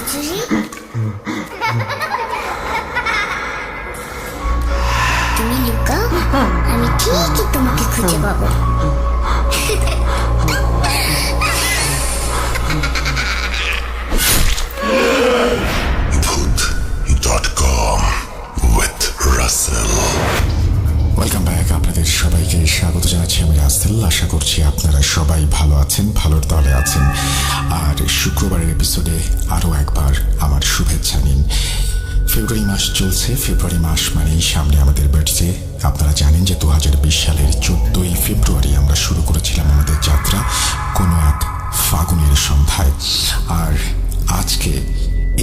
লুচুরি, তুমি লুকাও, আমি ঠিকই তোমাকে খুঁজে পাবো। ভূত.com with রাসেল। Welcome back. আপনাদের সবাইকে স্বাগত জানাচ্ছি আমি রাসেল। আশা করছি আপনারা সবাই ভালো আছেন, ভালোর দলে আছেন। আর শুক্রবারের এপিসোডে আরও একবার আমার শুভেচ্ছা নিন। ফেব্রুয়ারি মাস চলছে। ফেব্রুয়ারি মাস মানেই সামনে আমাদের বার্থডে। আপনারা জানেন যে 2020 সালের 14ই ফেব্রুয়ারি আমরা শুরু করেছিলাম আমাদের যাত্রা কোনো এক ফাগুনের সন্ধ্যায়। আর আজকে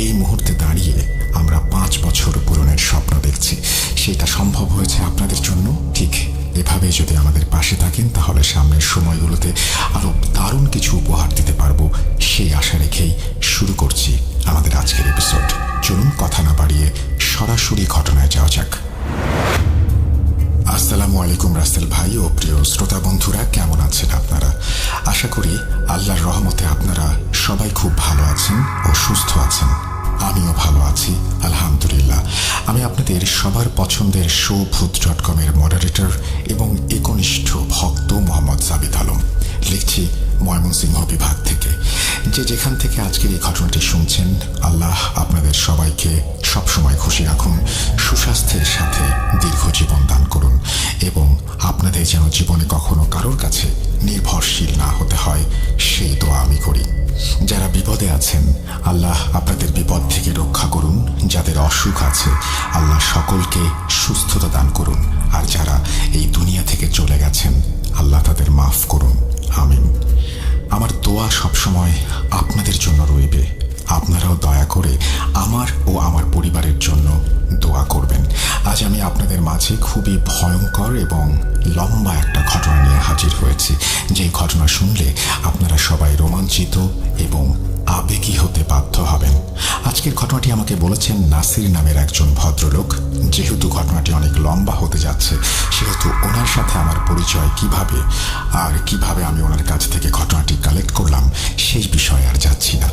এই মুহূর্তে দাঁড়িয়ে আমরা 5 বছর পূরণের স্বপ্ন দেখছি। সেটা সম্ভব হয়েছে আপনাদের জন্য। ঠিক এভাবে যদি আমাদের পাশে থাকেন তাহলে সামনের সময়গুলোতে আরও দারুণ কিছু উপহার দিতে পারবো, সেই আশা রেখেই শুরু করছি আমাদের আজকের এপিসোড। চলুন কথা না বাড়িয়ে সরাসরি ঘটনায় যাওয়া যাক। আসসালামু আলাইকুম রাসেল ভাই ও প্রিয় শ্রোতা বন্ধুরা, কেমন আছেন আপনারা? আশা করি আল্লাহর রহমতে আপনারা সবাই খুব ভালো আছেন ও সুস্থ আছেন। আমিও ভালো আছি আলহামদুলিল্লাহ। আমি আপনাদের সবার পছন্দের শো ভূত.com এর মডারেটর এবং একনিষ্ঠ ভক্ত মোহাম্মদ জাবিদ আলম, লিখছি ময়মনসিংহ বিভাগ থেকে। যে যেখান থেকে আজকের এই ঘটনাটি শুনছেন, আল্লাহ আপনাদের সবাইকে সবসময় খুশি রাখুন, সুস্বাস্থ্যের সাথে দীর্ঘ জীবন দান করুন এবং আপনাদের যেন জীবনে কখনো কারোর কাছে নির্ভরশীল না হতে হয়, সেই দোয়া আমি করি। যারা বিপদে আছেন, আল্লাহ আপনাদের বিপদ থেকে রক্ষা করুন। যাদের অসুখ আছে, আল্লাহ সকলকে সুস্থতা দান করুন। আর যারা এই দুনিয়া থেকে চলে গেছেন, আল্লাহ তাদের মাফ করুন, আমিন। আমার দোয়া সবসময় আপনাদের জন্য রইবে। আপনারাও দয়া করে আমার ও আমার পরিবারের জন্য দোয়া করবেন। আজ আমি আপনাদের মাঝে খুবই ভয়ঙ্কর এবং লম্বা একটা ঘটনা নিয়ে হাজির হয়েছি। যে ঘটনা শুনলে আপনারা সবাই রোমাঞ্চিত এবং আবেগী হতে বাধ্য হবেন। আজকের ঘটনাটি আমাকে বলেছেন নাসির নামের একজন ভদ্রলোক। যেহেতু ঘটনাটি অনেক লম্বা হতে যাচ্ছে, সেহেতু ওনার সাথে আমার পরিচয় কিভাবে আমি ওনার কাছ থেকে ঘটনাটি কালেক্ট করলাম সেই বিষয়ে আর যাচ্ছি না।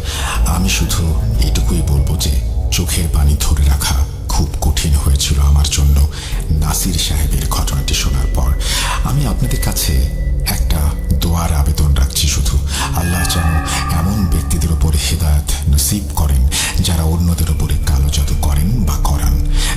আমি শুধু এইটুকুই বলবো যে চোখের পানি ধরে রাখা খুব কঠিন হয়েছিল আমার জন্য নাসির সাহেবের ঘটনাটি শোনার পর। আমি আপনাদের কাছে একটা দোয়ার আবেদন রাখছি শুধু। আল্লাহ যেন এমন ব্যক্তিদের উপর হিদায়াত নসিব করেন যারা অন্যদের উপরে কালো জাদু করেন বা করান।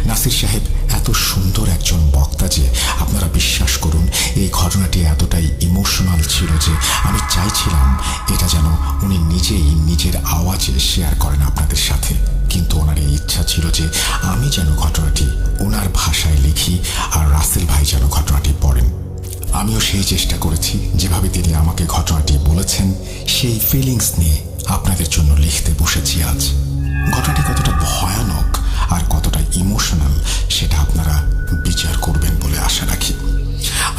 নাসির সাহেব এত সুন্দর একজন বক্তা যে আপনারা বিশ্বাস করুন, এই ঘটনাটি এতটাই ইমোশনাল ছিল যে আমি চাইছিলাম এটা যেন উনি নিজেই নিজের আওয়াজে শেয়ার করেন আপনাদের সাথে। কিন্তু ওনার এই ইচ্ছা ছিল যে আমি যেন ঘটনাটি ওনার ভাষায় লিখি আর রাসেল ভাই যেন ঘটনাটি পড়েন। আমিও সেই চেষ্টা করেছি। যেভাবে তিনি আমাকে ঘটনাটি বলেছেন সেই ফিলিংস নিয়ে আপনাদের জন্য লিখতে বসেছি আজ। ঘটনাটি কতটা ভয়ানক আর কতটা ইমোশনাল সেটা আপনারা বিচার করবেন বলে আশা রাখি।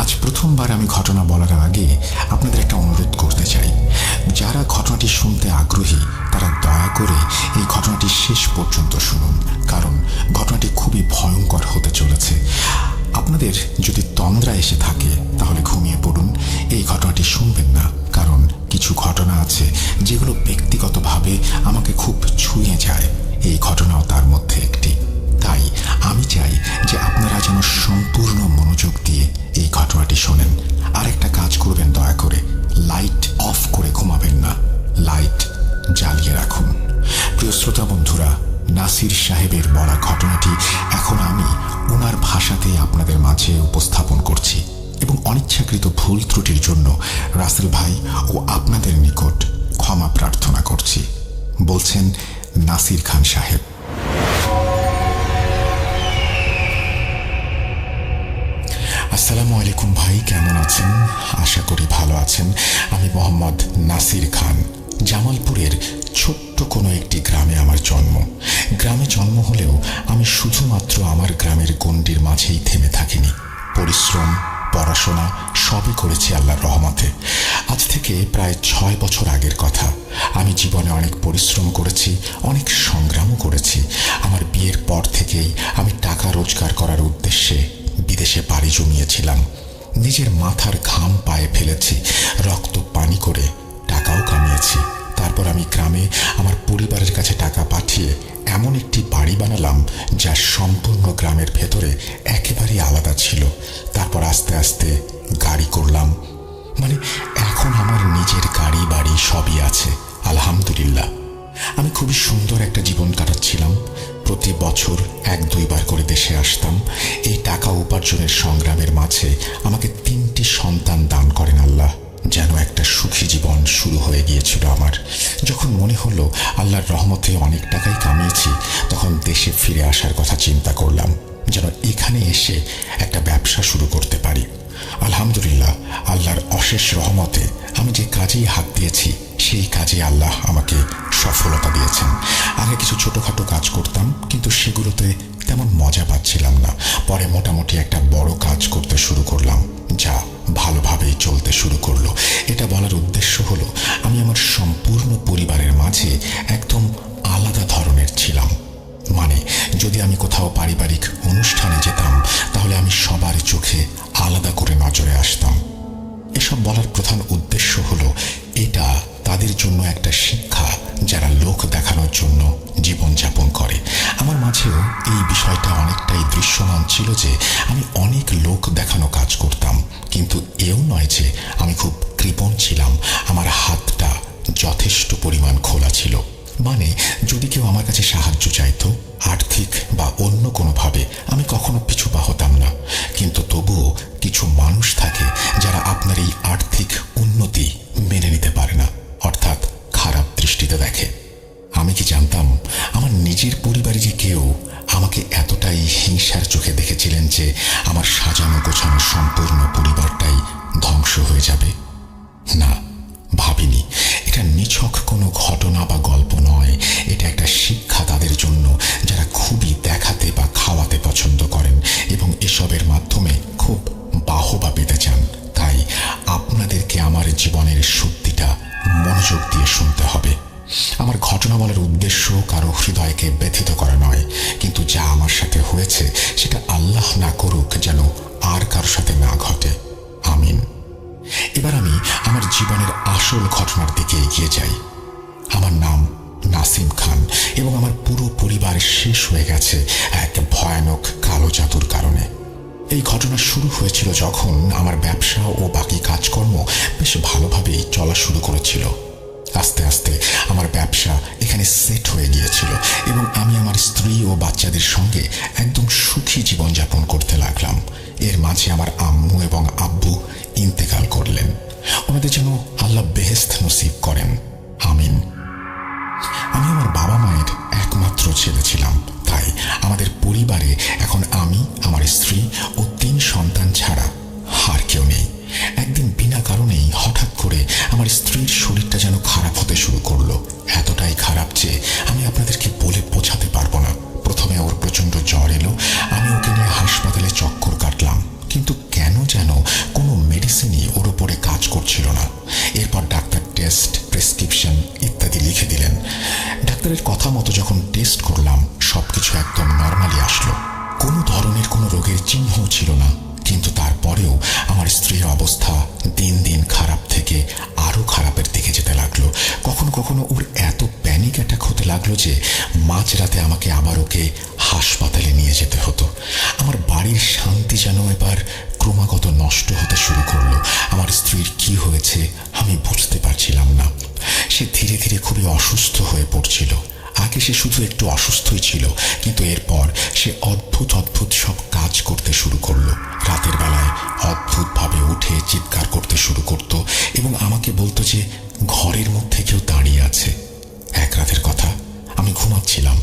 আজ প্রথমবার আমি ঘটনা বলার আগে আপনাদের একটা অনুরোধ করতে চাই। যারা ঘটনাটি শুনতে আগ্রহী তারা দয়া করে এই ঘটনাটি শেষ পর্যন্ত শুনুন, কারণ ঘটনাটি খুবই ভয়ঙ্কর হতে চলেছে। আপনাদের যদি তন্দ্রা এসে থাকে তাহলে ঘুমিয়ে পড়ুন, এই ঘটনাটি শুনবেন না। কারণ কিছু ঘটনা আছে যেগুলো ব্যক্তিগতভাবে আমাকে খুব ছুঁয়ে যায়। এই ঘটনাও তার মধ্যে একটি। তাই আমি চাই যে আপনারা যেন সম্পূর্ণ মনোযোগ দিয়ে এই ঘটনাটি শোনেন। আর একটা কাজ করবেন, দয়া করে লাইট অফ করে ঘুমাবেন না, লাইট জ্বালিয়ে রাখুন। প্রিয় শ্রোতা বন্ধুরা, নাসির সাহেবের বলা ঘটনাটি এখন আমি ওনার ভাষাতেই আপনাদের মাঝে উপস্থাপন করছি এবং অনিচ্ছাকৃত ভুল ত্রুটির জন্য রাসেল ভাই ও আপনাদের নিকট ক্ষমা প্রার্থনা করছি। বলছেন নাসির খান সাহেব। আসসালামু আলাইকুম ভাই, কেমন আছেন? আশা করি ভালো আছেন। আমি মোহাম্মদ নাসির খান। জামালপুরের ছোট্ট কোনো একটি গ্রামে আমার জন্ম। গ্রামে জন্ম হলেও আমি শুধুমাত্র আমার গ্রামের গণ্ডির মাঝেই থেমে থাকিনি। পরিশ্রম, পড়াশোনা সবই করেছি আল্লাহর রহমতে। আজ থেকে প্রায় 6 বছর আগের কথা। আমি জীবনে অনেক পরিশ্রম করেছি, অনেক সংগ্রামও করেছি। আমার বিয়ের পর থেকেই আমি টাকা রোজগার করার উদ্দেশ্যে বিদেশে পাড়ি জমিয়েছিলাম। নিজের মাথার ঘাম পায়ে ফেলেছি, রক্ত পানি করে টাকাও কামিয়েছি। তারপর আমি গ্রামে আমার পরিবারের কাছে টাকা পাঠিয়ে এমন একটি বাড়ি বানালাম যা সম্পূর্ণ গ্রামের ভেতরে একেবারেই আলাদা ছিল। তারপর আস্তে আস্তে গাড়ি করলাম, মানে এখন আমার নিজের গাড়ি বাড়ি সবই আছে, আলহামদুলিল্লাহ। আমি খুবই সুন্দর একটা জীবন কাটাচ্ছিলাম। প্রতি বছর 1-2 বার করে দেশে আসতাম। এই টাকা উপার্জনের সংগ্রামের মাঝে আমাকে 3টি সন্তান দান করেন আল্লাহ। যেন একটা সুখী জীবন শুরু হয়ে গিয়েছিল আমার। যখন মনে হলো আল্লাহর রহমতে অনেক টাকাই কামিয়েছি, তখন দেশে ফিরে আসার কথা চিন্তা করলাম, যেন এখানে এসে একটা ব্যবসা শুরু করতে পারি। আলহামদুলিল্লাহ, আল্লাহর অশেষ রহমতে আমি যে কাজেই হাত দিয়েছি সেই কাজে আল্লাহ আমাকে সফলতা দিয়েছেন। আগে কিছু ছোটখাটো কাজ করতাম, কিন্তু সেগুলোতে তেমন মজা পাচ্ছিলাম না। পরে মোটামুটি একটা বড় কাজ করতে শুরু করলাম, যা ভালোভাবেই চলতে শুরু করলো। এটা বলার উদ্দেশ্য হলো, আমি আমার সম্পূর্ণ পরিবারের মাঝে একদম আলাদা ধরনের ছিলাম। মানে যদি আমি কোথাও পারিবারিক অনুষ্ঠানে যেতাম, তাহলে আমি সবার চোখে আলাদা করে নজরে আসতাম। এসব বলার প্রধান উদ্দেশ্য হলো, এটা তাদের জন্য একটা শিক্ষা যারা লোক দেখানোর জন্য জীবনযাপন করে। আমার মাঝেও এই বিষয়টা অনেকটাই দৃশ্যমান ছিল যে আমি অনেক লোক দেখানো কাজ করতাম, কিন্তু এও নয় যে আমি খুব কৃপণ ছিলাম। আমার হাতটা যথেষ্ট পরিমাণ খোলা ছিল। মানে যদি কেউ আমার কাছে সাহায্য চাইতো, আর্থিক বা অন্য কোনোভাবে, আমি কখনো পিছুপা হতাম না। কিন্তু তবুও কিছু মানুষ থাকে যারা আপনার এই আর্থিক উন্নতি মেনে নিতে পারে না, অর্থাৎ খারাপ দৃষ্টিতে দেখে। আমি কি জানতাম আমার নিজের পরিবারে যে কেউ আমাকে এতটাই হিংসার চোখে দেখেছিলেন যে আমার সাজানো গোছানো সম্পূর্ণ পরিবারটাই ধ্বংস হয়ে যাবে? না, ভাবিনি। এটা নিছক কোনো ঘটনা বা গল্প নয়, এটা একটা শিক্ষা তাদের জন্য যারা খুবই দেখাতে বা খাওয়াতে পছন্দ করেন এবং এসবের মাধ্যমে খুব বাহবা পেতে চান। তাই আপনাদেরকে আমার জীবনের সত্যিটা মনোযোগ দিয়ে শুনতে হবে। আমার ঘটনা বলার উদ্দেশ্য কারো হৃদয়কে ব্যথিত করা নয়, কিন্তু যা আমার সাথে হয়েছে সেটা আল্লাহ না করুক যেন আর কারোর সাথে না ঘটে, আমিন। এবার আমি আমার জীবনের আসল ঘটনার দিকে এগিয়ে যাই। আমার নাম নাসিম খান এবং আমার পুরো পরিবার শেষ হয়ে গেছে এক ভয়ানক কালো জাদুর কারণে। এই ঘটনা শুরু হয়েছিল যখন আমার ব্যবসা ও বাকি কাজকর্ম বেশ ভালোভাবেই চলা শুরু করেছিল। আস্তে আস্তে আমার ব্যবসা এখানে সেট হয়ে গিয়েছিল এবং আমি আমার স্ত্রী ও বাচ্চাদের সঙ্গে একদম সুখী জীবনযাপন করতে লাগলাম। এর মাঝে আমার আম্মু এবং আব্বু ইন্তেকাল করলেন। ওনাদের যেন আল্লাহ বেহেশত নসিব করেন, আমিন। আমি আমার বাবা মায়ের একমাত্র ছেলে ছিলাম, তাই আমাদের পরিবারে এখন আমি, আমার স্ত্রী ও 3 সন্তান ছাড়া আর কেউ নেই। একদিন বিনা কারণেই হঠাৎ করে আমার স্ত্রীর শরীরটা যেন খারাপ হতে শুরু করলো। এতটাই খারাপ যে আমি আপনাদেরকে বলে বোঝাতে পারবো না। প্রথমে ওর প্রচণ্ড জ্বর এলো। আমি ওকে নিয়ে হাসপাতালে চক্কর কাটলাম, কিন্তু কেন যেন কোনো মেডিসিনই ওর উপরে কাজ করছিল না। এরপর ডাক্তার টেস্ট, প্রেসক্রিপশন ইত্যাদি লিখে দিলেন। ডাক্তারের কথা মতো যখন টেস্ট করলাম, সবকিছু একদম নর্মালি আসলো। কোনো ধরনের কোনো রোগের চিহ্নও ছিল না। কিন্তু তারপরেও আমার স্ত্রীর অবস্থা দিন দিন খারাপ থেকে আরো খারাপের দিকে যেতে লাগলো। কখনো কখনো ওর এত প্যানিক অ্যাটাক হতে লাগলো যে মাঝরাতে আমাকে আবার ওকে হাসপাতালে নিয়ে যেতে হতো। আমার বাড়ির শান্তি যেন এবার ক্রমাগত নষ্ট হতে শুরু করলো। আমার স্ত্রীর কি হয়েছে আমি বুঝতে পারছিলাম না। সে ধীরে ধীরে খুবই অসুস্থ হয়ে পড়ছিল। আগে সে শুধু একটু অসুস্থই ছিল, কিন্তু এরপর সে অদ্ভুত অদ্ভুত সব কাজ করতে শুরু করলো। রাতের বেলায় অদ্ভুতভাবে উঠে চিৎকার করতে শুরু করত এবং আমাকে বলতো যে ঘরের মধ্যে কেউ দাঁড়িয়ে আছে। এক রাতের কথা, আমি ঘুমাচ্ছিলাম।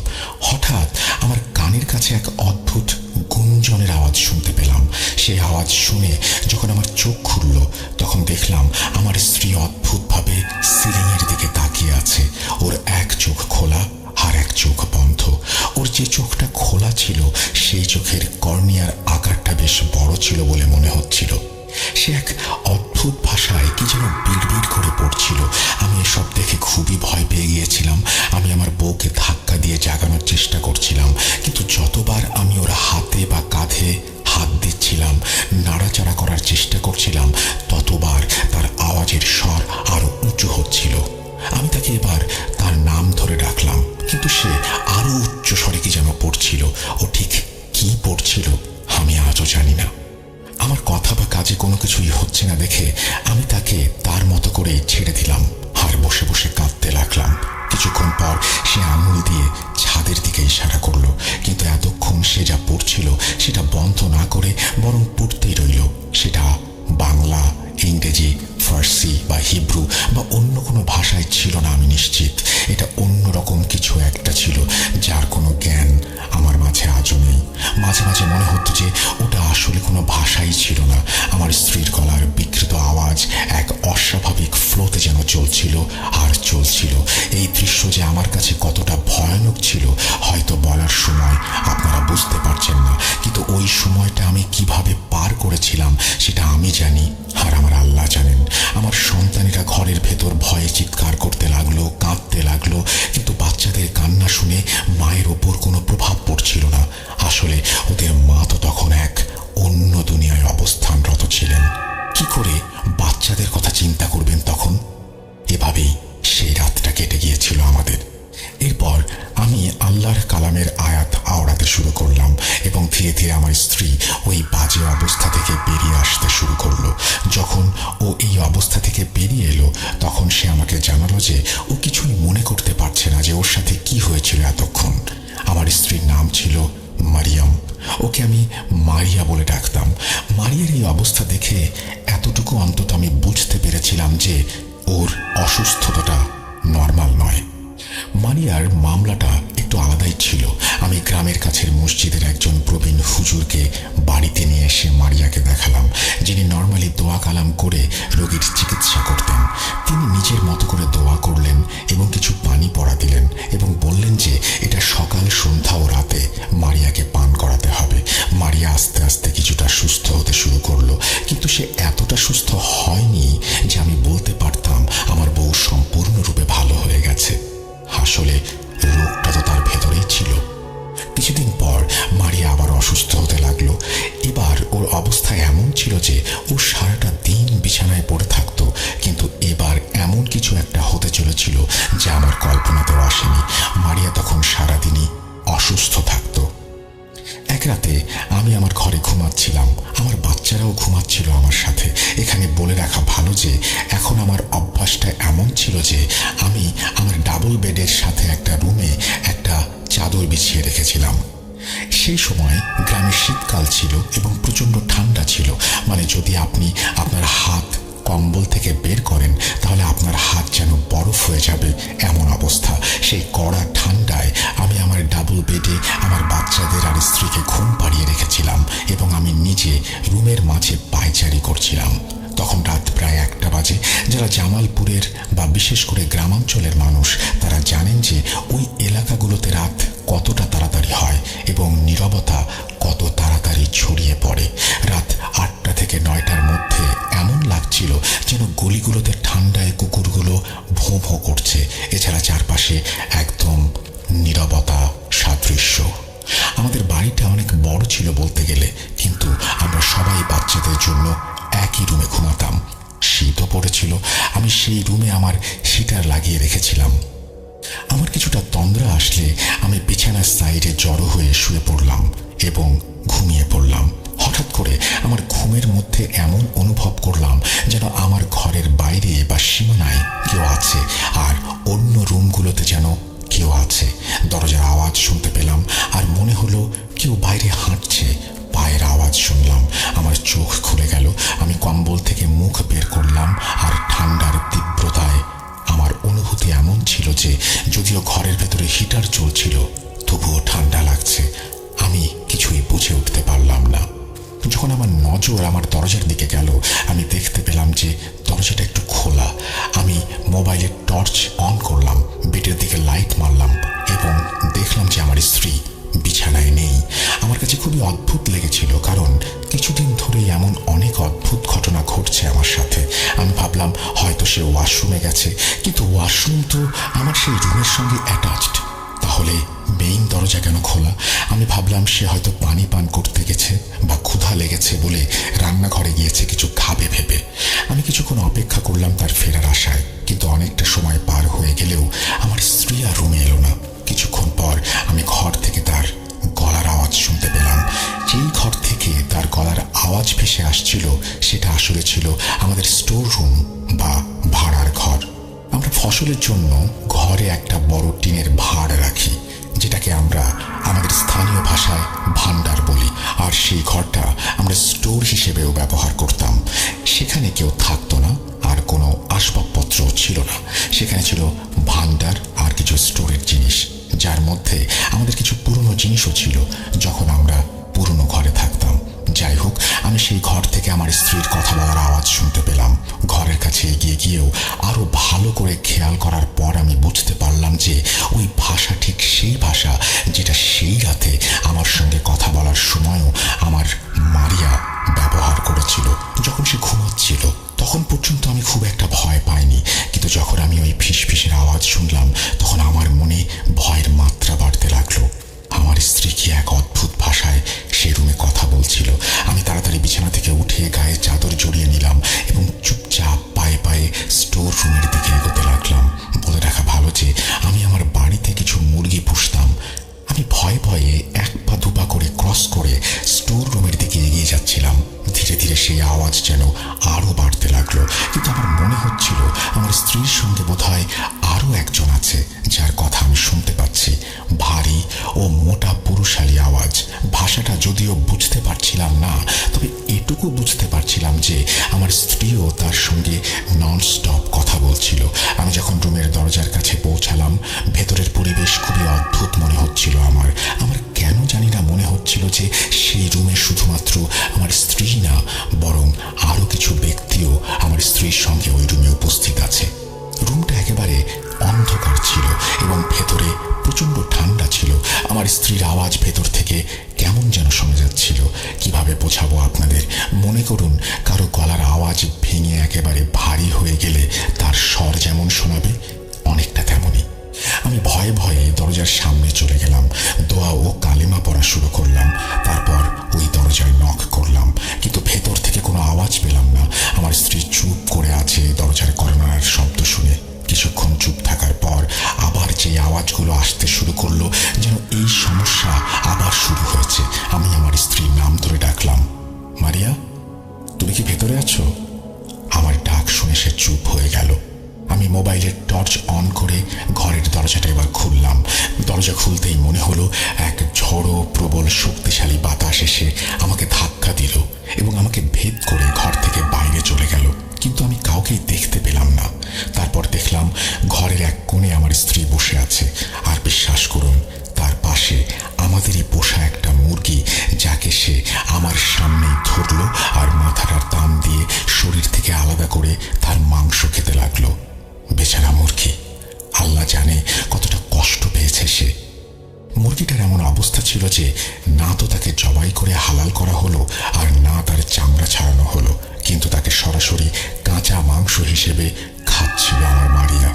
হঠাৎ আমার কানের কাছে এক অদ্ভুত গুঞ্জনের আওয়াজ শুনতে পেলাম। সেই আওয়াজ শুনে যখন আমার চোখ খুলল, তখন দেখলাম আমার স্ত্রী অদ্ভুতভাবে সিলিংয়ের দিকে তাকিয়ে আছে। ওর এক চোখ খোলা আর এক চোখ বন্ধ। ওর যে চোখটা খোলা ছিল সেই চোখের কর্নিয়ার আকারটা বেশ বড় ছিল বলে মনে হচ্ছিল। সে এক অদ্ভুত ভাষায় কি যেন বিড়বিড় করে পড়ছিল। আমি এসব দেখে খুবই ভয় পেয়ে গিয়েছিলাম। আমি আমার বউকে ধাক্কা দিয়ে জাগানোর চেষ্টা করছিলাম, কিন্তু যতবার আমি ওর হাতে বা কাঁধে হাত দিচ্ছিলাম, নাড়াচাড়া করার চেষ্টা করছিলাম, ততবার তার আওয়াজের স্বর আরো উঁচু হচ্ছিল। আমি তাকে এবার বসে আরো উচ্চ স্বরে কি যেন পড়ছিল। ও ঠিক কি পড়ছিল আমি আজও জানি না। আমার কথা বা কাজে কোনো কিছুই হচ্ছে না দেখে আমি তাকে তার মতো করে ছেড়ে দিলাম আর বসে বসে কাঁদতে লাগলাম। কিছুক্ষণ পর সে আঙুল দিয়ে ছাদের দিকে ইশারা করলো, কিন্তু এতক্ষণ সে যা পড়ছিল সেটা বন্ধ না করে বরং পড়তেই রইল। সেটা বাংলা, ইংরেজি, ফার্সি বা হিব্রু বা অন্য কোনো ভাষায় ছিল না, আমি নিশ্চিত। এটা অন্যরকম কিছু একটা ছিল যার কোনো জ্ঞান আমার মাঝে আজও নেই। মাঝে মাঝে মনে হতো যে ওটা আসলে কোনো ভাষাই ছিল না। আমার স্ত্রীর গলার বিকৃত আওয়াজ এক অস্বাভাবিক ফ্লোতে যেন চলছিল আর চলছিল। এই দৃশ্য যে আমার কাছে কতটা ভয়ানক ছিল হয়তো বলার সময় আপনারা বুঝতে পারছেন না, কিন্তু ওই সময়টা আমি কিভাবে পার করেছিলাম সেটা আমি জানি আর আমার আল্লাহ জানেন। আমার সন্তানেরা ঘরের ভেতর ভয়ে চিৎকার করতে লাগলো, কাঁদতে লাগলো, কিন্তু বাচ্চাদের কান্না শুনে মায়ের ওপর কোনো প্রভাব পড়ছিল না। আসলে ওদের মা তো তখন এক অন্য দুনিয়ায় অবস্থানরত ছিলেন। কি করে বাচ্চাদের কথা চিন্তা করবেন তখন? এভাবেই সেই রাতটা কেটে গিয়েছিল আমাদের। এরপর আমি আল্লাহর কালামের আয়াত আওড়াতে শুরু করলাম এবং ধীরে ধীরে আমার স্ত্রী ওই বাজে অবস্থা থেকে বেরিয়ে আসতে শুরু করলো। যখন ও এই অবস্থা থেকে বেরিয়ে এলো তখন সে আমাকে জানালো যে ও কিছুই মনে করতে পারছে না যে ওর সাথে কি হয়েছিল এতক্ষণ। আমার স্ত্রীর নাম ছিল মারিয়াম। ওকে আমি মারিয়া বলে ডাকতাম। মারিয়ার এই অবস্থা দেখে এতটুকু অন্তত আমি বুঝতে পেরেছিলাম যে ওর অসুস্থতাটা নর্মাল নয়। মারিয়ার মামলাটা একটু আলাদাই ছিল। আমি গ্রামের কাছের মসজিদের একজন প্রবীণ হুজুরকে বাড়িতে নিয়ে এসে মারিয়াকে দেখালাম, যিনি নর্মালি দোয়া কালাম করে রোগীর চিকিৎসা করতেন। তিনি নিজের মতো করে দোয়া করলেন এবং কিছু পানি পড়া দিলেন এবং বললেন যে এটা সকাল, সন্ধ্যা ও রাতে মারিয়াকে পান করাতে হবে। মারিয়া আস্তে আস্তে কিছুটা সুস্থ হতে শুরু করলো, কিন্তু সে এতটা সুস্থ হয়নি যে আমি বলতে পারতাম আমার বউ সম্পূর্ণরূপে ভালো হয়ে গেছে। আসলে রোগটা তো তার ভেতরেই ছিল। কিছুদিন পর মারিয়া আবার অসুস্থ হতে লাগলো। এবার ওর অবস্থা এমন ছিল যে ও সারাটা দিন বিছানায় পড়ে থাকতো, কিন্তু এবার এমন কিছু একটা হতে চলেছিল যা আমার কল্পনাতেও আসেনি। মারিয়া তখন সারাদিনই অসুস্থ থাকতো। এক রাতে আমি আমার ঘরে ঘুমাচ্ছিলাম, আমার বাচ্চারাও ঘুমাচ্ছিল আমার সাথে। এখানে বলে রাখা ভালো যে এখন আমার অভ্যাসটা এমন ছিল যে আমি আমার ডাবল বেডের সাথে একটা রুমে একটা চাদর বিছিয়ে রেখেছিলাম। সেই সময় গ্রামে শীতকাল ছিল এবং প্রচণ্ড ঠান্ডা ছিল। মানে যদি আপনি আপনার হাত কম্বল থেকে বের করেন তাহলে আপনার হাত যেন বরফ হয়ে যাবে এমন অবস্থা। সেই কড়া ঠান্ডায় আমি আমার ডাবল বেডে আমার বাচ্চাদের আর স্ত্রীকে ঘুম পাড়িয়ে রেখেছিলাম এবং আমি নিজে রুমের মাঝে পায়চারি করছিলাম। তখন রাত প্রায় 1টা বাজে। যারা জামালপুরের বা বিশেষ করে গ্রামাঞ্চলের মানুষ তারা জানেন যে ওই এলাকাগুলোতে রাত কতটা তাড়াতাড়ি হয় এবং নীরবতা কত তাড়াতাড়ি ছড়িয়ে পড়ে। রাত 8টা থেকে 9টার মধ্যে এমন লাগছিল যেন গলিগুলোতে ঠান্ডায় কুকুরগুলো ভোঁ ভোঁ করছে। এছাড়া চারপাশে একদম নীরবতা সাদৃশ্য। আমাদের বাড়িটা অনেক বড় ছিল বলতে গেলে, কিন্তু আমরা সবাই বাচ্চাদের জন্য একই রুমে ঘুমাতাম। শীতও পড়েছিল। আমি সেই রুমে আমার হিটার লাগিয়ে রেখেছিলাম। আমার কিছুটা তন্দ্রা আসলে আমি বিছানার সাইডে জড়ো হয়ে শুয়ে পড়লাম এবং ঘুমিয়ে পড়লাম। হঠাৎ করে আমার ঘুমের মধ্যে এমন অনুভব করলাম যেন আমার ঘরের বাইরে বা সীমানায় কেউ আছে আর অন্য রুমগুলোতে যেন কেউ আছে। দরজার আওয়াজ শুনতে পেলাম আর মনে হলো কেউ বাইরে হাঁটছে। পায়ের আওয়াজ শুনলাম। আমার চোখ খুলে গেল। আমি কম্বল থেকে মুখ বের করলাম আর ঠান্ডার তীব্রতায় আমার অনুভূতি এমন ছিল যে যদিও ঘরের ভেতরে হিটার চলছিল তবুও ঠান্ডা লাগছে। আমি কিছুই বুঝে উঠতে পারলাম না। যখন আমার নজর আমার দরজার দিকে গেল আমি দেখতে পেলাম যে দরজাটা একটু খোলা। আমি মোবাইলের টর্চ অন করলাম, বেডের দিকে লাইট মারলাম এবং দেখলাম যে আমার স্ত্রী বিছানায় নেই। আমার কাছে খুবই অদ্ভুত লেগেছিল, কারণ কিছুদিন ধরেই এমন অনেক অদ্ভুত ঘটনা ঘটছে আমার সাথে। আমি ভাবলাম হয়তো সে ওয়াশরুমে গেছে, কিন্তু ওয়াশরুম তো আমার সেই রুমের সঙ্গে অ্যাটাচড। তাহলে মেইন দরজা কেন খোলা? আমি ভাবলাম সে হয়তো পানি পান করতে গেছে বা ক্ষুধা লেগেছে বলে রান্নাঘরে গিয়েছে কিছু খাবে ভেবে। আমি কিছুক্ষণ অপেক্ষা করলাম তার ফেরার আশায়, কিন্তু অনেকটা সময় পার হয়ে গেলেও আমার স্ত্রী আর রুমে এলো না। কিছুক্ষণ পর আমি ঘর থেকে তার গলার আওয়াজ শুনতে পেলাম। যেই ঘর থেকে তার গলার আওয়াজ ভেসে আসছিল সেটা আসলে ছিল আমাদের স্টোর রুম বা ভাড়ার ঘর। আমরা ফসলের জন্য ঘরে একটা বড় টিনের ভাড় রাখি, যেটাকে আমরা আমাদের স্থানীয় ভাষায় ভান্ডার বলি। আর সেই ঘরটা আমরা স্টোর হিসেবেও ব্যবহার করতাম। সেখানে কেউ থাকতো না, আর কোনো আসবাবপত্র ছিল না। সেখানে ছিল ভান্ডার আর কিছু স্টোরের জিনিস, যার মধ্যে আমাদের কিছু পুরনো জিনিসও ছিল যখন আমরা পুরনো ঘরে থাকতাম। যাই হোক, আমি সেই ঘর থেকে আমার স্ত্রীর কথা বলার আওয়াজ শুনতে পেলাম। ঘরের কাছে এগিয়ে গিয়েও আরো ভালো করে খেয়াল করার পর আমি বুঝতে পারলাম যে ওই ভাষা ঠিক সেই ভাষা যেটা সেই রাতে আমার সঙ্গে কথা বলার সময়ও আমার মারিয়া ব্যবহার করেছিল যখন সে ঘুমাচ্ছিল। তখন পর্যন্ত আমি খুব একটা ভয় পাইনি, কিন্তু যখন আমি ওই ফিসফিসের আওয়াজ শুনলাম তখন আমার মনে ভয়ের মাত্রা বাড়তে লাগলো। আমার স্ত্রী কি এক অদ্ভুত ভাষায় সে রুমে কথা বলছিল। আমি তাড়াতাড়ি বিছানা থেকে উঠে গায়ে চাদর জড়িয়ে নিলাম এবং চুপচাপ পায়ে পায়ে স্টোর রুমের দিকে এগোতে লাগলাম। বলে রাখা ভালো যে আমি আমার বাড়িতে কিছু মুরগি পুষতাম। আমি ভয়ে ভয়ে এক পা দুপা করে ক্রস করে স্টোর রুমের দিকে এগিয়ে যাচ্ছিলাম। ধীরে ধীরে সেই আওয়াজ যেন আরো বাড়তে লাগলো, কিন্তু আমার মনে হচ্ছিল আমার স্ত্রীর সঙ্গে বোধহয় আরো একজন আছে যার কথা আমি শুনতে পাচ্ছি। ভারী ও মোটা পুরুষালী আওয়াজ। ভাষাটা যদিও বুঝতে পারছিলাম না, তবে এটুকু বুঝতে পারছিলাম যে আমার স্ত্রীও তার সঙ্গে ননস্টপ কথা বলছিল। আমি যখন রুমের দরজার কাছে পৌঁছালাম, ভেতরের পরিবেশ খুবই অদ্ভুত মনে হচ্ছিল আমার। কেন জানি না মনে হচ্ছিল যে সেই রুমে শুধুমাত্র আমার স্ত্রী না, বরং আরো কিছু ব্যক্তিও আমার স্ত্রীর সঙ্গে ওই রুমে উপস্থিত আছে। রুমটা একেবারে অন্ধকার ছিল এবং ভেতরে প্রচন্ড ঠান্ডা ছিল। আমার স্ত্রীর আওয়াজ ভেতর থেকে কেমন যেন শোনা যাচ্ছিল। কিভাবে বোঝাবো আপনাদের? মনে করুন কারো গলার আওয়াজ ভেঙে একেবারে ভারী হয়ে গেলে তার স্বর যেমন শোনাবে, অনেকটা তেমনই। আমি ভয়ে ভয়ে দরজার সামনে চলে গেলাম, দোয়া ও কালেমা পড়া শুরু করলাম। তারপর ওই দরজায় নক করলাম, কিন্তু ভেতর থেকে কোনো আওয়াজ পেলাম না। আমার স্ত্রী চুপ করে আছে দরজার কর্নার শব্দ শুনে। কিছুক্ষণ চুপ থাকার পর আবার যে আওয়াজগুলো আসতে শুরু করলো, যেন এই সমস্যা আবার শুরু হয়েছে। আমি আমার স্ত্রীর নাম ধরে ডাকলাম, মারিয়া, তুমি কি ভেতরে আছো? আমার ডাক শুনে সে চুপ হয়ে গেল। আমি মোবাইলের টর্চ অন করে ঘরের দরজাটা এবার খুললাম। দরজা খুলতেই মনে হলো এক ঝড়ো প্রবল শক্তিশালী বাতাস এসে আমাকে ধাক্কা দিল এবং আমাকে ভেদ করে ঘর থেকে বাইরে চলে গেল, কিন্তু আমি কাউকেই দেখতে পেলাম না। তারপর দেখলাম ঘরের এক কোণে আমার স্ত্রী বসে আছে, আর বিশ্বাস করুন তার পাশে আমাদেরই পোষা একটা মুরগি, যাকে সে আমার সামনেই ধরলো আর মাথাটার দাম দিয়ে শরীর থেকে আলাদা করে তার মাংস খেতে লাগলো। বেচারা মুরগি, আল্লাহ জানে কতটা কষ্ট পেয়েছে সে। মুরগিটার এমন অবস্থা ছিল যে না তো তাকে জবাই করে হালাল করা হলো, আর না তার চামড়া ছাড়ানো হলো, কিন্তু তাকে সরাসরি কাঁচা মাংস হিসেবে খাচ্ছিল আমার মারিয়া।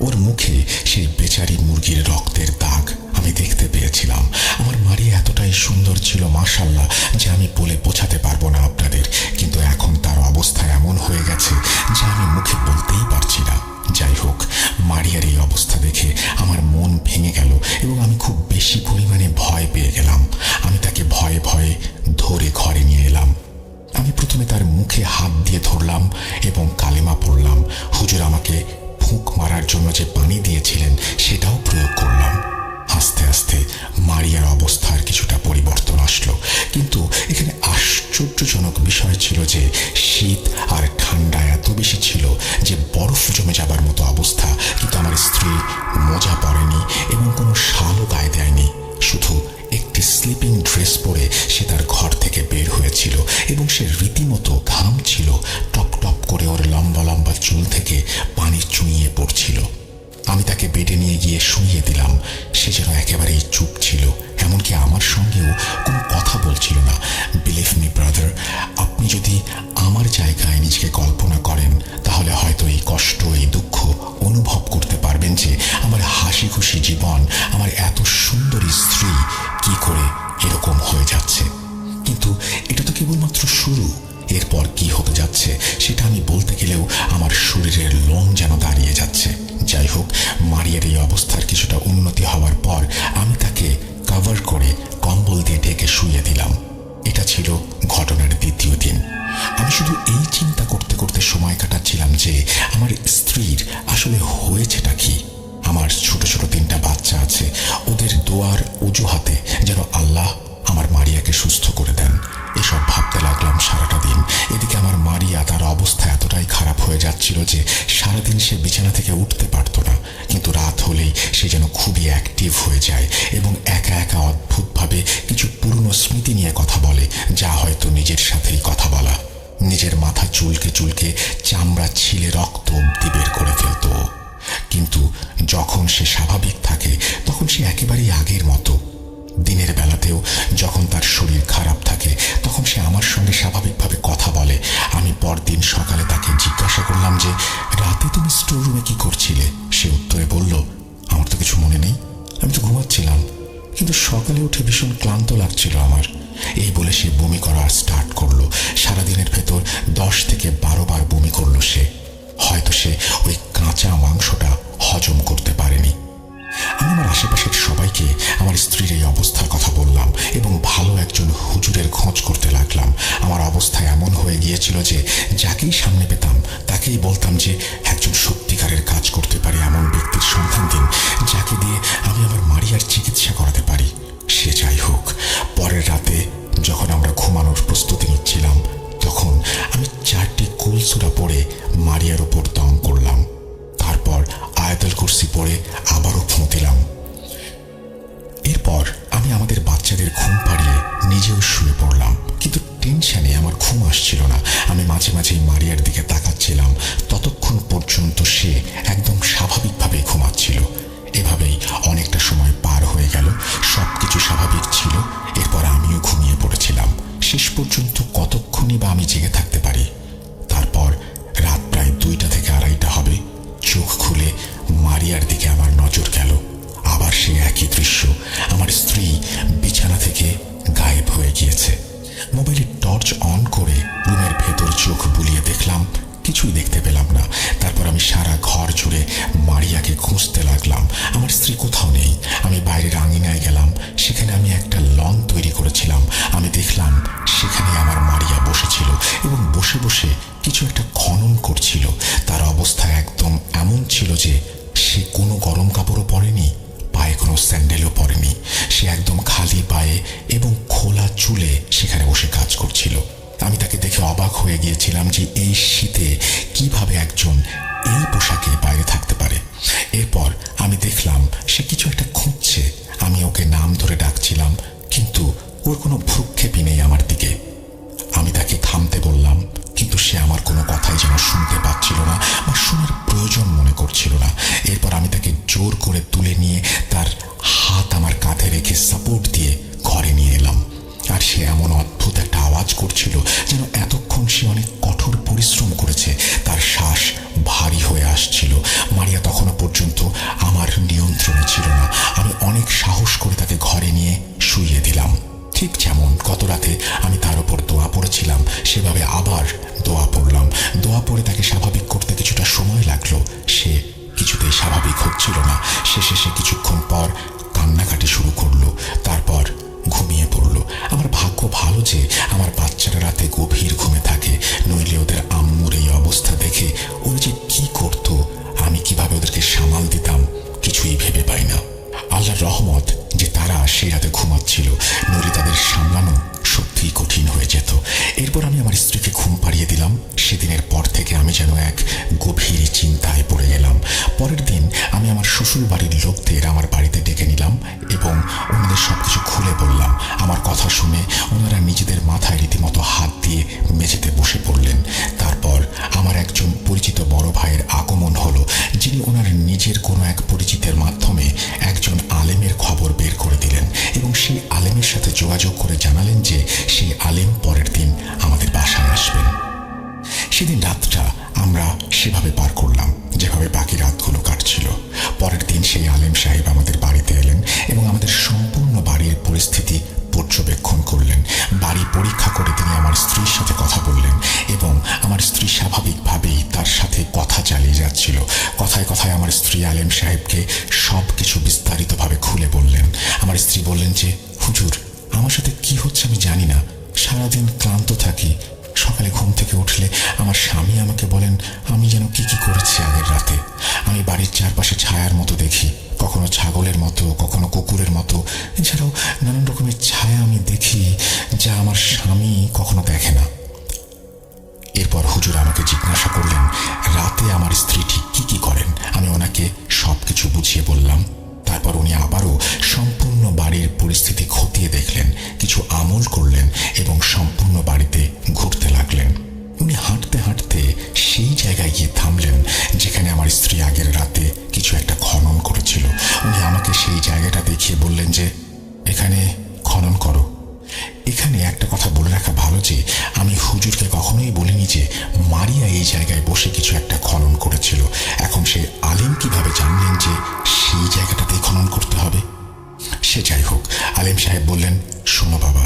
ওর মুখে সেই বেচারি মুরগির রক্তের দাগ আমি দেখতে পেয়েছিলাম। আমার মারিয়া এতটাই সুন্দর ছিল মাশাআল্লাহ, যে আমি বলে বোঝাতে পারবো না আপনাদের, কিন্তু এখন তার অবস্থা এমন হয়ে গেছে যে আমি মুখে বলতেই পারছি না। যাই হোক, মারিয়ার এই অবস্থা দেখে আমার মন ভেঙে গেল এবং আমি খুব বেশি পরিমাণে ভয় পেয়ে গেলাম। আমি তাকে ভয়ে ভয়ে ধরে ঘরে নিয়ে এলাম। আমি প্রথমে তার মুখে হাত দিয়ে ধরলাম এবং কালেমা পড়লাম। হুজুর আমাকে ফুঁক মারার জন্য যে পানি দিয়েছিলেন সেটাও প্রয়োগ করলাম। আস্তে আস্তে মারিয়ার অবস্থার কিছুটা পরিবর্তন আসলো, কিন্তু এখানে আশ্চর্যজনক বিষয় ছিল যে শীত আর ঠান্ডা এত বেশি ছিল যে বরফ জমে যাবার মতো অবস্থা। কিন্তু আমার স্ত্রী মোজা পরেনি এবং কোনো শালও গায়ে দেয়নি, শুধু একটি স্লিপিং ড্রেস পরে সে তার ঘর থেকে বের হয়েছিল এবং সে রীতিমতো ঘামছিল। টপ টপ করে ওর লম্বা লম্বা চুল থেকে পানি চুইয়ে পড়ছিল। আমি তাকে বেডে নিয়ে গিয়ে শুইয়ে দিলাম। সে যেন একেবারেই চুপ ছিল, এমনকি আমার সঙ্গেও কোনো কথা বলছিল না। বিলিভ মি ব্রাদার, আপনি যদি আমার জায়গায় নিজেকে কল্পনা করেন তাহলে হয়তো এই কষ্ট, এই দুঃখ অনুভব করতে পারবেন যে আমার হাসি খুশি জীবন, আমার এত সুন্দরী স্ত্রী কি করে এরকম হয়ে যাচ্ছে। কিন্তু এটা তো কেবলমাত্র শুরু। এরপর কি হতে যাচ্ছে সেটা আমি বলতে গেলেও আমার শরীরের লোম যেন দাঁড়িয়ে যাচ্ছে। যাই হোক, মারিয়ার এই অবস্থার কিছুটা উন্নতি হওয়ার পর আমি তাকে কভার করে কম্বল দিয়ে ঢেকে শুইয়ে দিলাম। এটা ছিল ঘটনার দ্বিতীয় দিন। আমি শুধু এই চিন্তা করতে করতে সময় কাটাচ্ছিলাম যে আমার স্ত্রীর আসলে হয়েছেটা কি। আমার ছোট ছোট 3টা বাচ্চা আছে, ওদের দোয়ার অজুহাতে যেন আল্লাহ আমার মারিয়াকে সুস্থ করে দেন, এসব ভাবতে লাগলাম সারাটা দিন। এদিকে আমার মারিয়া, তার অবস্থা এতটাই খারাপ হয়ে যাচ্ছিল যে সারাদিন সে বিছানা থেকে উঠতে পারত না, কিন্তু রাত হলেই সে যেন খুবই অ্যাক্টিভ হয়ে যায় এবং একা একা অদ্ভুতভাবে কিছু পুরনো স্মৃতি নিয়ে কথা বলে, যা হয়তো নিজের সাথেই কথা বলা। নিজের মাথা চুলকে চুলকে চামড়া ছিলে রক্ত অব্দি বের করে ফেলত। কিন্তু যখন সে স্বাভাবিক থাকে তখন সে একেবারেই আগের মতো। দিনের বেলাতেও যখন তার শরীর খারাপ থাকে তখন সে আমার সঙ্গে স্বাভাবিকভাবে কথা বলে। আমি পরদিন সকালে তাকে জিজ্ঞাসা করলাম যে রাতে তুমি স্টোর রুমে কি করছিলে? সে উত্তরে বলল, আমার তো কিছু মনে নেই, আমি তো ঘুমাচ্ছিলাম, কিন্তু সকালে উঠে ভীষণ ক্লান্ত লাগছিল আমার। এই বলে সে বমি করা স্টার্ট করলো। সারাদিনের ভেতর 10 থেকে 12 বার বমি করলো সে। হয়তো সে ওই কাঁচা মাংসটা হজম করতে পারেনি। আমি আমার আশেপাশের সবাইকে আমার স্ত্রীর এই অবস্থার কথা বললাম এবং ভালো একজন হুজুরের খোঁজ করতে লাগলাম। আমার অবস্থা এমন হয়ে গিয়েছিল যে যাকেই সামনে পেতাম তাকেই বলতাম যে একজন সত্যিকারের কাজ করতে পারে এমন ব্যক্তির সন্ধান দিন, যাকে দিয়ে আমি আমার মারিয়ার চিকিৎসা করাতে পারি। সে যাই হোক, পরের রাতে যখন আমরা ঘুমানোর প্রস্তুতি নিচ্ছিলাম তখন আমি 4টি কুলসুরা পড়ে মারিয়ার ওপর দম করলাম। তারপর আয়াতুল কুরসি পড়ে আবারও ফোঁ দিলাম। এরপর আমি আমাদের বাচ্চাদের ঘুম পাড়িয়ে নিজেও শুয়ে পড়লাম, কিন্তু টেনশনে আমার ঘুম আসছিল না। আমি মাঝে মাঝেই মারিয়ার দিকে তাকাচ্ছিলাম ততক্ষণ পর্যন্ত সে একদম স্বাভাবিকভাবে ঘুমাচ্ছিল। এভাবেই অনেকটা সময় পার হয়ে গেল, সবকিছু স্বাভাবিক ছিল। এরপর আমিও ঘুমিয়ে পড়েছিলাম। শেষ পর্যন্ত কতক্ষণই বা আমি জেগে থাকতে পারি। তারপর রাত প্রায় 2টা থেকে 2:30 হবে। চোখ খুলে মারিয়ার দিকে আমার নজর গেল। আবার সে একই দৃশ্য, আমার স্ত্রী বিছানা থেকে গায়েব হয়ে গিয়েছে। মোবাইলের টর্চ অন করে রুমের ভেতর চোখ বুলিয়ে দেখলাম, কিছুই দেখতে পেলাম না। তারপর আমি সারা ঘর জুড়ে মারিয়াকে খুঁজতে লাগলাম। আমার স্ত্রী কোথাও নেই। আমি বাইরের আঙিনায় গেলাম, সেখানে আমি একটা লন তৈরি করেছিলাম। আমি দেখলাম সেখানে আমার মারিয়া বসেছিল এবং বসে বসে কিছু একটা খনন করছিল। তার অবস্থা একদম এমন ছিল যে সে কোনো গরম কাপড়ও পরেনি, পায়ে কোনো স্যান্ডেলও পরেনি। সে একদম খালি পায়ে এবং খোলা চুলে সেখানে বসে কাজ করছিল। আমি তাকে দেখে অবাক হয়ে গিয়েছিলাম যে এই শীতে কিভাবে একজন এই পোশাকে বাইরে থাকতে পারে। এরপর আমি দেখলাম সে কিছু একটা খুঁজছে। আমি ওকে নাম ধরে ডাকছিলাম, কিন্তু ওর কোনো ভ্রুক্ষেপই নেই আমার দিকে। আমি তাকে থামতে বললাম, কিন্তু সে আমার কোনো কথাই যেন শুনতে পাচ্ছিল না বা শোনার প্রয়োজন মনে করছিল না। এরপর আমি তাকে জোর করে তুলে নিয়ে তার হাত আমার কাঁধে রেখে সাপোর্ট দিয়ে ঘরে নিয়ে এলাম। আর সে এমন অদ্ভুত একটা আওয়াজ করছিল যেন এতক্ষণ সে অনেক কঠোর পরিশ্রম করেছে। তার শ্বাস ভারী হয়ে আসছিল। মারিয়া তখনও পর্যন্ত আমার নিয়ন্ত্রণে ছিল না। আমি অনেক সাহস করে তাকে ঘরে নিয়ে শুইয়ে দিলাম। ঠিক যেমন গত রাতে আমি তার উপর দোয়া পড়েছিলাম, সেভাবে আবার দোয়া পড়লাম। দোয়া পড়ে তাকে স্বাভাবিক করতে কিছুটা সময় লাগলো। সে কিছুতেই স্বাভাবিক হচ্ছিল না। শেষে সে কিছুক্ষণ পর কান্নাকাটি শুরু করলো, তারপর ঘুমিয়ে পড়ল। আমার ভাগ্য ভালো যে আমার বাচ্চারা রাতে গভীর ঘুমে থাকে, নইলে ওদের আম্মুর এই অবস্থা দেখে ওরা যে কি করত, আমি কিভাবে ওদেরকে সামাল দিতাম, কিছুই ভেবে পাই না। আল্লাহর রহমত যে তারা সেই রাতে ঘুমাচ্ছিল, নইলে তাদের সামলানো সত্যিই কঠিন হয়ে যেত। এরপর আমি আমার স্ত্রীকে ঘুম পাড়িয়ে দিলাম। সেদিনের পর থেকে আমি যেন এক গভীর চিন্তায় পড়ে গেলাম। পরের দিন আমি আমার শ্বশুর বাড়ির লোকদের আমার বাড়িতে ডেকে নিলাম এবং ওনাদের সবকিছু খুলে বললাম। আমার কথা শুনে ওনারা নিজেদের মাথায় রীতিমতো হাত দিয়ে মেঝেতে বসে পড়লেন। তারপর আমার একজন পরিচিত বড় ভাইয়ের আগমন হলো, যিনি ওনার নিজের কোনো এক পরিচিতের মাধ্যমে একজন আলেমের খবর বের করে দিলেন এবং সেই আলেমের সাথে যোগাযোগ করে জানালেন যে সেই আলেম পরের দিন আমাদের বাসায় আসবেন। সেদিন রাতটা আমরা সেভাবে পার করলাম যেভাবে বাকি রাতগুলো কাটছিল। পরের দিন সেই আলেম সাহেব আমাদের বাড়িতে এলেন এবং আমাদের সম্পূর্ণ বাড়ির পরিস্থিতি পর্যবেক্ষণ করলেন। বাড়ি পরীক্ষা করে তিনি আমার স্ত্রীর সাথে কথা বললেন এবং আমার স্ত্রী স্বাভাবিকভাবেই তার সাথে কথা চালিয়ে যাচ্ছিল। কথায় কথায় আমার স্ত্রী আমার স্ত্রী বললেন যে, হুজুর, আমার সাথে কি হচ্ছে আমি জানি না, সারাদিন ক্লান্ত থাকি। সকালে ঘুম থেকে উঠলে আমার স্বামী আমাকে বলেন আমি যেন কি কি করেছি আগের রাতে। আমি বাড়ির চারপাশে ছায়ার মতো দেখি, কখনো ছাগলের মতো, কখনো কুকুরের মতো। এছাড়াও নানান রকমের ছায়া আমি দেখি যা আমার স্বামী কখনো দেখে না। এরপর হুজুর আমাকে জিজ্ঞাসা করলেন রাতে আমার স্ত্রী ঠিক কি কি করেন। আমি ওনাকে সবকিছু বুঝিয়ে বললাম। তারপর উনি আবারও সম্পূর্ণ বাড়ির পরিস্থিতি খতিয়ে দেখলেন, কিছু আমল করলেন এবং সম্পূর্ণ বাড়িতে ঘুরতে লাগলেন। উনি হাঁটতে হাঁটতে সেই জায়গায় গিয়ে থামলেন যেখানে আমার স্ত্রী আগের রাতে কিছু একটা খনন করেছিল। উনি আমাকে সেই জায়গাটা দেখিয়ে বললেন যে, এখানে খনন করো। এখানে একটা কথা বলে রাখা ভালো যে আমি হুজুরকে কখনোই বলিনি যে মারিয়া এই জায়গায় বসে কিছু একটা খনন করেছিল। এখন সে আলেম কিভাবে জানলেন যে সেই জায়গাটাতেই খনন করতে হবে? সে যাই হোক, আলেম সাহেব বললেন, শোনো বাবা,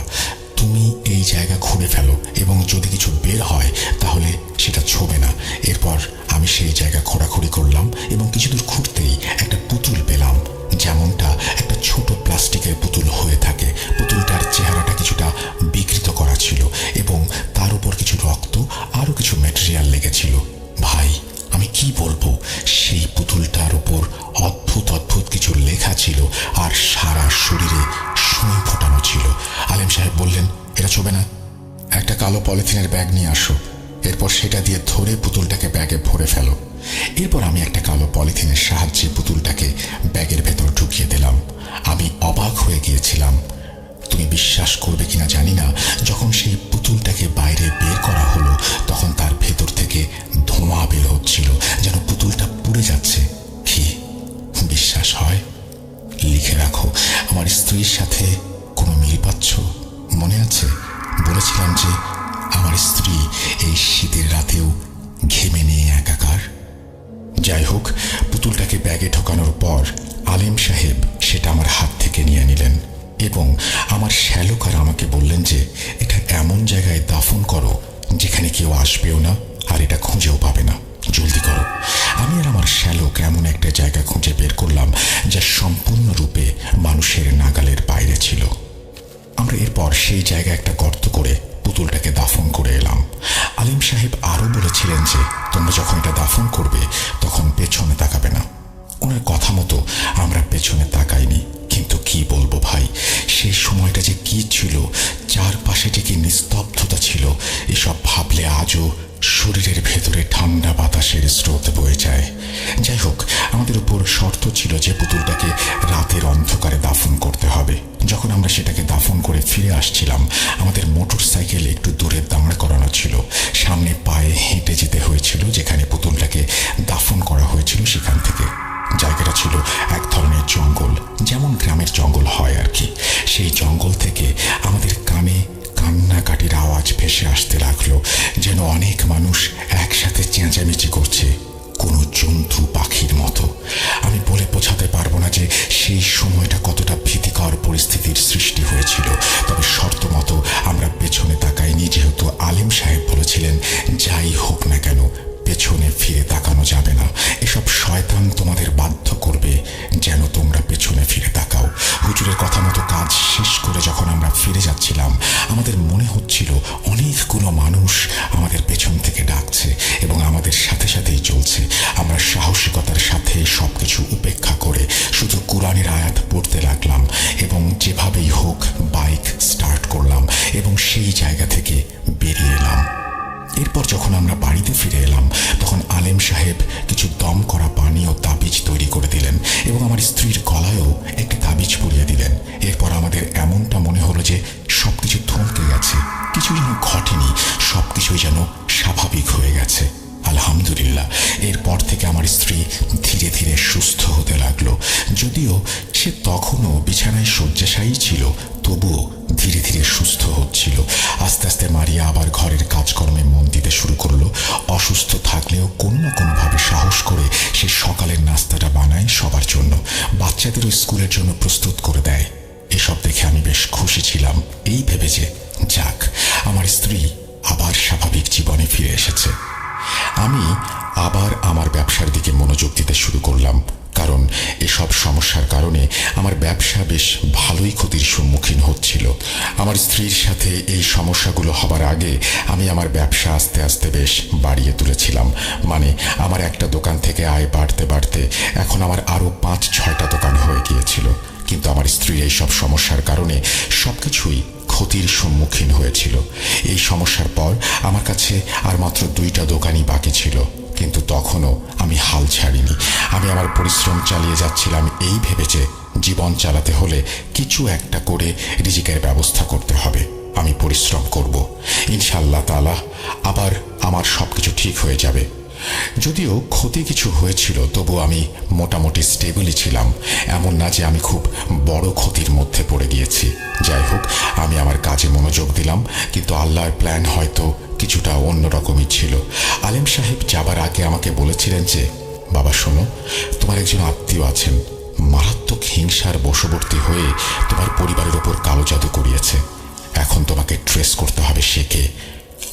তুমি এই জায়গা খুঁড়ে ফেলো এবং যদি কিছু বের হয় তাহলে সেটা ছোবে না। এরপর আমি সেই জায়গা খোঁড়াখুড়ি করলাম এবং কিছু দূর খুঁড়তেই একটা পুতুল পেলাম, যেমনটা একটা ছোট প্লাস্টিকের পুতুল হয়ে থাকে। পুতুলটার চেহারাটা কিছুটা বিকৃত করা ছিল এবং তার উপর কিছু রক্ত আরও কিছু ম্যাটেরিয়াল লেগেছিল। ভাই, আমি কি বলবো, সেই পুতুলটার উপর অদ্ভুত অদ্ভুত কিছু লেখা ছিল আর সারা শরীরে সুই ফোটানো ছিল। আলেম সাহেব বললেন, এটা চলবে না, একটা কালো পলিথিনের ব্যাগ নিয়ে আসো। এরপর সেটা দিয়ে ধরে পুতুলটাকে ব্যাগে ভরে ফেলো। এরপর আমি একটা কালো পলিথিনের সাহায্যে পুতুলটাকে ব্যাগের ভেতর ঢুকিয়ে দিলাম। আমি অবাক হয়ে গিয়েছিলাম। তুমি বিশ্বাস করবে কিনা জানি না, যখন সেই পুতুলটাকে বাইরে বের করা হলো তখন তার ভেতর থেকে ধোঁয়া বের হচ্ছিল, যেন পুতুলটা পুড়ে যাচ্ছে। কি বিশ্বাস হয়? লিখে রাখো, আমার স্ত্রীর সাথে কোনো মিল পাচ্ছ? মনে আছে বলেছিলাম যে আমার স্ত্রী এই শীতের রাতেও ঘেমে নিয়ে একাকার। যাই হোক, পুতুলটাকে ব্যাগে ঢোকানোর পর আলেম সাহেব সেটা আমার হাত থেকে নিয়ে নিলেন এবং আমার শ্যালকার আমাকে বললেন যে এটা এমন জায়গায় দাফন করো যেখানে কেউ আসবেও না আর এটা খুঁজেও পাবে না, জলদি করো। আমি আর আমার শ্যালক এমন একটা জায়গা খুঁজে বের করলাম যা সম্পূর্ণরূপে মানুষের নাগালের বাইরে ছিল। আমরা এরপর সেই জায়গায় একটা গর্ত করে পুতুলটাকে দাফন করে এলাম। আলিম সাহেব আরও বলেছিলেন যে তোমরা যখন এটা দাফন করবে তখন পেছনে তাকাবে না। ওনার কথা মতো আমরা পেছনে তাকাইনি, কিন্তু কি বলবো ভাই, সেই সময়টা যে কি ছিল, চারপাশে যে কি নিস্তব্ধতা ছিল, এসব ভাবলে আজও শরীরের ভেতরে ঠান্ডা বাতাসের স্রোত বয়ে যায়। যাই হোক, আমাদের উপর শর্ত ছিল যে পুতুলটাকে রাতের অন্ধকারে দাফন করতে হবে। যখন আমরা সেটাকে দাফন করে ফিরে আসছিলাম, আমাদের মোটর সাইকেল একটু দূরে দাঁড় করানো ছিল। সামনে পায়ে হেঁটে যেতে হয়েছিল যেখানে পুতুলটাকে দাফন করা হয়েছিল সেখান থেকে। জায়গাটা ছিল এক ধরনের জঙ্গল, যেমন গ্রামের জঙ্গল হয় আর কি। সেই জঙ্গল থেকে আমাদের কানে কান্নাকাটির আওয়াজ ভেসে আসতে লাগলো, যেন অনেক মানুষ একসাথে চেঁচামেচি করছে, কোনো জন্তু পাখির মতো। আমি বলে বোঝাতে পারবো না যে সেই সময়টা কতটা ভীতিকর পরিস্থিতির সৃষ্টি হয়েছিল। তবে শর্ত মতো আমরা পেছনে তাকাইনি, যেহেতু আলিম সাহেব বলেছিলেন যাই হোক না কেন পেছনে ফিরে তাকানো যাবে না। এসব শয়তান তোমাদের বাধ্য করবে যেন তোমরা পেছনে ফিরে তাকাও। হুজুরের কথা মতো কাজ শেষ করে যখন আমরা ফিরে যাচ্ছিলাম, আমাদের মনে হচ্ছিল অনেকগুলো মানুষ আমাদের পেছন থেকে ডাকছে এবং আমাদের সাথে সাথেই চলছে। আমরা সাহসিকতার সাথে সবকিছু উপেক্ষা করে শুধু কোরআনের আয়াত পড়তে লাগলাম এবং যেভাবেই হোক বাইক স্টার্ট করলাম এবং সেই জায়গা থেকে বেরিয়ে এলাম। এরপর যখন আমরা বাড়িতে ফিরে এলাম তখন আলেম সাহেব কিছু দম করা পানি ও তাবিজ তৈরি করে দিলেন এবং আমার স্ত্রীর গলায়ও একটি তাবিজ পরিয়ে দিলেন। এরপর আমাদের এমনটা মনে হলো যে সবকিছু থমকে গেছে, কিছু যেন ঘটেনি, সবকিছুই যেন স্বাভাবিক হয়ে গেছে। আলহামদুলিল্লাহ, এরপর থেকে আমার স্ত্রী ধীরে ধীরে সুস্থ হতে লাগলো। যদিও সে তখনও বিছানায় শয্যাশায়ী ছিল, তবুও ধীরে ধীরে সুস্থ হচ্ছিল। আস্তে আস্তে মারিয়া আবার ঘরের কাজকর্মে মন দিতে শুরু করলো। অসুস্থ থাকলেও কোনো না কোনোভাবে সাহস করে সে সকালের নাস্তাটা বানায় সবার জন্য, বাচ্চাদেরও স্কুলের জন্য প্রস্তুত করে দেয়। এসব দেখে আমি বেশ খুশি ছিলাম, এই ভেবে যে যাক, আমার স্ত্রী আবার স্বাভাবিক জীবনে ফিরে এসেছে। আমি আবার আমার ব্যবসার দিকে মনোযোগ দিতে শুরু করলাম, কারণ কারণ এসব সমস্যার কারণে আমার ব্যবসা বেশ ভালোই ক্ষতির সম্মুখীন হচ্ছিল। আমার স্ত্রীর সাথে এই সমস্যাগুলো হবার আগে আমি আমার ব্যবসা আস্তে আস্তে বেশ বাড়িয়ে তুলেছিলাম। মানে আমার একটা দোকান থেকে আয় বাড়তে বাড়তে এখন আমার আরও 5-6টা দোকান হয়ে গিয়েছিল। কিন্তু আমার স্ত্রীর এইসব সমস্যার কারণে সবকিছুই ক্ষতির সম্মুখীন হয়েছিল। এই সমস্যার পর আমার কাছে আর মাত্র 2টা দোকানই বাকি ছিল, কিন্তু তখনও আমি হাল ছাড়িনি। আমি আমার পরিশ্রম চালিয়ে যাচ্ছিলাম এই ভেবে যে জীবন চালাতে হলে কিছু একটা করে রিজিকের ব্যবস্থা করতে হবে। আমি পরিশ্রম করব, ইনশাআল্লাহ তাআলা আবার আমার সবকিছু ঠিক হয়ে যাবে। যদিও ক্ষতি কিছু হয়েছিল, তবু আমি মোটামুটি স্টেবলই ছিলাম। এমন না যে আমি খুব বড় ক্ষতির মধ্যে পড়ে গিয়েছি। যাই হোক, আমি আমার কাজে মনোযোগ দিলাম, কিন্তু আল্লাহর প্ল্যান হয়তো কিছুটা অন্যরকমই ছিল। আলেম সাহেব যাবার আগে আমাকে বলেছিলেন যে, বাবা শোনো, তোমার একজন আত্মীয় আছেন, মারাত্মক হিংসার বশবর্তী হয়ে তোমার পরিবারের ওপর কালো জাদু করিয়েছে। এখন তোমাকে ট্রেস করতে হবে সে কে।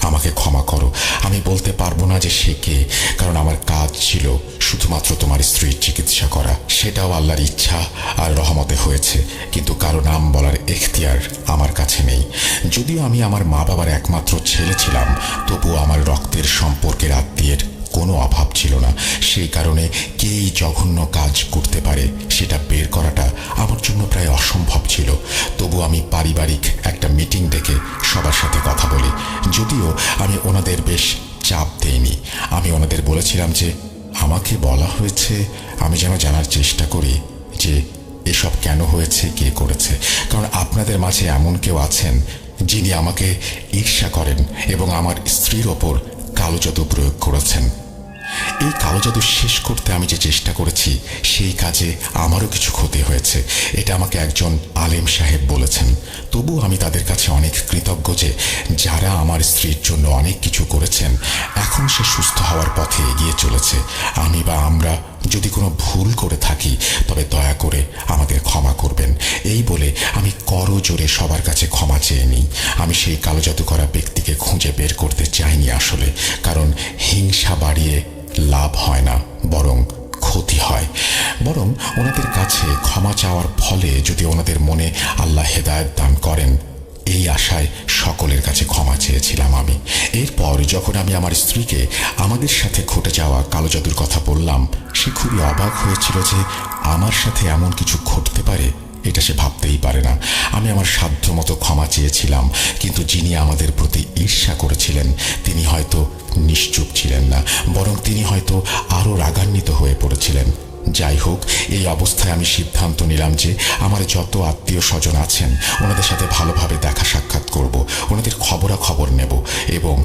আমাকে ক্ষমা করো, আমি বলতে পারবো না যে সে কে, কারণ আমার কাজ ছিল শুধুমাত্র তোমার স্ত্রীর চিকিৎসা করা। সেটাও আল্লাহর ইচ্ছা আর রহমতে হয়েছে, কিন্তু কারো নাম বলার এখতিয়ার আমার কাছে নেই। যদিও আমি আমার মা বাবার একমাত্র ছেলে ছিলাম, তবুও আমার রক্তের সম্পর্কের আত্মীয়ের কোনো অভাব ছিল না। সেই কারণে কে এই জঘন্য কাজ করতে পারে সেটা বের করাটা আমার জন্য প্রায় অসম্ভব ছিল। তবু আমি পারিবারিক একটা মিটিং ডেকে সবার সাথে কথা বলি। যদিও আমি ওনাদের বেশ চাপ দেইনি। আমি ওনাদের বলেছিলাম যে আমাকে বলা হয়েছে আমি যেন জানার চেষ্টা করি যে এসব কেন হয়েছে, কে করেছে। কারণ আপনাদের মাঝে এমন কেউ আছেন যিনি আমাকে ঈর্ষা করেন এবং আমার স্ত্রীর ওপর কালো জাদু প্রয়োগ করেছেন। এই কালো জাদু শেষ করতে আমি যে চেষ্টা করেছি, সেই কাজে আমারও কিছু ক্ষতি হয়েছে। এটা আমাকে একজন আলেম সাহেব বলেছেন। তবু আমি তাদের কাছে অনেক কৃতজ্ঞ যে যারা আমার স্ত্রীর জন্য অনেক কিছু করেছেন, এখন সে সুস্থ হওয়ার পথে এগিয়ে চলেছে। আমি বা আমরা যদি কোনো ভুল করে থাকি, তবে দয়া করে আমাদের ক্ষমা করবেন। এই বলে আমি করজোরে সবার কাছে ক্ষমা চেয়ে নিই। আমি সেই কালো জাদু করা ব্যক্তিকে খুঁজে বের করতে চাইনি আসলে, কারণ হিংসা বাড়িয়ে লাভ হয় না, বরং ক্ষতি হয়। বরং ওনাদের কাছে ক্ষমা চাওয়ার ফলে যদি ওনাদের মনে আল্লাহ হেদায়েত দান করেন, এই আশায় সকলের কাছে ক্ষমা চেয়েছিলাম আমি। এরপর যখন আমি আমার স্ত্রীকে আমাদের সাথে ঘটে যাওয়া কালো জাদুর কথা বললাম, সে খুবই অবাক হয়েছিল যে আমার সাথে এমন কিছু ঘটতে পারে, এটা সে ভাবতেই পারে না। আমি আমার সাধ্য মতো ক্ষমা চেয়েছিলাম, কিন্তু যিনি আমাদের প্রতি ঈর্ষা করেছিলেন তিনি হয়তো নিশ্চুপ ছিলেন না, বরং তিনি হয়তো আরও রাগান্বিত হয়ে পড়েছিলেন। যাই হোক, এই অবস্থায় আমি সিদ্ধান্ত নিলাম যে আমার যত আত্মীয় স্বজন আছেন ওনাদের সাথে ভালোভাবে দেখা সাক্ষাৎ করব, ওনাদের খবরাখবর নেব এবং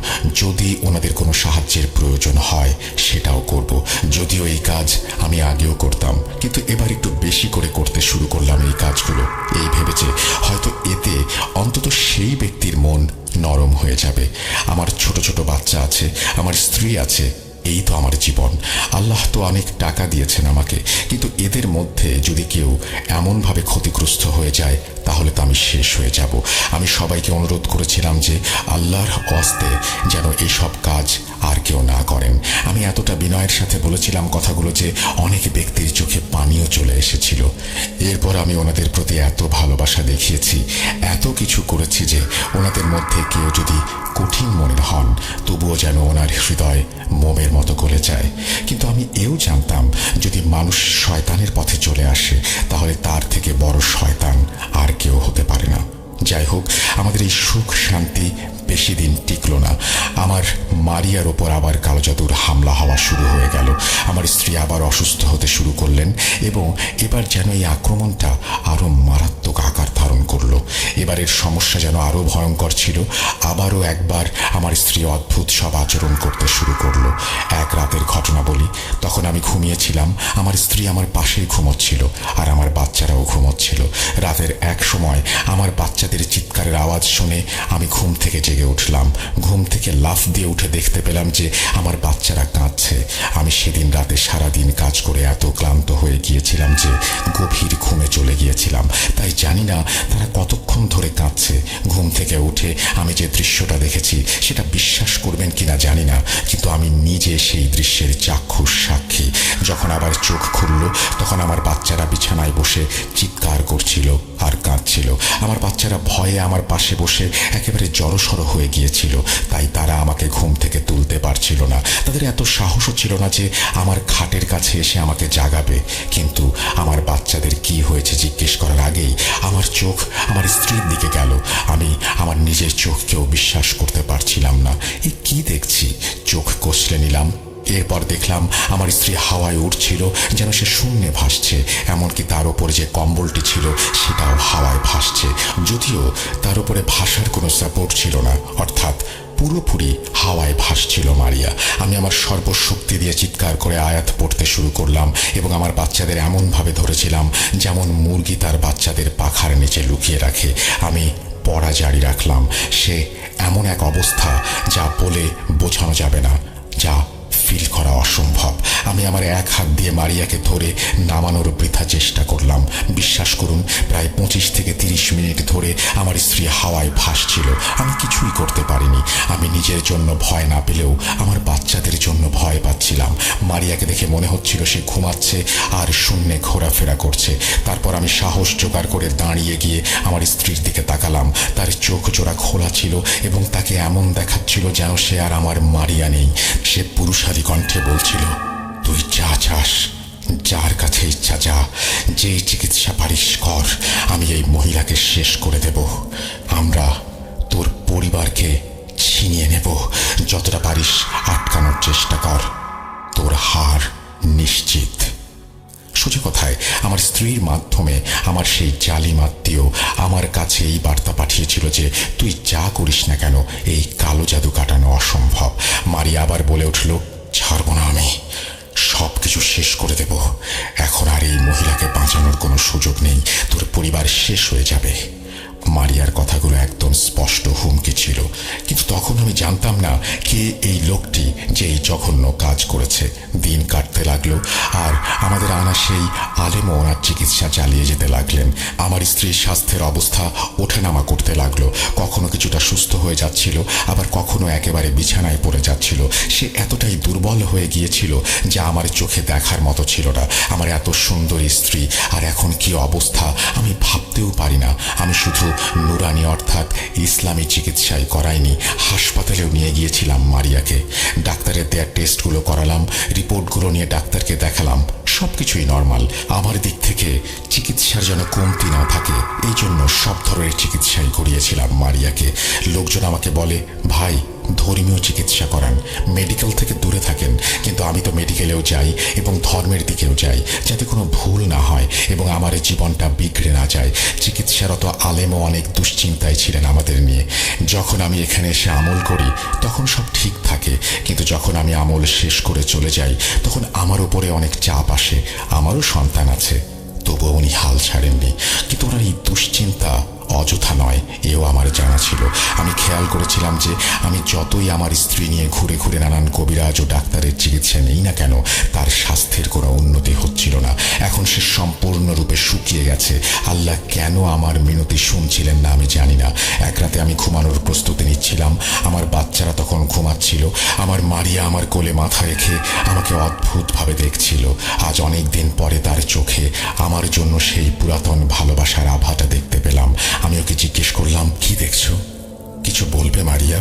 যদি ওনাদের কোনো সাহায্যের প্রয়োজন হয় সেটাও করব। যদিও এই কাজ আমি আগেও করতাম, কিন্তু এবার একটু বেশি করে করতে শুরু করলাম এই কাজগুলো, এই ভেবেছে হয়তো এতে অন্তত সেই ব্যক্তির মন নরম হয়ে যাবে। আমার ছোট ছোট বাচ্চা আছে, আমার স্ত্রী আছে, এই তো আমার জীবন। আল্লাহ তো অনেক টাকা দিয়েছেন আমাকে, কিন্তু এদের মধ্যে যদি কেউ এমনভাবে ক্ষতিগ্রস্ত হয়ে যায় তাহলে তো আমি শেষ হয়ে যাব। আমি সবাইকে অনুরোধ করেছিলাম যে আল্লাহর ওয়াস্তে যেন এইসব কাজ আর কেউ না করেন। আমি এতটা বিনয়ের সাথে বলেছিলাম কথাগুলো যে অনেক ব্যক্তির চোখে পানিও চলে এসেছিল। এরপর আমি ওনাদের প্রতি এত ভালোবাসা দেখিয়েছি, এত কিছু করেছি যে ওনাদের মধ্যে কেউ যদি কঠিন মনের হন, তবুও যেন ওনার হৃদয় মোমের মতো গলে যায়। কিন্তু আমি এও জানতাম যদি মানুষ শয়তানের পথে চলে আসে তাহলে তার থেকে বড় শয়তান আর কেউ হতে পারে না। যাই হোক, আমাদের এই সুখ শান্তি বেশি দিন টিকলো না। আমার মারিয়ার ওপর আবার কালো জাদুর হামলা হওয়া শুরু হয়ে গেল। আমার স্ত্রী আবার অসুস্থ হতে শুরু করলেন এবং এবার যেন এই আক্রমণটা আরও মারাত্মক আকার ধারণ করলো। এবারের সমস্যা যেন আরও ভয়ঙ্কর ছিল। আবারও একবার আমার স্ত্রী অদ্ভুত সব আচরণ করতে শুরু করলো। এক রাতের ঘটনা বলি, তখন আমি ঘুমিয়েছিলাম, আমার স্ত্রী আমার পাশেই ঘুমোচ্ছিল আর আমার বাচ্চারাও ঘুমোচ্ছিল। রাতের এক সময় আমার বাচ্চাদের চিৎকারের আওয়াজ শুনে আমি ঘুম থেকে জেগে উঠলাম। ঘুম থেকে লাফ দিয়ে উঠে দেখতে পেলাম যে আমার বাচ্চারা কাঁদছে। আমি সেদিন রাতে সারাদিন কাজ করে এত ক্লান্ত হয়ে গিয়েছিলাম যে গভীর ঘুমে চলে গিয়েছিলাম। তাই জানি না তারা কতক্ষণ ধরে কাঁদছে। ঘুমাচ্ছে। ঘুম থেকে উঠে আমি যে দৃশ্যটা দেখেছি সেটা বিশ্বাস করবেন কিনা জানি না, কিন্তু আমি নিজে সেই দৃশ্যের চাক্ষুষ সাক্ষী। যখন আবার চোখ খুলল তখন আমার বাচ্চারা বিছানায় বসে চিৎকার করছিল আর কাঁদছিল। আমার বাচ্চারা ভয়ে আমার পাশে বসে একেবারে জড়সড় হয়ে গিয়েছিল, তাই তারা আমাকে ঘুম থেকে তুলতে পারছিল না। তাদের এত সাহসও ছিল না যে আমার খাটের কাছে এসে আমাকে জাগাবে। কিন্তু আমার বাচ্চাদের কি হয়েছে জিজ্ঞেস করার আগেই আমার চোখ আমার স্ত্রীর দিকে গেল। আমি আমার নিজের চোখকেও বিশ্বাস করতে পারছিলাম না। এ কি দেখছি? চোখ কষলে নিলাম। এরপর দেখলাম আমার স্ত্রী হাওয়ায় উড়ছিল, যেন সে শূন্যে ভাসছে। এমনকি তার উপরে যে কম্বলটি ছিল সেটাও হাওয়ায় ভাসছে, যদিও তার উপরে ভাসার কোনো সাপোর্ট ছিল না, অর্থাৎ পুরোপুরি হাওয়ায় ভাসছিল মারিয়া। আমি আমার সর্বশক্তি দিয়ে চিৎকার করে আয়াত পড়তে শুরু করলাম এবং আমার বাচ্চাদের এমনভাবে ধরেছিলাম যেমন মুরগি তার বাচ্চাদের পাখার নিচে লুকিয়ে রাখে। আমি পড়া জারি রাখলাম। সে এমন এক অবস্থা যা বলে বোঝানো যাবে না, যা ফিল করা অসম্ভব। আমি আমার এক হাত দিয়ে মারিয়াকে ধরে নামানোর বৃথা চেষ্টা করলাম। বিশ্বাস করুন, প্রায় 25 থেকে 30 মিনিট ধরে আমার স্ত্রী হাওয়ায় ভাসছিল। আমি কিছুই করতে পারিনি। আমি নিজের জন্য ভয় না পেলেও আমার বাচ্চাদের জন্য ভয় পাচ্ছিলাম। মারিয়াকে দেখে মনে হচ্ছিল সে ঘুমাচ্ছে আর শূন্যে ঘোরাফেরা করছে। তারপর আমি সাহস জোগাড় করে দাঁড়িয়ে গিয়ে আমার স্ত্রীর দিকে তাকালাম। তার চোখ জোড়া খোলা ছিল এবং তাকে এমন দেখাচ্ছিল যেন সে আর আমার মারিয়া নেই। সে পুরুষালী কণ্ঠে বলছিল, তুই যা চাস, যার কাছে ইচ্ছা যা, যে চিকিৎসা পারিস কর, আমি এই মহিলাকে শেষ করে দেব। আমরা তোর পরিবারকে ছিনিয়ে নেব। যতটা পারিস আটকানোর চেষ্টা কর, তোর হার নিশ্চিত। সোজা কথায় আমার স্ত্রীর মাধ্যমে আমার সেই জালিম আত্মীয় আমার কাছে এই বার্তা পাঠিয়েছিল যে তুই যা করিস না কেন এই কালো জাদু কাটানো অসম্ভব। মারিয়া আবার বলে উঠল, ছাড়ব না, আমি সব কিছু শেষ করে দেব। এখন আর এই মহিলাকে বাঁচানোর কোনো সুযোগ নেই, তোর পরিবার শেষ হয়ে যাবে। মারিয়ার কথাগুলো একদম স্পষ্ট হুমকি ছিল, কিন্তু তখন আমি জানতাম না কে এই লোকটি যে এই জঘন্য কাজ করেছে। দিন কাটতে লাগলো আর আমাদের আনা সেই আলেমও ওনার চিকিৎসা চালিয়ে যেতে লাগলেন। আমার স্ত্রীর স্বাস্থ্যের অবস্থা ওঠানামা করতে লাগলো। কখনো কিছুটা সুস্থ হয়ে যাচ্ছিল, আবার কখনো একেবারে বিছানায় পড়ে যাচ্ছিল। সে এতটাই দুর্বল হয়ে গিয়েছিল যা আমার চোখে দেখার মতো ছিল না। আমার এত সুন্দর স্ত্রী আর এখন কি অবস্থা আমি ভাবতেও পারি না। আমি শুধু নুরানি অর্থাৎ ইসলামী চিকিৎসাই করাইনি, হাসপাতালেও নিয়ে গিয়েছিলাম মারিয়াকে। ডাক্তারের দেওয়া টেস্টগুলো করালাম, রিপোর্টগুলো নিয়ে ডাক্তারকে দেখালাম। সবকিছুই নর্মাল। আমার দিক থেকে চিকিৎসার যেন কমতি না থাকে এই জন্য সব ধরনের চিকিৎসাই করিয়েছিলাম মারিয়াকে। লোকজন আমাকে বলে, ভাই ধর্মীয় চিকিৎসা করান, মেডিকেল থেকে দূরে থাকেন। কিন্তু আমি তো মেডিকেলেও যাই এবং ধর্মের দিকেও যাই, যাতে কোনো ভুল না হয় এবং আমার জীবনটা বিগড়ে না যায়। চিকিৎসারত আলেমও অনেক দুশ্চিন্তায় ছিলেন আমাদের নিয়ে। যখন আমি এখানে এসে আমল করি তখন সব ঠিক থাকে, কিন্তু যখন আমি আমল শেষ করে চলে যাই তখন আমার উপরে অনেক চাপ আসে। আমারও সন্তান আছে, তবুও উনি হাল ছাড়েননি। কিন্তু ওনার এই দুশ্চিন্তা অযথা নয়, এও আমার জানা ছিল। আমি খেয়াল করেছিলাম যে আমি যতই আমার স্ত্রী নিয়ে ঘুরে ঘুরে নানান কবিরাজ ও ডাক্তারের চিকিৎসা নেই না কেন, তার স্বাস্থ্যের কোনো উন্নতি হচ্ছিল না। এখন সে সম্পূর্ণরূপে শুকিয়ে গেছে। আল্লাহ কেন আমার মিনতি শুনছিলেন না আমি জানি না। এক রাতে আমি ঘুমানোর প্রস্তুতি নিচ্ছিলাম, আমার বাচ্চারা তখন ঘুমাচ্ছিল। আমার মারিয়া আমার কোলে মাথা রেখে আমাকে অদ্ভুতভাবে দেখছিল। আজ অনেক দিন পরে তার চোখে আমার জন্য সেই পুরাতন ভালোবাসার আভাটা দেখতে পেলাম। আমি ওকে জিজ্ঞেস করলাম, কি দেখছো? কিছু বলবে মারিয়া?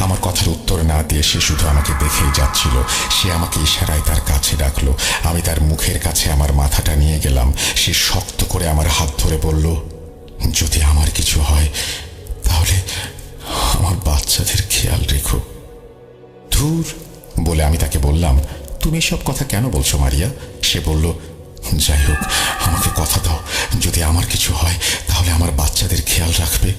আমার কথার উত্তর না দিয়ে সে শুধু আমাকে দেখেই যাচ্ছিল। সে আমাকে ইশারায় তার কাছে ডাকলো। আমি তার মুখের কাছে আমার মাথাটা নিয়ে গেলাম। সে শক্ত করে আমার হাত ধরে বলল, যদি আমার কিছু হয় তাহলে আমার বাচ্চাদের খেয়াল রেখো। ধুর বলে আমি তাকে বললাম, তুমি এসব কথা কেন বলছো মারিয়া? সে বলল, যাই হোক, আমাকে কথা দাও, যদি আমার কিছু হয় তাহলে আমার বাচ্চাদের খেয়াল রাখবে।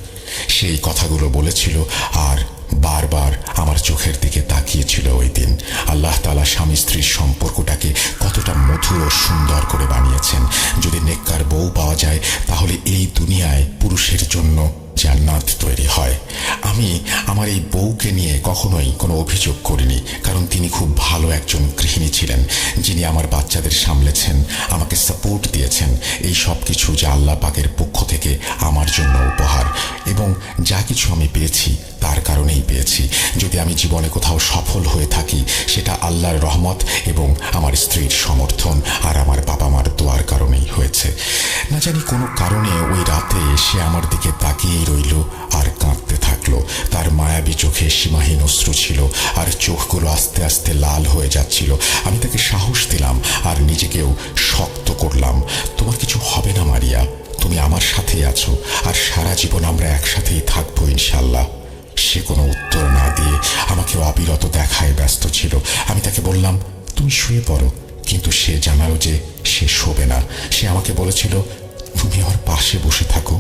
সেই কথাগুলো বলেছিল আর বারবার আমার চোখের দিকে তাকিয়েছিল। ওই দিন আল্লাহ তাআলা স্বামী স্ত্রীর সম্পর্কটাকে কতটা মধুর ও সুন্দর করে বানিয়েছেন। যদি নেককার বউ পাওয়া যায় তাহলে এই দুনিয়ায় পুরুষের জন্য জান্নাত তৈরি হয়। আমি আমার এই বউকে নিয়ে কখনোই কোনো অভিযোগ করিনি, কারণ তিনি খুব ভালো একজন গৃহিণী ছিলেন, যিনি আমার বাচ্চাদের সামলেছেন, আমাকে সাপোর্ট দিয়েছেন। এই সব কিছু যা আল্লাহ পাকের পক্ষ থেকে আমার জন্য উপহার। এবং যা কিছু আমি পেয়েছি তার কারণেই পেয়েছি। যদি আমি জীবনে কোথাও সফল হয়ে থাকি সেটা আল্লাহর রহমত এবং আমার স্ত্রীর সমর্থন আর আমার বাবা মার দোয়ার কারণেই হয়েছে। না জানি কোনো কারণে ওই রাতে সে আমার দিকে তাকিয়েই রইল আর কাঁদতে থাকলো। তার মায়াবী চোখে সীমাহীন অশ্রু ছিল আর চোখগুলো আস্তে আস্তে লাল হয়ে যাচ্ছিল। আমি তাকে সাহস দিলাম আর নিজেকেও শক্ত করলাম। তোমার কিছু হবে না মারিয়া, তুমি আমার সাথেই আছো আর সারা জীবন আমরা একসাথেই থাকবো ইনশাল্লাহ। সে কোনো উত্তর না দিয়ে আমাকে অবিরত দেখায় ব্যস্ত ছিল। আমি তাকে বললাম, তুমি শুয়ে পড়ো, কিন্তু সে জানালো যে সে শোবে না। সে আমাকে বলেছিল, তুমি আমার পাশে বসে থাকো।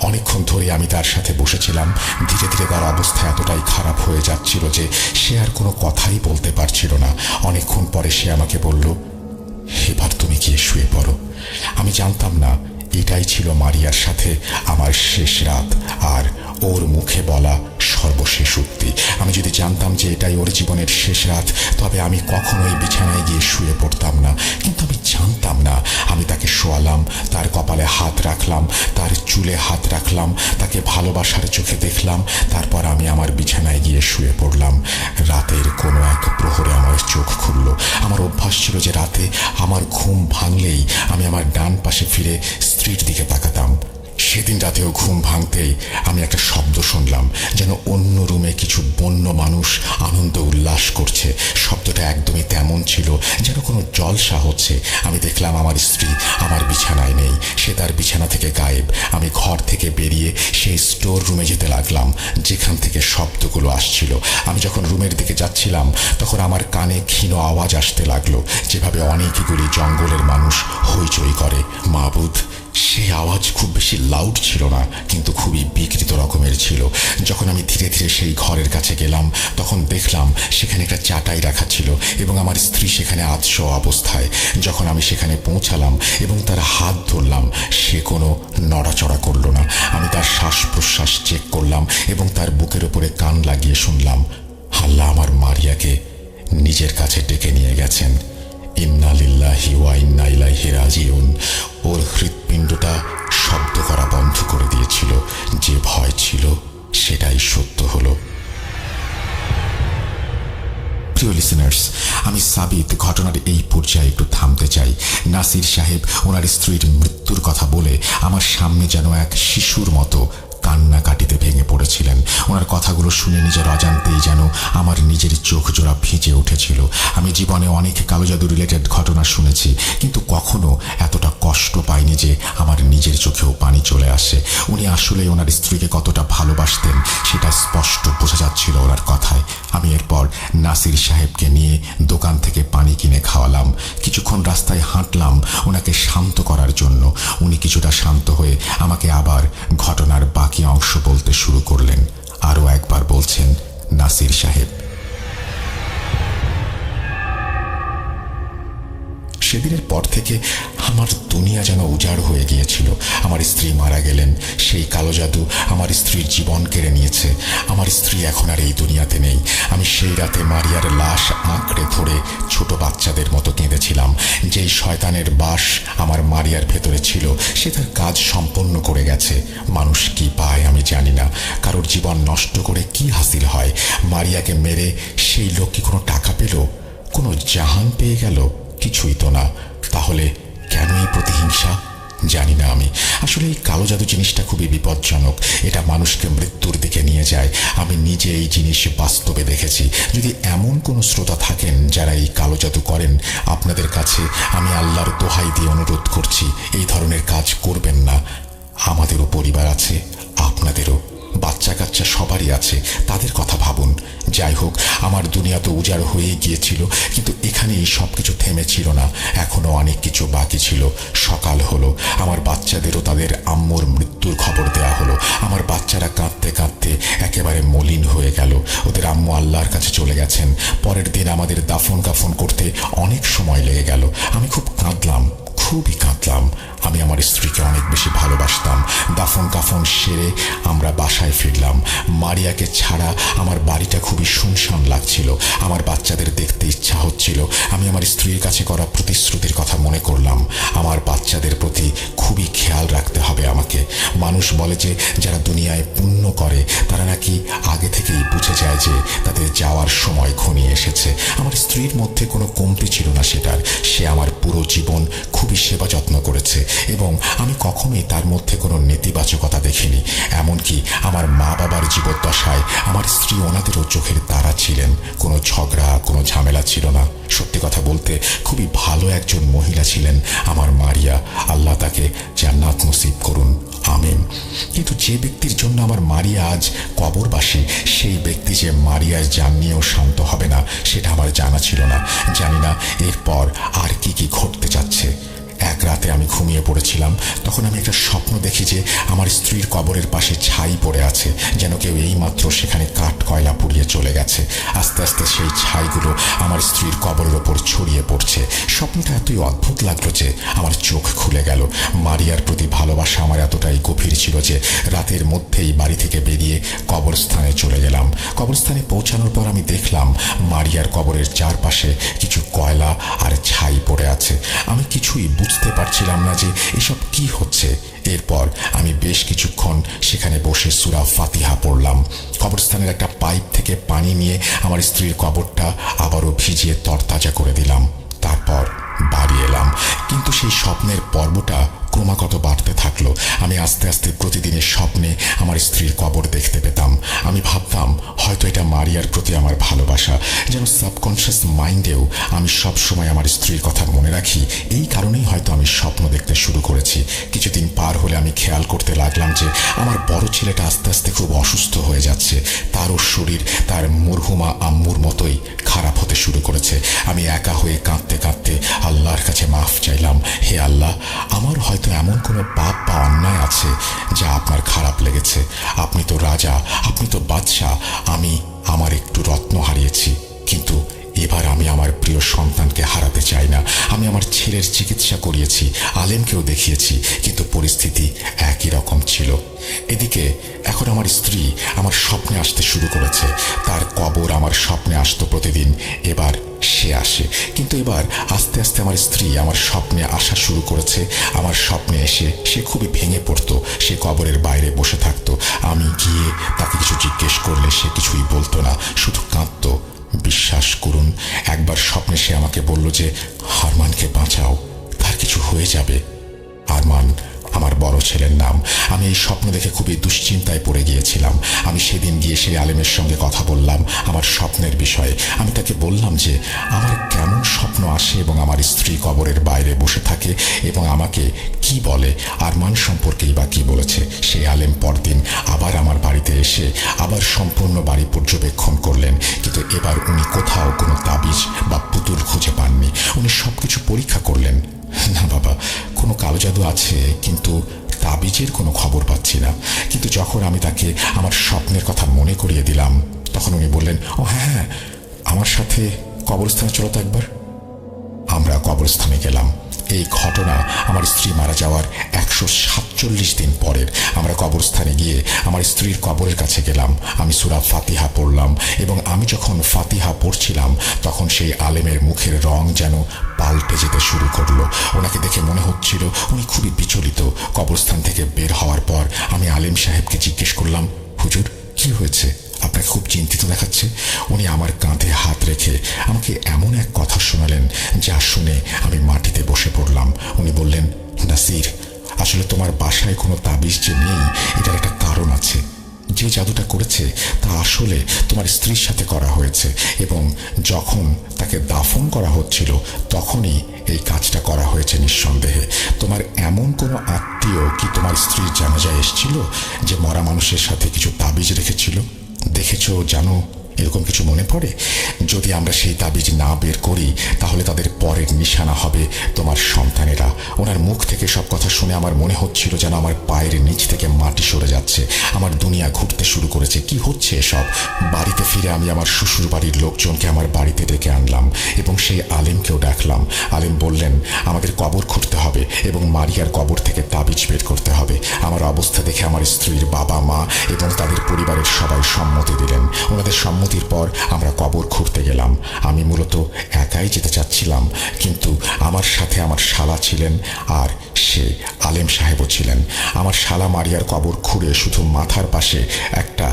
অনেকক্ষণ ধরে আমি তার সাথে বসেছিলাম। ধীরে ধীরে তার অবস্থা এতটাই খারাপ হয়ে যাচ্ছিল যে সে আর কোনো কথাই বলতে পারছিল না। অনেকক্ষণ পরে সে আমাকে বলল, এবার তুমি গিয়ে শুয়ে পড়ো। আমি জানতাম না এটাই ছিল মারিয়ার সাথে আমার শেষ রাত আর ওর মুখে বলা সর্বশেষ উক্তি। আমি যদি জানতাম যে এটাই ওর জীবনের শেষ রাত তবে আমি কখনোই বিছানায় গিয়ে শুয়ে পড়তাম না। কিন্তু আমি জানতাম না। আমি তাকে শোয়ালাম, তার কপালে হাত রাখলাম, তার চুলে হাত রাখলাম, তাকে ভালোবাসার চোখে দেখলাম। তারপর আমি আমার বিছানায় গিয়ে শুয়ে পড়লাম। রাতের কোনো এক প্রহরে আমার চোখ খুলল। আমার অভ্যাস ছিল যে রাতে আমার ঘুম ভাঙলেই আমি আমার ডান পাশে ফিরে স্ত্রীর দিকে তাকাতাম। সেদিন রাতেও ঘুম ভাঙতেই আমি একটা শব্দ শুনলাম, যেন অন্য রুমে কিছু বন্য মানুষ আনন্দ উল্লাস করছে। শব্দটা একদমই তেমন ছিল যেন কোনো জলসা হচ্ছে। আমি দেখলাম আমার স্ত্রী আমার বিছানায় নেই, সে তার বিছানা থেকে গায়েব। আমি ঘর থেকে বেরিয়ে সেই স্টোর রুমে যেতে লাগলাম যেখান থেকে শব্দগুলো আসছিল। আমি যখন রুমের দিকে যাচ্ছিলাম তখন আমার কানে ক্ষীণ আওয়াজ আসতে লাগলো, যেভাবে অনেকগুলি জঙ্গলের মানুষ হইচই করে। মাবুদ, সেই আওয়াজ খুব বেশি লাউড ছিল না, কিন্তু খুবই বিকৃত রকমের ছিল। যখন আমি ধীরে ধীরে সেই ঘরের কাছে গেলাম তখন দেখলাম সেখানে একটা চাটাই রাখা ছিল এবং আমার স্ত্রী সেখানে আধশো অবস্থায়। যখন আমি সেখানে পৌঁছালাম এবং তার হাত ধরলাম, সে কোনো নড়াচড়া করলো না। আমি তার শ্বাস প্রশ্বাস চেক করলাম এবং তার বুকের ওপরে কান লাগিয়ে শুনলাম, আল্লাহ আমার মারিয়াকে নিজের কাছে ডেকে নিয়ে গেছেন। ইন্না লিল্লাহি ওয়া ইন্না ইলাইহি রাজিউন। ওর হৃৎপিণ্ডটা শব্দ করা বন্ধ করে দিয়েছিল। যে ভয় ছিল সেটাই সত্য হলো। প্রিয় লিসেনার্স, আমি সাবিত ঘটনার এই পর্যায়ে একটু থামতে চাই। নাসির সাহেব ওনার স্ত্রীর মৃত্যুর কথা বলে আমার সামনে যেন এক শিশুর মতো কান্নাকাটিতে ভেঙে পড়েছিলেন। ওনার কথাগুলো শুনে নিজের অজান্তেই যেন আমার নিজের চোখ জোড়া ভিজে উঠেছিল। আমি জীবনে অনেক কালো জাদু রিলেটেড ঘটনা শুনেছি, কিন্তু কখনো এতটা কষ্ট পাইনি যে আমার নিজের চোখেও পানি চলে আসে। উনি আসলে ওনার স্ত্রীকে কতটা ভালোবাসতেন সেটা স্পষ্ট বোঝা যাচ্ছিল ওনার কথায়। আমি এরপর নাসির সাহেবকে নিয়ে দোকান থেকে পানি কিনে খাওয়ালাম। কিছুক্ষণ রাস্তায় হাঁটলাম ওনাকে শান্ত করার জন্য। উনি কিছুটা শান্ত হয়ে আমাকে আবার ঘটনার বাকি অংশ বলতে শুরু করলেন। আরও একবার বলছেন নাসির সাহেব, সেদিনের পর থেকে আমার দুনিয়া যেন উজাড় হয়ে গিয়েছিল। আমার স্ত্রী মারা গেলেন। সেই কালো জাদু আমার স্ত্রীর জীবন কেড়ে নিয়েছে। আমার স্ত্রী এখন আর এই দুনিয়াতে নেই। আমি সেই রাতে মারিয়ার লাশ আঁকড়ে ধরে ছোট বাচ্চাদের মতো কেঁদেছিলাম। যেই শয়তানের বাস আমার মারিয়ার ভেতরে ছিল সে তার কাজ সম্পন্ন করে গেছে। মানুষ কি পায় আমি জানি না। কারোর জীবন নষ্ট করে কি হাসিল হয়? মারিয়াকে মেরে সেই লোক কি কোনো টাকা পেল? কোনো জাহান পেয়ে গেল? কিছুই তো না। তাহলে কেন এই প্রতিহিংসা? জানি না আমি। আসলে এই কালো জাদু জিনিসটা খুবই বিপজ্জনক। এটা মানুষকে মৃত্যুর দিকে নিয়ে যায়। আমি নিজে এই জিনিস বাস্তবে দেখেছি। যদি এমন কোনো শ্রোতা থাকেন যারা এই কালো জাদু করেন, আপনাদের কাছে আমি আল্লাহর দোহাই দিয়ে অনুরোধ করছি, এই ধরনের কাজ করবেন না। আমাদেরও পরিবার আছে, আপনাদেরও বাচ্চা কাচ্চা সবারই আছে, তাদের কথা ভাবুন। যাই হোক, আমার দুনিয়া তো উজাড় হয়ে গিয়েছিল, কিন্তু এখানেই সব কিছু থেমেছিল না। এখনো অনেক কিছু বাকি ছিল। সকাল হলো, আমার বাচ্চাদেরও তাদের আম্মুর মৃত্যুর খবর দেয়া হলো। আমার বাচ্চারা কাঁদতে কাঁদতে একেবারে মলিন হয়ে গেল। ওদের আম্মু আল্লাহর কাছে চলে গেছেন। পরের দিন আমাদের দাফন কাফন করতে অনেক সময় লেগে গেল। আমি খুব কাঁদলাম, খুবই কাঁদলাম। আমি আমার স্ত্রীকে অনেক বেশি ভালোবাসতাম। দাফন কাফন সেরে আমরা বাসায় ফিরলাম। মারিয়াকে ছাড়া আমার বাড়িটা খুবই শুনশান লাগছিল। আমার বাচ্চাদের দেখতে ইচ্ছা হচ্ছিল। আমি আমার স্ত্রীর কাছে করা প্রতিশ্রুতির কথা মনে করলাম। আমার বাচ্চাদের প্রতি খুবই খেয়াল রাখতে হবে আমাকে। মানুষ বলে যে যারা দুনিয়ায় পুণ্য যে তাদের যাওয়ার সময় ঘনিয়ে এসেছে। আমার স্ত্রীর মধ্যে কোনো কমতি ছিল না সেটার। সে আমার পুরো জীবন খুবই সেবা যত্ন করেছে এবং আমি কখনোই তার মধ্যে কোনো নেতিবাচকতা দেখিনি। এমনকি আমার মা বাবার জীবদ্দশায় আমার স্ত্রী ওনাদেরও চোখের তারা ছিলেন। কোনো ঝগড়া, কোনো ঝামেলা ছিল না। সত্যি কথা বলতে খুবই ভালো একজন মহিলা ছিলেন আমার মারিয়া। আল্লাহ তাকে জান্নাত নসিব করুন, আমিন। কিন্তু যে ব্যক্তির জন্য আমার মারিয়া আজ কবরবাসী, সেই ব্যক্তি যে মারিয়ার জান নিয়েও শান্ত হবে না সেটা আমার জানা ছিল না। জানি না এরপর আর কি কি ঘটতে যাচ্ছে। এক রাতে আমি ঘুমিয়ে পড়েছিলাম। তখন আমি একটা স্বপ্ন দেখি যে আমার স্ত্রীর কবরের পাশে ছাই পড়ে আছে, যেন কেউ এইমাত্র সেখানে কাঠ কয়লা পুড়িয়ে চলে গেছে। আস্তে আস্তে সেই ছাইগুলো আমার স্ত্রীর কবরের ওপর ছড়িয়ে পড়ছে। স্বপ্নটা এতই অদ্ভুত লাগলো যে আমার চোখ খুলে গেল। মারিয়ার প্রতি ভালোবাসা আমার এতটাই গভীর ছিল যে রাতের মধ্যেই বাড়ি থেকে বেরিয়ে কবরস্থানে চলে গেলাম। কবরস্থানে পৌঁছানোর পর আমি দেখলাম মারিয়ার কবরের চারপাশে কিছু কয়লা আর ছাই পড়ে আছে। আমি কিছুই বুঝতে পারছিলাম না যে এসব কি হচ্ছে। এরপর আমি বেশ কিছুক্ষণ সেখানে বসে সূরা ফাতিহা পড়লাম। কবরস্থানের একটা পাইপ থেকে পানি নিয়ে আমার স্ত্রীর কবরটা আবারও ভিজিয়ে তরতাজা করে দিলাম। তারপর বাড়ি এলাম। কিন্তু সেই স্বপ্নের পর্বটা ক্রমাগত বাড়তে থাকলো। আমি আস্তে আস্তে প্রতিদিনের স্বপ্নে আমার স্ত্রীর কবর দেখতে পেতাম। আমি ভাবতাম হয়তো এটা মারিয়ার প্রতি আমার ভালোবাসা। যেন সাবকনশিয়াস মাইন্ডেও আমি সব সময় আমার স্ত্রীর কথা মনে রাখি। এই কারণেই হয়তো আমি স্বপ্ন দেখতে শুরু করেছি। কিছুদিন পার হলে আমি খেয়াল করতে লাগলাম যে আমার বড় ছেলেটা আস্তে আস্তে খুব অসুস্থ হয়ে যাচ্ছে। তারও শরীর তার মরহুমা আম্মুর মতোই খারাপ হতে শুরু করেছে। আমি একা হয়ে কাঁদতে কাঁদতে আল্লাহর কাছে মাফ চাইলাম। হে আল্লাহ, আমার হয়তো এমন কোনো পাপ বা অন্যায় আছে যা আপনার খারাপ লেগেছে। আপনি তো রাজা, আপনি তো বাদশাহ। আমি আমার একটু রত্ন হারিয়েছি, কিন্তু এবার আমি আমার প্রিয় সন্তানকে হারাতে চাই না। আমি আমার ছেলের চিকিৎসা করিয়েছি, আলেমকেও দেখিয়েছি, কিন্তু পরিস্থিতি একই রকম ছিল। এদিকে এখন আমার স্ত্রী আমার স্বপ্নে আসতে শুরু করেছে। তার কবর আমার স্বপ্নে আসতো প্রতিদিন। এবার সে আসে, কিন্তু এবার আস্তে আস্তে আমার স্ত্রী আমার স্বপ্নে আসা শুরু করেছে। আমার স্বপ্নে এসে সে খুবই ভেঙে পড়তো। সে কবরের বাইরে বসে থাকতো। আমি গিয়ে তাকে কিছু জিজ্ঞেস করলে সে কিছুই বলতো না, শুধু কাঁদতো। বিশ্বাস করুন, একবার স্বপ্নে সে আমাকে বলল যে আরমানকে বাঁচাও, তার কিছু হয়ে যাবে। আরমান আমার বড় ছেলের নাম। আমি এই স্বপ্ন দেখে খুবই দুশ্চিন্তায় পড়ে গিয়েছিলাম। আমি সেদিন গিয়ে সেই আলেমের সঙ্গে কথা বললাম আমার স্বপ্নের বিষয়ে। আমি তাকে বললাম যে আমার কেমন স্বপ্ন আসে এবং আমার স্ত্রী কবরের বাইরে বসে থাকে এবং আমাকে কি বলে, আরমান সম্পর্কেই বা কি বলেছে। সেই আলেম পরদিন আবার আমার বাড়িতে এসে আবার সম্পূর্ণ বাড়ি পর্যবেক্ষণ করলেন, কিন্তু এবার উনি কোথাও কোনো তাবিজ বা পুতুল খুঁজে পাননি। উনি সবকিছু পরীক্ষা করলেন। না বাবা, কোনো কালো জাদু আছে, কিন্তু তাবিজের কোনো খবর পাচ্ছি না। কিন্তু যখন আমি তাকে আমার স্বপ্নের কথা মনে করিয়ে দিলাম, তখন উনি বললেন, ও হ্যাঁ, আমার সাথে কবরস্থানে চলো তো একবার। আমরা কবরস্থানে গেলাম। এই ঘটনা আমার স্ত্রী মারা যাওয়ার 147 দিন পরের। আমরা কবরস্থানে গিয়ে আমার স্ত্রীর কবরের কাছে গেলাম। আমি সূরা ফাতিহা পড়লাম এবং আমি যখন ফাতিহা পড়ছিলাম তখন সেই আলেমের মুখের রং যেন পাল্টে যেতে শুরু করলো। ওনাকে দেখে মনে হচ্ছিল উনি খুবই বিচলিত। কবরস্থান থেকে বের হওয়ার পর আমি আলেম সাহেবকে জিজ্ঞেস করলাম, হুজুর কি হয়েছে? আপনাকে খুব চিন্তিত দেখাচ্ছে। উনি আমার কাঁধে হাত রেখে আমাকে এমন এক কথা শোনালেন যা শুনে আমি মাটিতে বসে পড়লাম। উনি বললেন, নাসির, আসলে তোমার বাসায় কোনো তাবিজ যে নেই এটার একটা কারণ আছে। যে জাদুটা করেছে তা আসলে তোমার স্ত্রীর সাথে করা হয়েছে এবং যখন তাকে দাফন করা হচ্ছিল তখনই এই কাজটা করা হয়েছে নিঃসন্দেহে। তোমার এমন কোনো আত্মীয় কি তোমার স্ত্রীর জানাজায় এসেছিল যে মরা মানুষের সাথে কিছু তাবিজ রেখেছিল? দেখেছো, জানো, এরকম কিছু মনে পড়ে? যদি আমরা সেই তাবিজ না বের করি তাহলে তাদের পরের নিশানা হবে তোমার সন্তানেরা। ওনার মুখ থেকে সব কথা শুনে আমার মনে হচ্ছিল যেন আমার পায়ের নিচ থেকে মাটি সরে যাচ্ছে। আমার দুনিয়া ঘুরতে শুরু করেছে। কি হচ্ছে এসব? বাড়িতে ফিরে আমি আমার শ্বশুর বাড়ির লোকজনকে আমার বাড়িতে ডেকে আনলাম এবং সেই আলেমকেও ডাকলাম। আলেম বললেন আমাদের কবর খুঁড়তে হবে এবং মারিয়ার কবর থেকে তাবিজ বের করতে হবে। আমার অবস্থা দেখে আমার স্ত্রীর বাবা মা এবং তাদের পরিবারের সবাই সম্মতি দিলেন। ওনাদের সম্মতির পর আমরা কবর খুঁড়তে গেলাম। আমি মূলত একাই যেতে চাচ্ছিলাম, কিন্তু আমার সাথে আমার শালা ছিলেন আর সে আলেম সাহেবও ছিলেন। আমার শালা মারিয়ার কবর খুঁড়ে শুধু মাথার পাশে একটা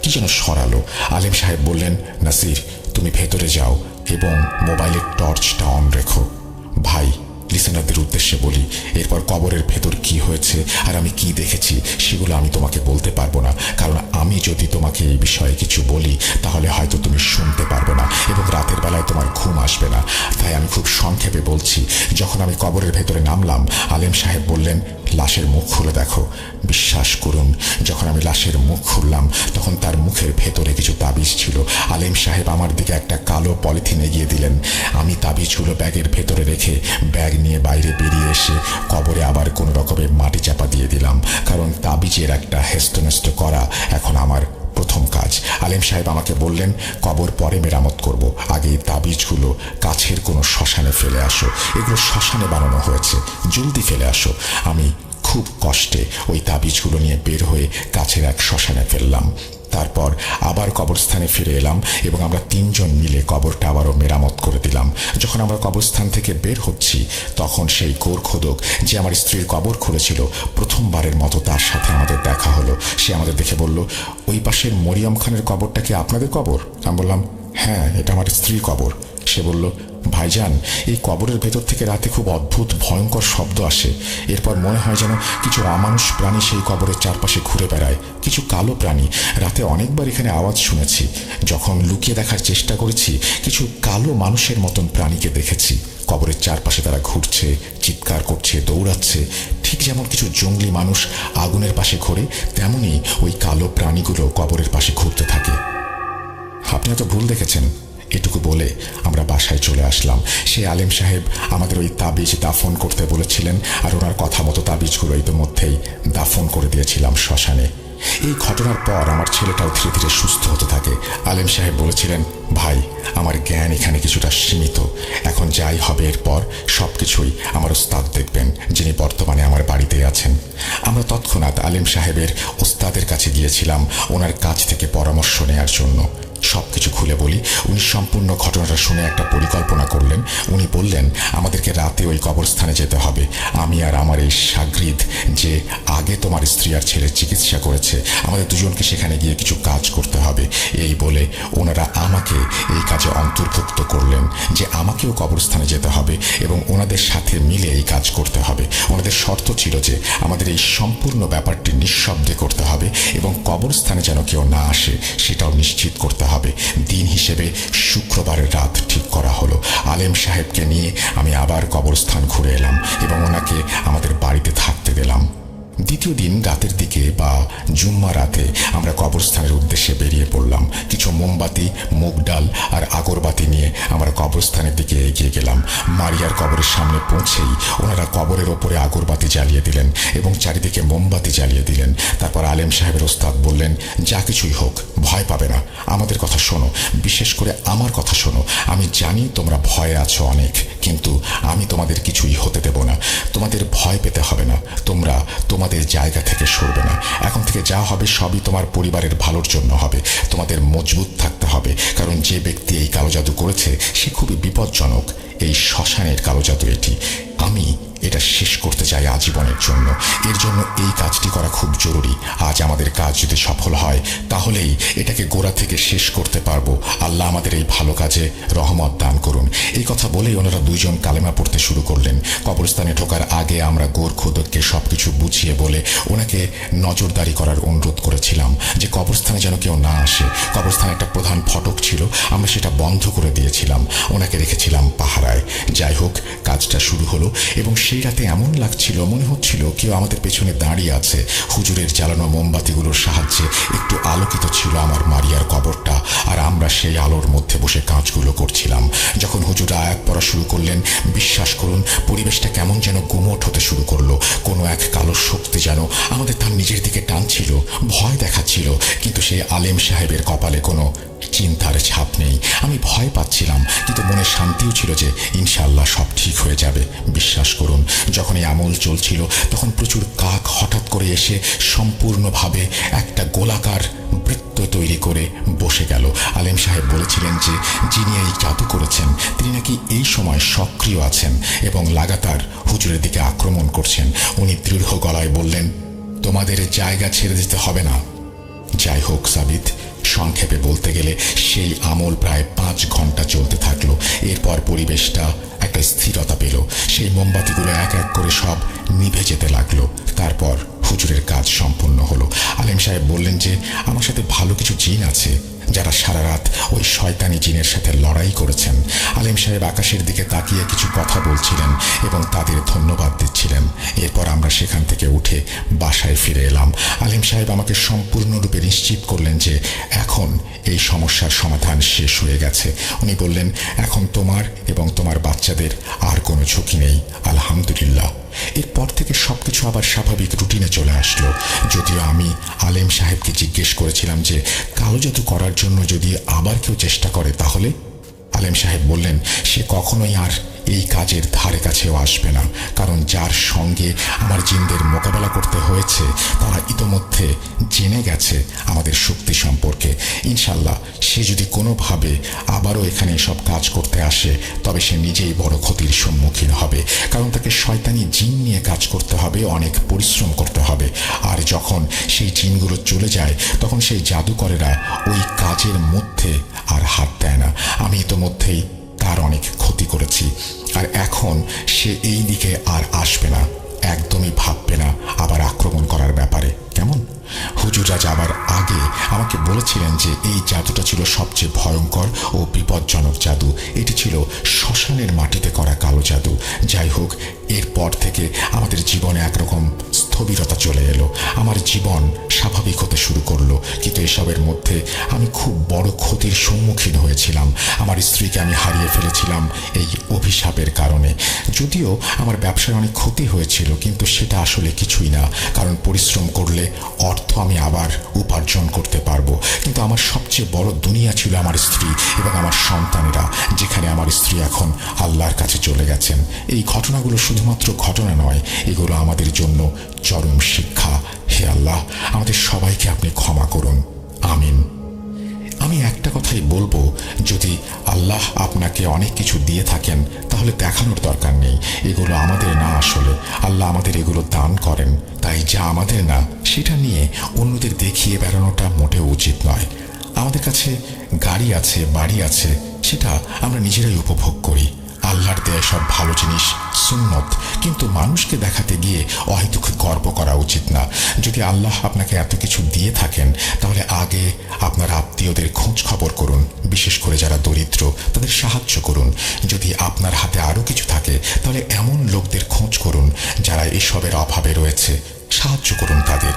কি যেন সরালো। আলেম সাহেব বললেন, নাসির, তুমি ভেতরে যাও এবং মোবাইলের টর্চটা অন রেখো। ভাই, লিসেনারদের উদ্দেশ্যে বলি, এরপর কবরের ভেতর কি হয়েছে আর আমি কি দেখেছি সেগুলো আমি তোমাকে বলতে পারবো না, কারণ আমি যদি তোমাকে এই বিষয়ে কিছু বলি তাহলে হয়তো তুমি শুনতে পারবে না এবং রাতের বেলায় তোমার ঘুম আসবে না। তাই আমি খুব সংক্ষেপে বলছি। যখন আমি কবরের ভেতরে নামলাম, আলেম সাহেব বললেন, লাশের মুখ খুলে দেখো। বিশ্বাস করুন, যখন আমি লাশের মুখ খুললাম তখন তার মুখের ভেতরে কিছু তাবিজ ছিল। আলেম সাহেব আমার দিকে একটা কালো পলিথিন এগিয়ে দিলেন। আমি তাবিজগুলো ব্যাগের ভেতরে রেখে ব্যাগ নিয়ে বাইরে বেরিয়ে এসে কবরে আবার কোনো রকমের মাটি চাপা দিয়ে দিলাম, কারণ তাবিজের একটা হেস্তনেস্ত করা এখন আমার প্রথম কাজ। আলেম সাহেব আমাকে বললেন, কবর পরে মেরামত করব, আগে এই তাবিজগুলো কাছের কোনো শ্মশানে ফেলে আসো। এগুলো শ্মশানে বানানো হয়েছে, জলদি ফেলে আসো। আমি খুব কষ্টে ওই তাবিজগুলো নিয়ে বের হয়ে কাছের এক শ্মশানে ফেললাম। তারপর আবার কবরস্থানে ফিরে এলাম এবং আমরা তিনজন মিলে কবরটা আবারও মেরামত করে দিলাম। যখন আমরা কবরস্থান থেকে বের হচ্ছি তখন সেই গোরখোদক যে আমার স্ত্রীর কবর খুলেছিল, প্রথমবারের মতো তার সাথে আমাদের দেখা হলো। সে আমাদের দেখে বলল, ওই পাশের মরিয়ম খানের কবরটা কি আপনাদের কবর? আমি বললাম, হ্যাঁ, এটা আমার স্ত্রীর কবর। সে বলল, ভাইজান, এই কবরের ভেতর থেকে রাতে খুব অদ্ভুত ভয়ঙ্কর শব্দ আসে। এরপর মনে হয় যেন কিছু অমানুষ প্রাণী সেই কবরের চারপাশে ঘুরে বেড়ায়, কিছু কালো প্রাণী। রাতে অনেকবার এখানে আওয়াজ শুনেছি। যখন লুকিয়ে দেখার চেষ্টা করেছি, কিছু কালো মানুষের মতন প্রাণীকে দেখেছি। কবরের চারপাশে তারা ঘুরছে, চিৎকার করছে, দৌড়াচ্ছে। ঠিক যেমন কিছু জঙ্গলি মানুষ আগুনের পাশে ঘোরে, তেমনই ওই কালো প্রাণীগুলো কবরের পাশে ঘুরতে থাকে। আপনি হয়তো ভুল দেখেছেন। এটুকু বলে আমরা বাসায় চলে আসলাম। সেই আলেম সাহেব আমাদের ওই তাবিজ দাফন করতে বলেছিলেন, আর ওনার কথা মতো তাবিজগুলো ইতিমধ্যেই দাফন করে দিয়েছিলাম শ্মশানে। এই ঘটনার পর আমার ছেলেটাও ধীরে ধীরে সুস্থ হতে থাকে। আলেম সাহেব বলেছিলেন, ভাই, আমার জ্ঞান এখানে কিছুটা সীমিত। এখন যাই হবে এরপর সব কিছুই আমার ওস্তাদ দেখবেন, যিনি বর্তমানে আমার বাড়িতে আছেন। আমরা তৎক্ষণাৎ আলেম সাহেবের ওস্তাদের কাছে গিয়েছিলাম ওনার কাছ থেকে পরামর্শ নেয়ার জন্য। সব কিছু খুলে বলি, উনি সম্পূর্ণ ঘটনাটা শুনে একটা পরিকল্পনা করলেন। উনি বললেন, আমাদেরকে রাতে ওই কবরস্থানে যেতে হবে। আমি আর আমার এই শাগরিদ, যে আগে তোমার স্ত্রী আর ছেলের চিকিৎসা করেছে, আমাদের দুজনকে সেখানে গিয়ে কিছু কাজ করতে হবে। এই বলে ওনারা আমাকে এই কাজে অন্তর্ভুক্ত করলেন, যে আমাকেও কবরস্থানে যেতে হবে এবং ওনাদের সাথে মিলে এই কাজ করতে হবে। ওনাদের শর্ত ছিল যে আমাদের এই সম্পূর্ণ ব্যাপারটি নিঃশব্দে করতে হবে এবং কবরস্থানে যেন কেউ না আসে সেটাও নিশ্চিত করতে হবে। দিন হিসেবে শুক্রবারের রাত ঠিক করা হলো। আলেম সাহেবকে নিয়ে আমি আবার কবরস্থান ঘুরে এলাম এবং ওনাকে আমাদের বাড়িতে থাকতে দিলাম। দ্বিতীয় দিন রাতের দিকে বা জুম্মা রাতে আমরা কবরস্থানের উদ্দেশ্যে বেরিয়ে পড়লাম। কিছু মোমবাতি, মুগ ডাল আর আগরবাতি নিয়ে আমরা কবরস্থানের দিকে এগিয়ে গেলাম। মারিয়ার কবরের সামনে পৌঁছেই ওনারা কবরের ওপরে আগরবাতি জ্বালিয়ে দিলেন এবং চারিদিকে মোমবাতি জ্বালিয়ে দিলেন। তারপর আলেম সাহেবের ওস্তাদ বললেন, যা কিছুই হোক, ভয় পাবে না, আমাদের কথা শোনো, বিশেষ করে আমার কথা শোনো। আমি জানি তোমরা ভয়ে আছো অনেক, কিন্তু আমি তোমাদের কিছুই হতে দেব না। তোমাদের ভয় পেতে হবে না, তোমরা তোমাদের জায়গা থেকে সরবে না। এখন থেকে যা হবে সবই তোমার পরিবারের ভালোর জন্য হবে। তোমাদের মজবুত থাকতে হবে, কারণ যে ব্যক্তি এই কালো জাদু করেছে সে খুবই বিপজ্জনক। এই শ্মশানের কালো জাদু এটি। আমি এটা শেষ করতে চাই আজীবনের জন্য। এর জন্য এই কাজটি করা খুব জরুরি। আজ আমাদের কাজ যদি সফল হয় তাহলেই এটাকে গোড়া থেকে শেষ করতে পারবো। আল্লাহ আমাদের এই ভালো কাজে রহমত দান করুন। এই কথা বলেই ওনারা দুইজন কালেমা পড়তে শুরু করলেন। কবরস্থানে ঢোকার আগে আমরা গোরখোদককে সবকিছু বুঝিয়ে বলে ওনাকে নজরদারি করার অনুরোধ করেছিলাম, যে কবরস্থানে যেন কেউ না আসে। কবরস্থানে একটা প্রধান ফটক ছিল, আমরা সেটা বন্ধ করে দিয়েছিলাম। ওনাকে রেখেছিলাম পাহারায়। যাই হোক, কাজটা শুরু হলো এবং সেই রাতে এমন লাগছিল, মনে হচ্ছিল কেউ আমাদের পেছনে দাঁড়িয়ে আছে। হুজুরের জ্বালানো মোমবাতিগুলোর সাহায্যে একটু আলোকিত ছিল আমার মারিয়ার কবরটা, আর আমরা সেই আলোর মধ্যে বসে কাজগুলো করছিলাম। যখন হুজুর আয়াত পড়া শুরু করলেন, বিশ্বাস করুন পরিবেশটা কেমন যেন গুমোট হতে শুরু করলো। কোনো এক কালো শক্তি যেন আমাদের তার নিজের দিকে টানছিল, ভয় দেখাচ্ছিল, কিন্তু সেই আলেম সাহেবের কপালে কোনো চিন্তার ছাপ নেই। আমি ভয় পাচ্ছিলাম, কিন্তু মনে শান্তিও ছিল যে ইনশাআল্লাহ সব ঠিক হয়ে যাবে। বিশ্বাস করুন, যখন এই আমল চলছিল তখন প্রচুর কাক হঠাৎ করে এসে সম্পূর্ণভাবে একটা গোলাকার বৃত্ত তৈরি করে বসে গেল। আলেম সাহেব বলেছিলেন যে যিনি এই জাদু করেছেন তিনি নাকি এই সময় সক্রিয় আছেন এবং লাগাতার হুজুরের দিকে আক্রমণ করছেন। উনি দৃঢ় গলায় বললেন, তোমাদের জায়গা ছেড়ে দিতে হবে না। যাই হোক সাবিত, সংক্ষেপে বলতে গেলে সেই আমল প্রায় 5 ঘন্টা চলতে থাকলো। এরপর পরিবেশটা একটা স্থিরতা পেল। সেই মোমবাতিগুলো এক এক করে সব নিভে যেতে লাগলো। তারপর হুজুরের কাজ সম্পূর্ণ হলো। আলেম সাহেব বললেন যে আমার সাথে ভালো কিছু জিন আছে যারা সারা রাত ওই শয়তানি জিনের সাথে লড়াই করেছেন। আলেম সাহেব আকাশের দিকে তাকিয়ে কিছু কথা বলছিলেন এবং তাদের ধন্যবাদ দিচ্ছিলেন। এরপর আমরা সেখান থেকে উঠে বাসায় ফিরে এলাম। আলেম সাহেব আমাকে সম্পূর্ণরূপে নিশ্চিত করলেন যে এখন এই সমস্যার সমাধান শেষ হয়ে গেছে। উনি বললেন, এখন তোমার এবং তোমার বাচ্চাদের আর কোনো ঝুঁকি নেই, আলহামদুলিল্লাহ। এরপর থেকে সবকিছু আবার স্বাভাবিক রুটিনে চলে আসলো। যদিও আমি আলেম সাহেবকে জিজ্ঞেস করেছিলাম যে কালো জাদু করার জন্য যদি আবার কেউ চেষ্টা করে তাহলে? আলেম সাহেব বললেন, সে কখনোই আর এই কাজের ধারে কাছেও আসবে না, কারণ যার সঙ্গে আমার জিনদের মোকাবেলা করতে হয়েছে তারা ইতোমধ্যে জেনে গেছে আমাদের শক্তি সম্পর্কে। ইনশাল্লাহ সে যদি কোনোভাবে আবারও এখানে সব কাজ করতে আসে তবে সে নিজেই বড় ক্ষতির সম্মুখীন হবে, কারণ তাকে শয়তানি জিন নিয়ে কাজ করতে হবে, অনেক পরিশ্রম করতে হবে। আর যখন সেই জিনগুলো চলে যায় তখন সেই জাদুকরেরা ওই কাজের মধ্যে আর হাত দেয় না। আমি ইতোমধ্যেই তার অনেক ক্ষতি করেছি, আর এখন সে এই দিকে আর আসবে না, একদমই ভাববে না আবার আক্রমণ করার ব্যাপারে। কেমন? হুজুরা যাবার আগে আমাকে বলেছিলেন যে এই জাদুটা ছিল সবচেয়ে ভয়ঙ্কর ও বিপজ্জনক জাদু। এটি ছিল শ্মশানের মাটিতে করা কালো জাদু। যাই হোক, এরপর থেকে আমাদের জীবনে একরকম স্থবিরতা চলে এলো। আমার জীবন স্বাভাবিক হতে শুরু করলো, কিন্তু এসবের মধ্যে আমি খুব বড় ক্ষতির সম্মুখীন হয়েছিলাম। আমার স্ত্রীকে আমি হারিয়ে ফেলেছিলাম এই অভিশাপের কারণে। যদিও আমার ব্যবসায় অনেক ক্ষতি হয়েছিল, কিন্তু সেটা আসলে কিছুই না, কারণ পরিশ্রম করলে অর্থ আমি আবার উপার্জন করতে পারবো। কিন্তু আমার সবচেয়ে বড় দুনিয়া ছিল আমার স্ত্রী এবং আমার সন্তানেরা, যেখানে আমার স্ত্রী এখন আল্লাহর কাছে চলে গেছেন। এই ঘটনাগুলো শুধুমাত্র ঘটনা নয়, এগুলো আমাদের জন্য চরম শিক্ষা। হে আল্লাহ, আমাদের সবাইকে আপনি ক্ষমা করুন, আমিন। আমি একটা কথাই বলবো, যদি আল্লাহ আপনাকে অনেক কিছু দিয়ে থাকেন তাহলে দেখানোর দরকার নেই। এগুলো আমাদের না, আসলে আল্লাহ আমাদের এগুলো দান করেন। তাই যা আমাদের না সেটা নিয়ে অন্যদের দেখিয়ে বেড়ানোটা মোটেও উচিত নয়। আমাদের কাছে গাড়ি আছে, বাড়ি আছে, সেটা আমরা নিজেরাই উপভোগ করি। আল্লাহর দেয়া সব ভালো জিনিস সুন্নত, কিন্তু মানুষকে দেখাতে গিয়ে অহেতুক গর্ব করা উচিত না। যদি আল্লাহ আপনাকে এত কিছু দিয়ে থাকেন তাহলে আগে আপনার আত্মীয়দের খোঁজ খবর করুন, বিশেষ করে যারা দরিদ্র তাদের সাহায্য করুন। যদি আপনার হাতে আরও কিছু থাকে তাহলে এমন লোকদের খোঁজ করুন যারা এসবের অভাবে রয়েছে, সাহায্য করুন তাদের।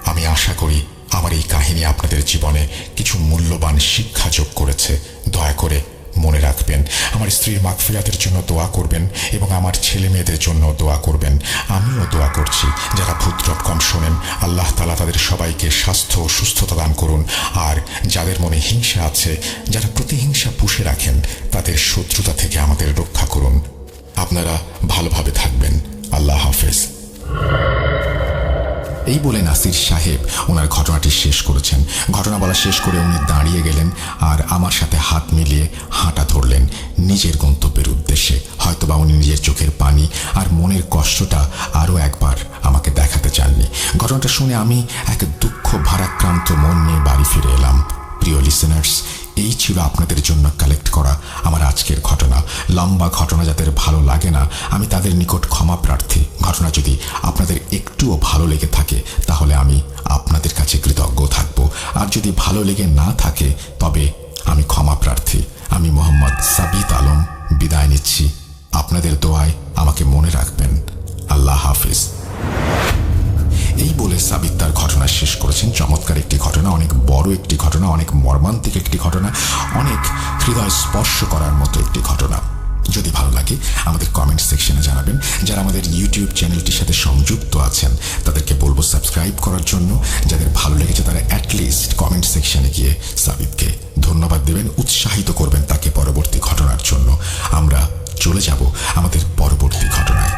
আমি আশা করি আমার এই কাহিনী আপনাদের জীবনে কিছু মূল্যবান শিক্ষা যোগ করেছে। দয়া করে মনে রাখবেন, আমার স্ত্রীর মাগফিরাতের জন্য দোয়া করবেন এবং আমার ছেলে মেয়েদের জন্য দোয়া করবেন। আমিও দোয়া করছি। যারা ভূত.com শোনেন, আল্লাহ তাআলা তাদের সবাইকে স্বাস্থ্য ও সুস্থতা দান করুন। আর যাদের মনে হিংসা আছে, যারা প্রতিহিংসা পুষে রাখেন, তাদের শত্রুতা থেকে আমাদের রক্ষা করুন। আপনারা ভালোভাবে থাকবেন। আল্লাহ হাফেজ। এই বলে নাসির সাহেব ওনার ঘটনাটি শেষ করেছেন। ঘটনা বলা শেষ করে উনি দাঁড়িয়ে গেলেন আর আমার সাথে হাত মিলিয়ে হাঁটা ধরলেন নিজের গন্তব্যের উদ্দেশ্যে। হয়তোবা উনি নিজের চোখের পানি আর মনের কষ্টটা আরও একবার আমাকে দেখাতে চাননি। ঘটনাটা শুনে আমি এক দুঃখ ভারাক্রান্ত মন নিয়ে বাড়ি ফিরে এলাম। প্রিয় লিসেনার্স, এই ছিল আপনাদের জন্য কালেক্ট করা আমার আজকের ঘটনা। লম্বা ঘটনা যাদের ভালো লাগে না, আমি তাদের নিকট ক্ষমা প্রার্থী। ঘটনা যদি আপনাদের একটুও ভালো লেগে থাকে তাহলে আমি আপনাদের কাছে কৃতজ্ঞ থাকব। আর যদি ভালো লেগে না থাকে তবে আমি ক্ষমা প্রার্থী। আমি মোহাম্মদ সাবিত আলম বিদায় নিচ্ছি। আপনাদের দোয়ায় আমাকে মনে রাখবেন। আল্লাহ হাফিজ। এই বলে সাবিত তার ঘটনা শেষ করেছেন। চমৎকার একটি ঘটনা, অনেক বড় একটি ঘটনা, অনেক মর্মান্তিক একটি ঘটনা, অনেক হৃদয় স্পর্শ করার মতো একটি ঘটনা। যদি ভালো লাগে আমাদের কমেন্ট সেকশনে জানাবেন। যারা আমাদের ইউটিউব চ্যানেলটির সাথে সংযুক্ত আছেন তাদেরকে বলবো সাবস্ক্রাইব করার জন্য। যাদের ভালো লেগেছে তারা অ্যাটলিস্ট কমেন্ট সেকশনে গিয়ে সাবিতকে ধন্যবাদ দেবেন, উৎসাহিত করবেন তাকে পরবর্তী ঘটনার জন্য। আমরা চলে যাব আমাদের পরবর্তী ঘটনায়।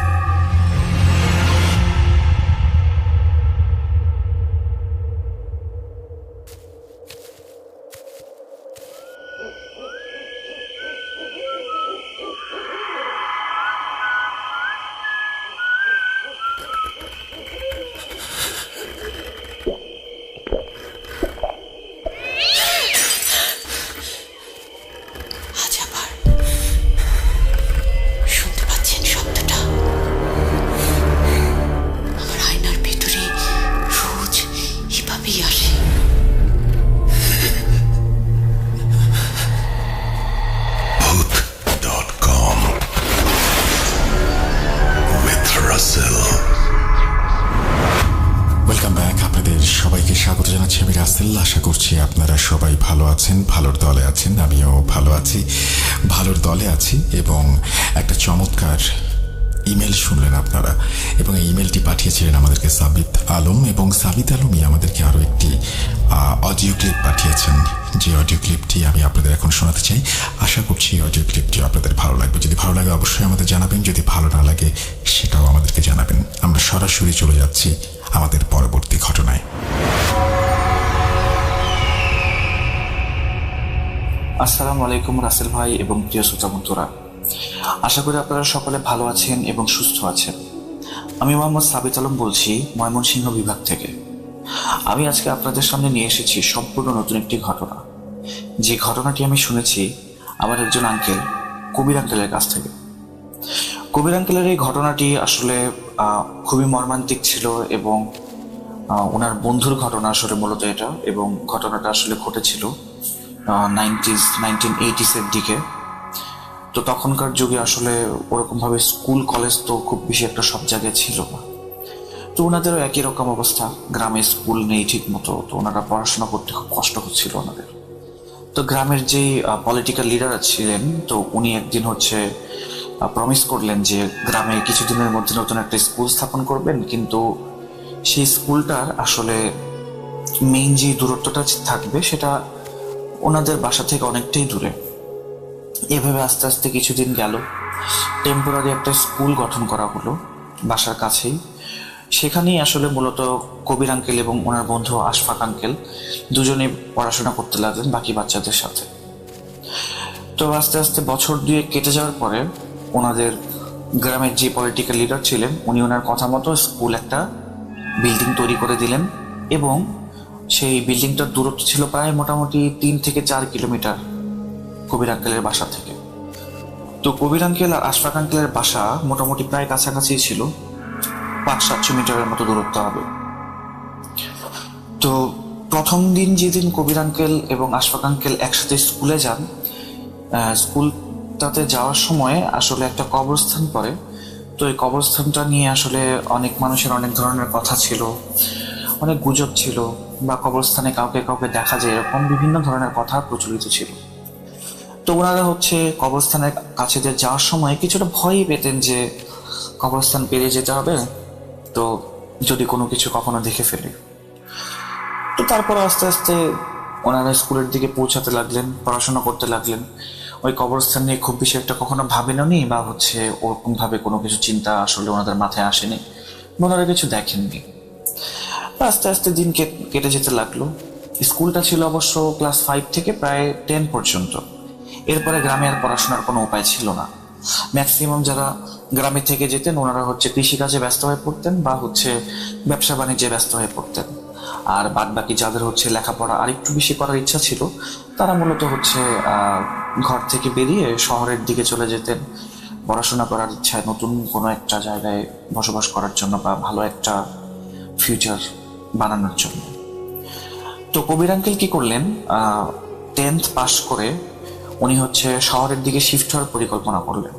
রাসেল। আশা করছি আপনারা সবাই ভালো আছেন, ভালোর দলে আছেন। আমিও ভালো আছি, ভালোর দলে আছি। এবং একটা চমৎকার ইমেল শুনলেন আপনারা, এবং এই ইমেলটি পাঠিয়েছিলেন আমাদেরকে সাবিত আলম, এবং সাবিত আলমই আমাদেরকে আরও একটি অডিও ক্লিপ পাঠিয়েছেন, যে অডিও ক্লিপটি আমি আপনাদের এখন শোনাতে চাই। আশা করছি এই অডিও ক্লিপটি আপনাদের ভালো লাগবে। যদি ভালো লাগে অবশ্যই আমাদের জানাবেন, যদি ভালো না লাগে সেটাও আমাদেরকে জানাবেন। আমরা সরাসরি চলে যাচ্ছি আমাদের পরবর্তী ঘটনায়। আসসালামু আলাইকুম রাসেল ভাই এবং প্রিয় শ্রোতা বন্ধুরা, আশা করি আপনারা সকলে ভালো আছেন এবং সুস্থ আছেন। আমি মোহাম্মদ সাবিত আলম বলছি, ময়মনসিংহ বিভাগ থেকে। আমি আজকে আপনাদের সামনে নিয়ে এসেছি সম্পূর্ণ নতুন একটি ঘটনা, যে ঘটনাটি আমি শুনেছি আমার একজন আঙ্কেল, কবির আঙ্কেলের কাছ থেকে। কবির আঙ্কেলের এই ঘটনাটি আসলে খুবই মর্মান্তিক ছিল, এবং ওনার বন্ধুর ঘটনা আসলে মূলত এটা, এবং ঘটনাটা আসলে ঘটেছিল 1980s দিকে। তো তখনকার যুগে আসলে ওরকমভাবে স্কুল কলেজ তো খুব বেশি একটা সব জায়গায় ছিল না। তো ওনাদেরও একই রকম অবস্থা, গ্রামে স্কুল নেই ঠিক মতো, তো ওনারা পড়াশোনা করতে খুব কষ্ট হচ্ছিল ওনাদের। তো গ্রামের যেই পলিটিক্যাল লিডার ছিলেন, তো উনি একদিন প্রমিস করলেন যে গ্রামে কিছুদিনের মধ্যে নতুন একটা স্কুল স্থাপন করবেন, কিন্তু সেই স্কুলটার আসলে মেইন যে দূরত্বটা থাকবে সেটা ওনাদের বাসা থেকে অনেকটাই দূরে। এভাবে আস্তে আস্তে কিছুদিন গেল, টেম্পোরারি একটা স্কুল গঠন করা হলো বাসার কাছেই। সেখানেই আসলে মূলত কবির আঙ্কেল এবং ওনার বন্ধু আশফাক আঙ্কেল দুজনেই পড়াশোনা করতে লাগলেন বাকি বাচ্চাদের সাথে। তো আস্তে আস্তে বছর 2 কেটে যাওয়ার পরে ওনাদের গ্রামের যে পলিটিক্যাল লিডার ছিলেন, উনি ওনার কথা মতো স্কুল একটা বিল্ডিং তৈরি করে দিলেন, এবং সেই বিল্ডিংটার দূরত্ব ছিল প্রায় মোটামুটি 3 থেকে 4 কিলোমিটার কবির আঙ্কেলের বাসা থেকে। তো কবির আঙ্কেল আর আশফাক আঙ্কেলের বাসা মোটামুটি প্রায় কাছাকাছি ছিল, 500-700 মিটারের মতো দূরত্ব হবে। তো প্রথম দিন যেদিন কবির আঙ্কেল এবং আশফাক আঙ্কেল একসাথে স্কুলে যান, স্কুলটাতে যাওয়ার সময় আসলে একটা কবরস্থান পড়ে। তো এই কবরস্থানটা নিয়ে আসলে অনেক মানুষের অনেক ধরনের কথা ছিল, অনেক গুজব ছিল, বা কবরস্থানে কাউকে কাউকে দেখা যায়, এরকম বিভিন্ন ধরনের কথা প্রচলিত ছিল। তো ওনারা কবরস্থানের কাছে যাওয়ার সময় কিছুটা ভয়ই পেতেন যে কবরস্থান পেরিয়ে যেতে হবে, তো যদি কোনো কিছু কখনো দেখে ফেলে। তো তারপর আস্তে আস্তে ওনারা স্কুলের দিকে পৌঁছাতে লাগলেন, পড়াশোনা করতে লাগলেন। ওই কবরস্থান নিয়ে খুব বেশি একটা কখনো ভাবেননি, বা ওরকম ভাবে কোনো কিছু চিন্তা আসলে ওনাদের মাথায় আসেনি, ওনারা কিছু দেখেননি। আস্তে আস্তে দিন কেটে যেতে লাগলো। স্কুলটা ছিল অবশ্য ক্লাস 5 থেকে প্রায় 10 পর্যন্ত। এরপরে গ্রামে আর পড়াশোনার কোনো উপায় ছিল না। ম্যাক্সিমাম যারা গ্রামে থেকে যেতেন ওনারা কৃষিকাজে ব্যস্ত হয়ে পড়তেন, বা ব্যবসা বাণিজ্যে ব্যস্ত হয়ে পড়তেন। আর বাদ বাকি যাদের লেখাপড়া আরেকটু বেশি করার ইচ্ছা ছিল, তারা মূলত ঘর থেকে বেরিয়ে শহরের দিকে চলে যেতেন পড়াশোনা করার ইচ্ছায়, নতুন কোনো একটা জায়গায় বসবাস করার জন্য, বা ভালো একটা ফিউচার বানানোর জন্য। তো কবির আঙ্কেল কি করলেন, 10th পাস করে উনি শহরের দিকে শিফট হওয়ার পরিকল্পনা করলেন।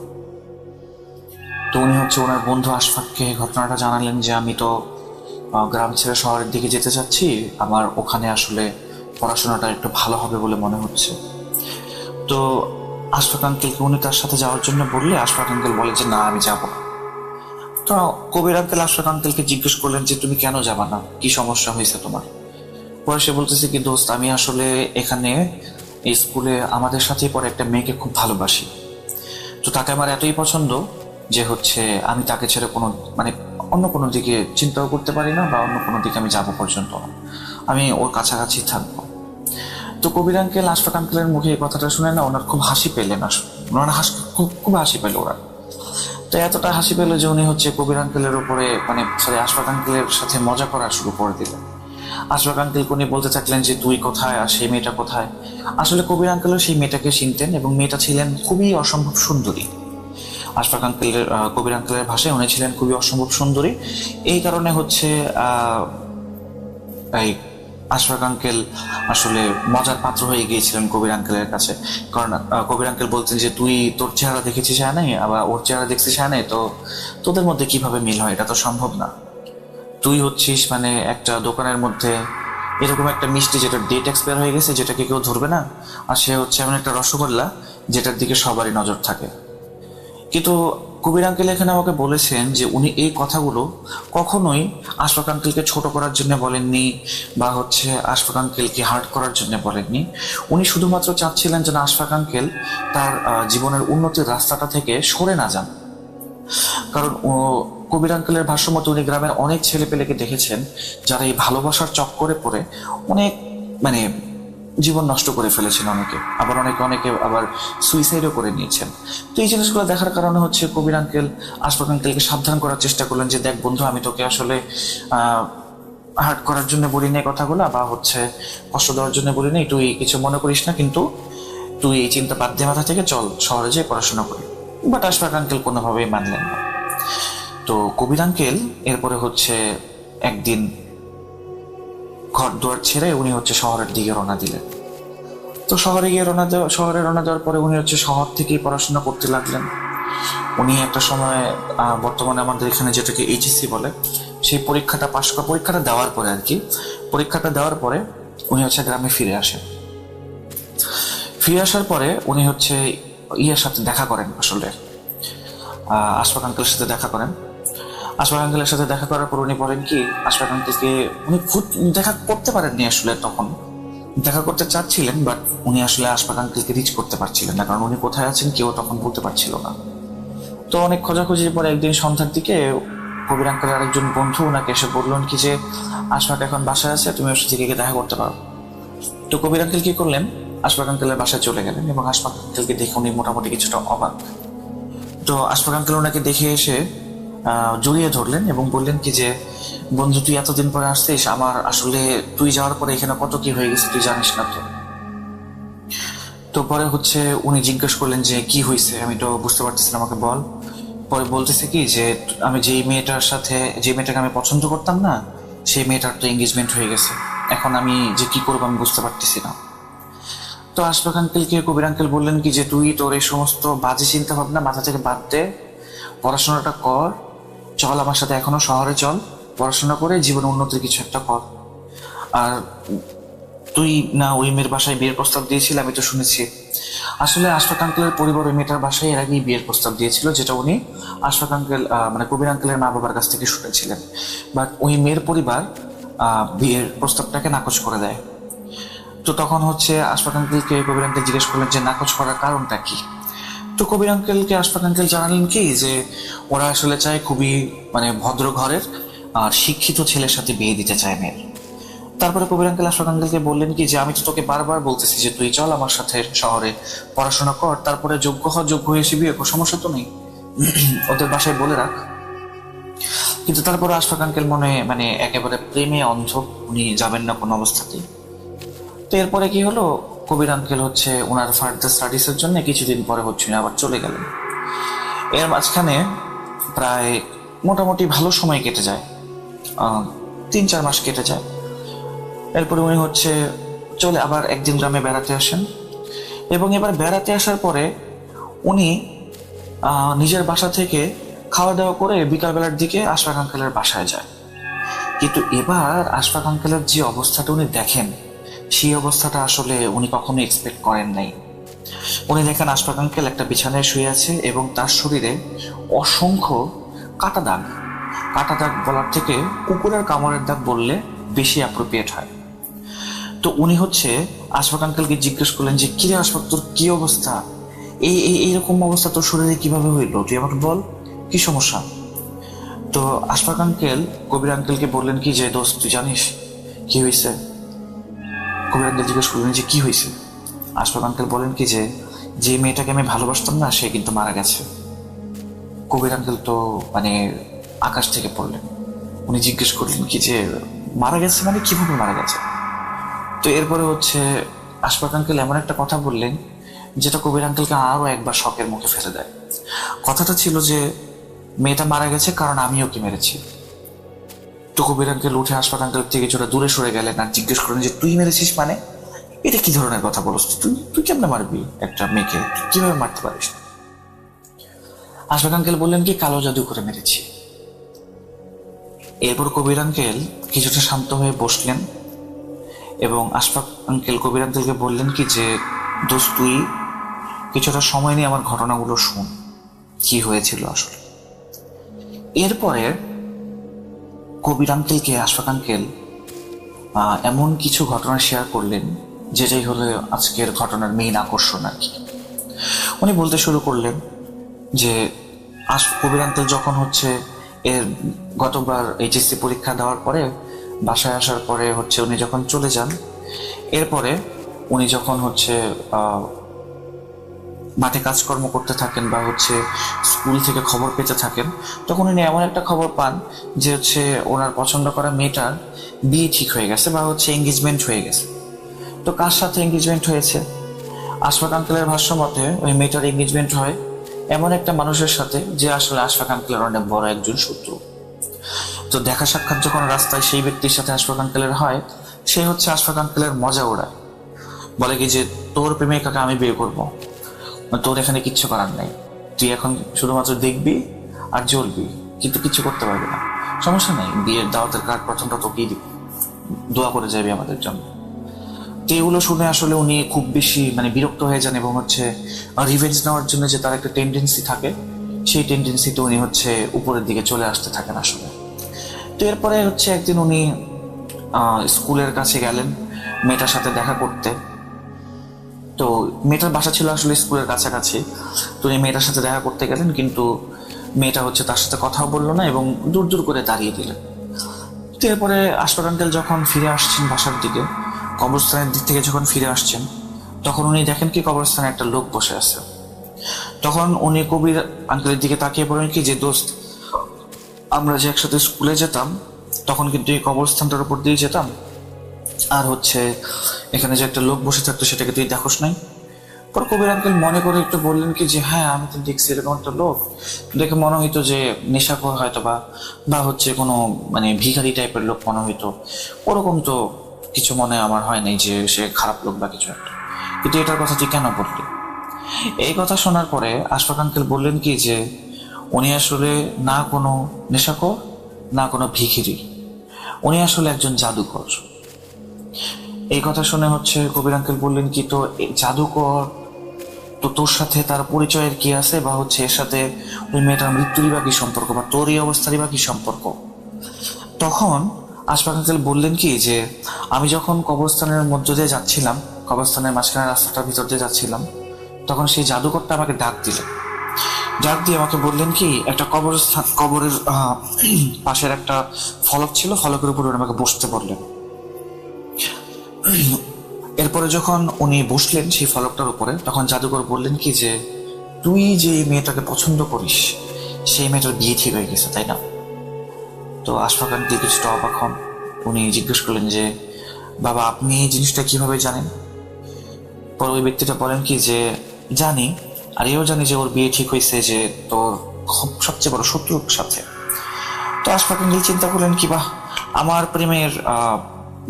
তো উনি ওনার বন্ধু আশফাককে ঘটনাটা জানালেন যে আমি তো গ্রাম ছেড়ে শহরের দিকে যেতে চাচ্ছি, আমার ওখানে আসলে পড়াশোনাটা একটু ভালো হবে বলে মনে হচ্ছে। তো আশফাক আঙ্কেলকে উনি তার সাথে যাওয়ার জন্য বললে আশফাক আঙ্কেল বলে যে না, আমি যাব না। তো কবির আঙ্কেল আশফাক আঙ্কেলকে জিজ্ঞেস করলেন যে তুমি কেন যাবা না, কি সমস্যা হয়েছে তোমার? পরে সে বলতেছে কি, দোস্ত আমি আসলে এখানে এই স্কুলে আমাদের সাথে পরে একটা মেয়েকে খুব ভালোবাসি। তো তাকে আমার এতই পছন্দ যে আমি তাকে ছেড়ে অন্য কোনো দিকে চিন্তাও করতে পারি না, বা অন্য কোনো দিকে আমি যাবো পর্যন্ত না, আমি ওর কাছাকাছি থাকবো। তো কবির আঙ্কেল আশফাক আঙ্কেলের মুখে এই কথাটা শুনে না ওনার খুব হাসি পেলেন, ওনার খুব হাসি পেল ওরা। তো এতটা হাসি পেল যে উনি কবির আঙ্কেলের উপরে আশফাক আঙ্কেলের সাথে মজা করা শুরু করে দিলেন। আশফাক আঙ্কেলকে উনি বলতে থাকলেন যে তুই কোথায় আর সেই মেয়েটা কোথায়। আসলে কবির আঙ্কেলও সেই মেয়েটাকে চিনতেন, এবং মেয়েটা ছিলেন খুবই অসম্ভব সুন্দরী। কবির আঙ্কেলের ভাষায় উনি ছিলেন খুবই অসম্ভব সুন্দরী। এই কারণে এই আশফাক আঙ্কেল আসলে মজার পাত্র হয়ে গিয়েছিলেন কবির আঙ্কেলের কাছে। কারণ কবির আঙ্কেল বলতেন যে তুই তোর চেহারা দেখেছিস হ্যাঁ নাই, আবার ওর চেহারা দেখছিস হ্যাঁ নাই, তো তোদের মধ্যে কিভাবে মিল হয়, এটা তো সম্ভব না। তুই একটা দোকানের মধ্যে এরকম একটা মিষ্টি যেটা ডেট এক্সপায়ার হয়ে গেছে, যেটাকে কেউ ধরবে না, আর সে হচ্ছে এমন একটা রসগোল্লা যেটার দিকে সবারই নজর থাকে। কিন্তু কবির আঙ্কেল এখানে আমাকে বলেছেন যে উনি এই কথাগুলো কখনোই আশফাক আঙ্কেলকে ছোট করার জন্য বলেননি, বা হচ্ছে আশফাক আঙ্কেলকে হার্ট করার জন্য বলেননি। উনি শুধুমাত্র চাচ্ছিলেন যেন আশফাক আঙ্কেল তার জীবনের উন্নতির রাস্তাটা থেকে সরে না যান। কারণ কবির আঙ্কেলের ভাষ্য মতো উনি গ্রামের অনেক ছেলে পেলেকে দেখেছেন যারা এই ভালোবাসার চক্করে পড়ে অনেক মানে জীবন নষ্ট করে ফেলেছেন, অনেকে আবার সুইসাইডও করে নিয়েছেন। তো এই জিনিসগুলো দেখার কারণে হচ্ছে কবির আঙ্কেল আশফাক আঙ্কেলকে সাবধান করার চেষ্টা করলেন যে দেখ বন্ধু, আমি তোকে আসলে হার্ট করার জন্য বলি না কথাগুলো, বা হচ্ছে কষ্ট দেওয়ার জন্য বলি না, তুই কিছু মনে করিস না, কিন্তু তুই এই চিন্তা বাদ দিয়ে মাথা থেকে চল শহরে যেয়ে পড়াশোনা করি। বাট আশফাক আঙ্কেল কোনোভাবেই মানলেন না। তো কবির আঙ্কেল এরপরে হচ্ছে একদিন ঘর দুয়ার ছেড়ে উনি হচ্ছে শহরের দিকে রওনা দিলেন। তো শহরে রওনা দেওয়ার পরে উনি হচ্ছে শহর থেকেই পড়াশোনা করতে লাগলেন। উনি একটা সময় বর্তমানে আমাদের এখানে যেটাকে এইচএসসি বলে, সেই পরীক্ষাটা দেওয়ার পরে আর কি, পরীক্ষাটা দেওয়ার পরে উনি হচ্ছে গ্রামে ফিরে আসেন। ফিরে আসার পরে উনি হচ্ছে ইয়ের সাথে দেখা করেন, আসলে আশফাক আঙ্কেলের সাথে দেখা করেন। আশফাক আঙ্কেলের সাথে দেখা করার পর উনি বলেন কি, আশফাক আঙ্কেলকে উনি খুব দেখা করতে পারেননি, আসলে তখন দেখা করতে চাচ্ছিলেন, বাট উনি আসলে আশফাক আঙ্কেলকে রিচ করতে পারছিলেন না, কারণ উনি কোথায় আছেন কেউ তখন বলতে পারছিল না। তো অনেক খোঁজাখুঁজির পরে একদিন সন্ধ্যার দিকে কবির আঙ্কেলের আরেকজন বন্ধু ওনাকে এসে বললেন কি যে আশফাক এখন বাসায় আছে, তুমি ওর সাথে গিয়ে দেখা করতে পারো। তো কবির আঙ্কেল কি করলেন, আশফাক আঙ্কেলের বাসায় চলে গেলেন এবং আশফাক আঙ্কেলকে দেখে উনি মোটামুটি কিছুটা অবাক। তো আশফাক আঙ্কেল ওনাকে দেখে এসে জড়িয়ে ধরলেন এবং বললেন কি যে বন্ধু, তুই এতদিন পরে আসছিস, আমার আসলে তুই যাওয়ার পরে এখানে কত কি হয়ে গেছে তুই জানিস না। তো পরে হচ্ছে উনি জিজ্ঞেস করলেন যে কি হয়েছে, আমি তো বুঝতে পারতেছি না, আমাকে বল। পরে বলতেছে কি যে আমি যে মেয়েটাকে আমি পছন্দ করতাম না, সেই মেয়েটার তো এঙ্গেজমেন্ট হয়ে গেছে, এখন আমি যে কি করবো আমি বুঝতে পারতেছি না। তো আশফাক আঙ্কেলকে কবির আঙ্কেল বললেন কি যে তুই তোর এই সমস্ত বাজে চিন্তা ভাবনা মাথা থেকে বাদ দে, পড়াশোনাটা কর, চল আমার সাথে এখনো শহরে চল, পড়াশোনা করে জীবনে উন্নতির কিছু একটা কর। আর তুই না ওই মেয়ের বাসায় বিয়ের প্রস্তাব দিয়েছিল, আমি তো শুনেছি। আসলে আশফাক আঙ্কেলের পরিবার ওই মেয়েটার বাসায় এর আগেই বিয়ের প্রস্তাব দিয়েছিল, যেটা উনি আশফাক আঙ্কেল মানে কবির আঙ্কেলের মা বাবার কাছ থেকে শুনেছিলেন। বাট ওই মেয়ের পরিবার বিয়ের প্রস্তাবটাকে নাকচ করে দেয়। তো তখন হচ্ছে আশফাক আঙ্কেলকে কবির আঙ্কেল জিজ্ঞেস করলেন যে নাকচ করার কারণটা কি। তো কবির আঙ্কেলকে আশফাক আঙ্কেল জানালেন কি যে ওরা আসলে চায় খুবই মানে ভদ্র ঘরের আর শিক্ষিত ছেলের সাথে বিয়ে দিতে চায় মেয়ের। তারপরে কবির আঙ্কেল আশফাক আঙ্কেলকে বললেন কি যে আমি তো তোকে বারবার বলতেছি যে তুই চল আমার সাথে শহরে পড়াশোনা কর, তারপরে যোগ্য হয়ে এসে বিয়ে কর, সমস্যা তো নেই, ওদের বাসায় বলে রাখ। কিন্তু তারপরে আশফাক আঙ্কেল মানে একেবারে প্রেমে অন্ধ, উনি যাবেন না কোনো অবস্থাতেই। তো এরপরে কি হলো, কবির আঙ্কেল হচ্ছে ওনার ফার্দার স্টাডিজের জন্য কিছুদিন পরে হচ্ছে আবার চলে গেলেন। এর মাঝখানে প্রায় মোটামুটি ভালো সময় কেটে যায়, 3-4 মাস কেটে যায়। এরপরে উনি হচ্ছে চলে আবার একদিন গ্রামে বেড়াতে আসেন, এবং এবার বেড়াতে আসার পরে উনি নিজের বাসা থেকে খাওয়া দাওয়া করে বিকালবেলার দিকে আশফাক আঙ্কেলের বাসায় যায়। কিন্তু এবার আশফাক আঙ্কেলের যে অবস্থাটা উনি দেখেন, সেই অবস্থাটা আসলে উনি কখনো এক্সপেক্ট করেন নাই। উনি দেখেন আশফাক আঙ্কেল একটা বিছানায় শুয়ে আছে এবং তার শরীরে অসংখ্য কাটা দাগ বলার থেকে কুকুরের কামড়ের দাগ বললে বেশি অ্যাপ্রোপ্রিয়েট হয়। তো উনি হচ্ছে আশফাক আঙ্কেলকে জিজ্ঞেস করলেন যে কিরে আশফাক, তোর কি অবস্থা, এইরকম অবস্থা তোর শরীরে কিভাবে হইলো, তুই আমাকে বল কি সমস্যা। তো আশফাক আঙ্কেল কবির আঙ্কেলকে বললেন কি যে দোস্ত তুই জানিস কি হয়েছে। কবির আঙ্কেল জিজ্ঞেস করলেন যে কি হয়েছে। আশফাক আঙ্কেল বলেন কি যে মেয়েটাকে আমি ভালোবাসতাম না, সে কিন্তু মারা গেছে। কবির আঙ্কেল তো মানে আকাশ থেকে পড়লেন। উনি জিজ্ঞেস করলেন কি যে মারা গেছে মানে কিভাবে মারা গেছে। তো এরপরে হচ্ছে আশফাক আঙ্কেল এমন একটা কথা বললেন যেটা কবির আঙ্কেলকে আরো একবার শকের মুখে ফেলে দেয়। কথাটা ছিল যে মেয়েটা মারা গেছে কারণ আমি ওকে মেরেছি। তো কবির আঙ্কেল উঠে আশফাক আঙ্কেল থেকে কিছুটা দূরে সরে গেলেন আর জিজ্ঞেস করলেন যে তুই মেরেছিস মানে, এটা কি ধরনের কথা বলছ, তুই কেমনে মারবি একটা মেয়েকে, তুই কিভাবে মারতে পারিস। আশফাক আঙ্কেল বললেন কি কালো জাদু করে মেরেছি। এরপর কবির আঙ্কেল কিছুটা শান্ত হয়ে বসলেন এবং আশফাক আঙ্কেল কবির আঙ্কেলকে বললেন কি যে দোস্ত তুই কিছুটা সময় নিয়ে আমার ঘটনাগুলো শুন, কি হয়েছিল আসলে। এরপরে কবির আঙ্কেলকে আশফাক আঙ্কেল এমন কিছু ঘটনা শেয়ার করলেন যেটাই হলো আজকের ঘটনার মেইন আকর্ষণ আর কি। উনি বলতে শুরু করলেন যে কবির আঙ্কেল যখন হচ্ছে এর গতবার এইচএসসি পরীক্ষা দেওয়ার পরে বাসায় আসার পরে হচ্ছে উনি যখন চলে যান, এরপরে উনি যখন হচ্ছে মাঠে কাজকর্ম করতে থাকেন বা হচ্ছে স্কুল থেকে খবর পেতে থাকেন, তখন উনি এমন একটা খবর পান যে হচ্ছে ওনার পছন্দ করা মেয়েটার বিয়ে ঠিক হয়ে গেছে বা হচ্ছে এঙ্গেজমেন্ট হয়ে গেছে। তো কার সাথে এঙ্গেজমেন্ট হয়েছে? আশফাক আঙ্কেলের ভাষ্য মতে ওই মেয়েটার এঙ্গেজমেন্ট হয় এমন একটা মানুষের সাথে যে আসলে আশফাক আঙ্কেলের অনেক বড় একজন শত্রু। তো দেখা সাক্ষাৎ যখন রাস্তায় সেই ব্যক্তির সাথে আশফাক আঙ্কেলের হয়, সে হচ্ছে আশফাক আঙ্কেলের মজা ওড়ায়, বলে কি যে তোর প্রেমিকাকে আমি বিয়ে করবো, তোর এখানে কিচ্ছু করার নাই, তুই এখন শুধুমাত্র দেখবি আর জ্বলবি, কিন্তু কিছু করতে পারবি না, সমস্যা নেই, বিয়ের দাওয়াতের কার্ড প্রথমটা তোকেই দিবি, দোয়া করে যাবি আমাদের জন্য। তো এগুলো শুনে আসলে উনি খুব বেশি বিরক্ত হয়ে যান এবং হচ্ছে রিভেঞ্জ নেওয়ার জন্য যে তার একটা টেন্ডেন্সি থাকে, সেই টেন্ডেন্সিতে উনি হচ্ছে উপরের দিকে চলে আসতে থাকেন আসলে। তো এরপরে হচ্ছে একদিন উনি স্কুলের কাছে গেলেন মেয়েটার সাথে দেখা করতে। তো মেয়েটার বাসা ছিল আসলে স্কুলের কাছাকাছি। তো উনি মেয়েটার সাথে দেখা করতে গেলেন, কিন্তু মেয়েটা হচ্ছে তার সাথে কথাও বললো না এবং দূর দূর করে দাঁড়িয়ে দিলেন। তো এরপরে আশফাক আঙ্কেল যখন ফিরে আসছেন বাসার দিকে, কবরস্থানের দিক থেকে যখন ফিরে আসছেন, তখন উনি দেখেন কি কবরস্থানে একটা লোক বসে আছে। তখন উনি কবির আঙ্কেলের দিকে তাকিয়ে বলেন কি যে দোস্ত, আমরা যে একসাথে স্কুলে যেতাম তখন কিন্তু এই কবরস্থানটার উপর দিয়ে যেতাম, আর হচ্ছে এখানে যে একটা লোক বসে থাকতো সেটাকে তুই দেখোস নাই? পর কবির আঙ্কেল মনে করে একটু বললেন কি যে হ্যাঁ আমি তো দেখছি এরকম একটা লোক, দেখে মনে হইতো যে নেশাখোর হয়তো বা হচ্ছে কোনো ভিখারি টাইপের লোক মনে হইতো, ওরকম তো কিছু মনে আমার হয় নাই যে সে খারাপ লোক বা কিছু একটা, কিন্তু এটার কথা তুই কেন বললি? এই কথা শোনার পরে আশফাক আঙ্কেল বললেন কি যে উনি আসলে না কোনো নেশাখোর না কোনো ভিখিরি, উনি আসলে একজন জাদুকর। এই কথা শুনে হচ্ছে কবির আঙ্কেল বললেন কি তো জাদুকর, তো তোর সাথে তার পরিচয়ের কি আছে, বা হচ্ছে এর সাথে ওই মেয়েটার মৃত্যুরই বা কি সম্পর্ক, বা তোর এই অবস্থারই বা কি সম্পর্ক? তখন আশফাক আঙ্কেল বললেন কি যে আমি যখন কবরস্থানের মধ্য দিয়ে যাচ্ছিলাম, কবরস্থানের মাঝখানে রাস্তাটার ভিতর দিয়ে যাচ্ছিলাম, তখন সেই জাদুকরটা আমাকে ডাক দিয়ে আমাকে বললেন কি একটা কবরের পাশের একটা ফলক ছিল, ফলকের উপর আমাকে বসতে বললেন। এরপরে যখন উনি বসলেন সেই ফলকটার উপরে, তখন জাদুকর বললেন কি যে তুই যে মেয়েটাকে পছন্দ করিস সেই মেয়েটার বিয়ে ঠিক হয়ে গেছে, তাই না? তো আশফাক আঙ্কেল কিছুটা অবাক হন। উনি জিজ্ঞেস করলেন যে বাবা আপনি এই জিনিসটা কিভাবে জানেন? পরে ওই ব্যক্তিটা বলেন কি যে জানি, আর এও জানি যে ওর বিয়ে ঠিক হয়েছে যে তোর সবচেয়ে বড় শত্রুর সাথে। তো আশফাক আঙ্কেল চিন্তা করলেন কি বাহ, আমার প্রেমের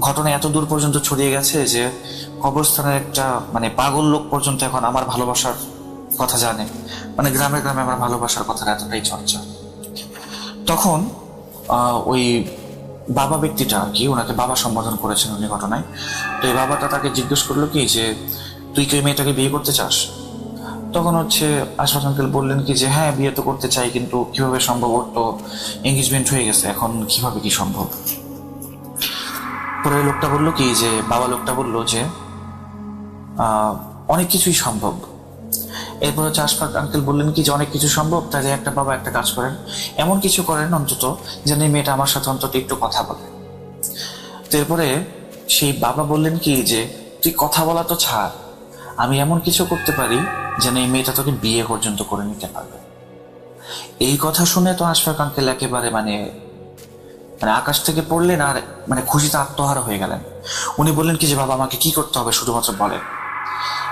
ঘটনা এত দূর পর্যন্ত ছড়িয়ে গেছে যে কবরস্থানের একটা পাগল লোক পর্যন্ত এখন আমার ভালোবাসার কথা জানে, গ্রামে গ্রামে আমার ভালোবাসার কথা এতটাই চর্চা। তখন ওই বাবা ব্যক্তিটা আর কি, ওনাকে বাবা সম্বোধন করেছেন উনি ঘটনায়। তো এই বাবাটা তাকে জিজ্ঞেস করলো কি যে তুই কি মেয়েটাকে বিয়ে করতে চাস? তখন হচ্ছে আশফাক আঙ্কেল বললেন কি যে হ্যাঁ বিয়ে তো করতে চাই, কিন্তু কিভাবে সম্ভব, ওর তো এঙ্গেজমেন্ট হয়ে গেছে, এখন কিভাবে কি সম্ভব? পরে লোকটা বললো কি যে বাবা লোকটা বললো যে অনেক কিছুই সম্ভব। এরপর হচ্ছে আশফাক আঙ্কেল বললেন কি যে অনেক কিছু সম্ভব, তাহলে একটা বাবা একটা কাজ করেন, এমন কিছু করেন অন্তত যেন এই মেয়েটা আমার সাথে অন্তত একটু কথা বলে। তো এরপরে সেই বাবা বললেন কি যে তুই কথা বলা তো ছাড়, আমি এমন কিছু করতে পারি যেন এই মেয়েটা তোকে বিয়ে পর্যন্ত করে নিতে পারবে। এই কথা শুনে তো আশফাক আঙ্কেল একেবারে আকাশ থেকে পড়লেন আর খুশিতে আত্মহারা হয়ে গেলেন। উনি বললেন কি যে বাবা আমাকে কি করতে হবে শুধুমাত্র বলেন।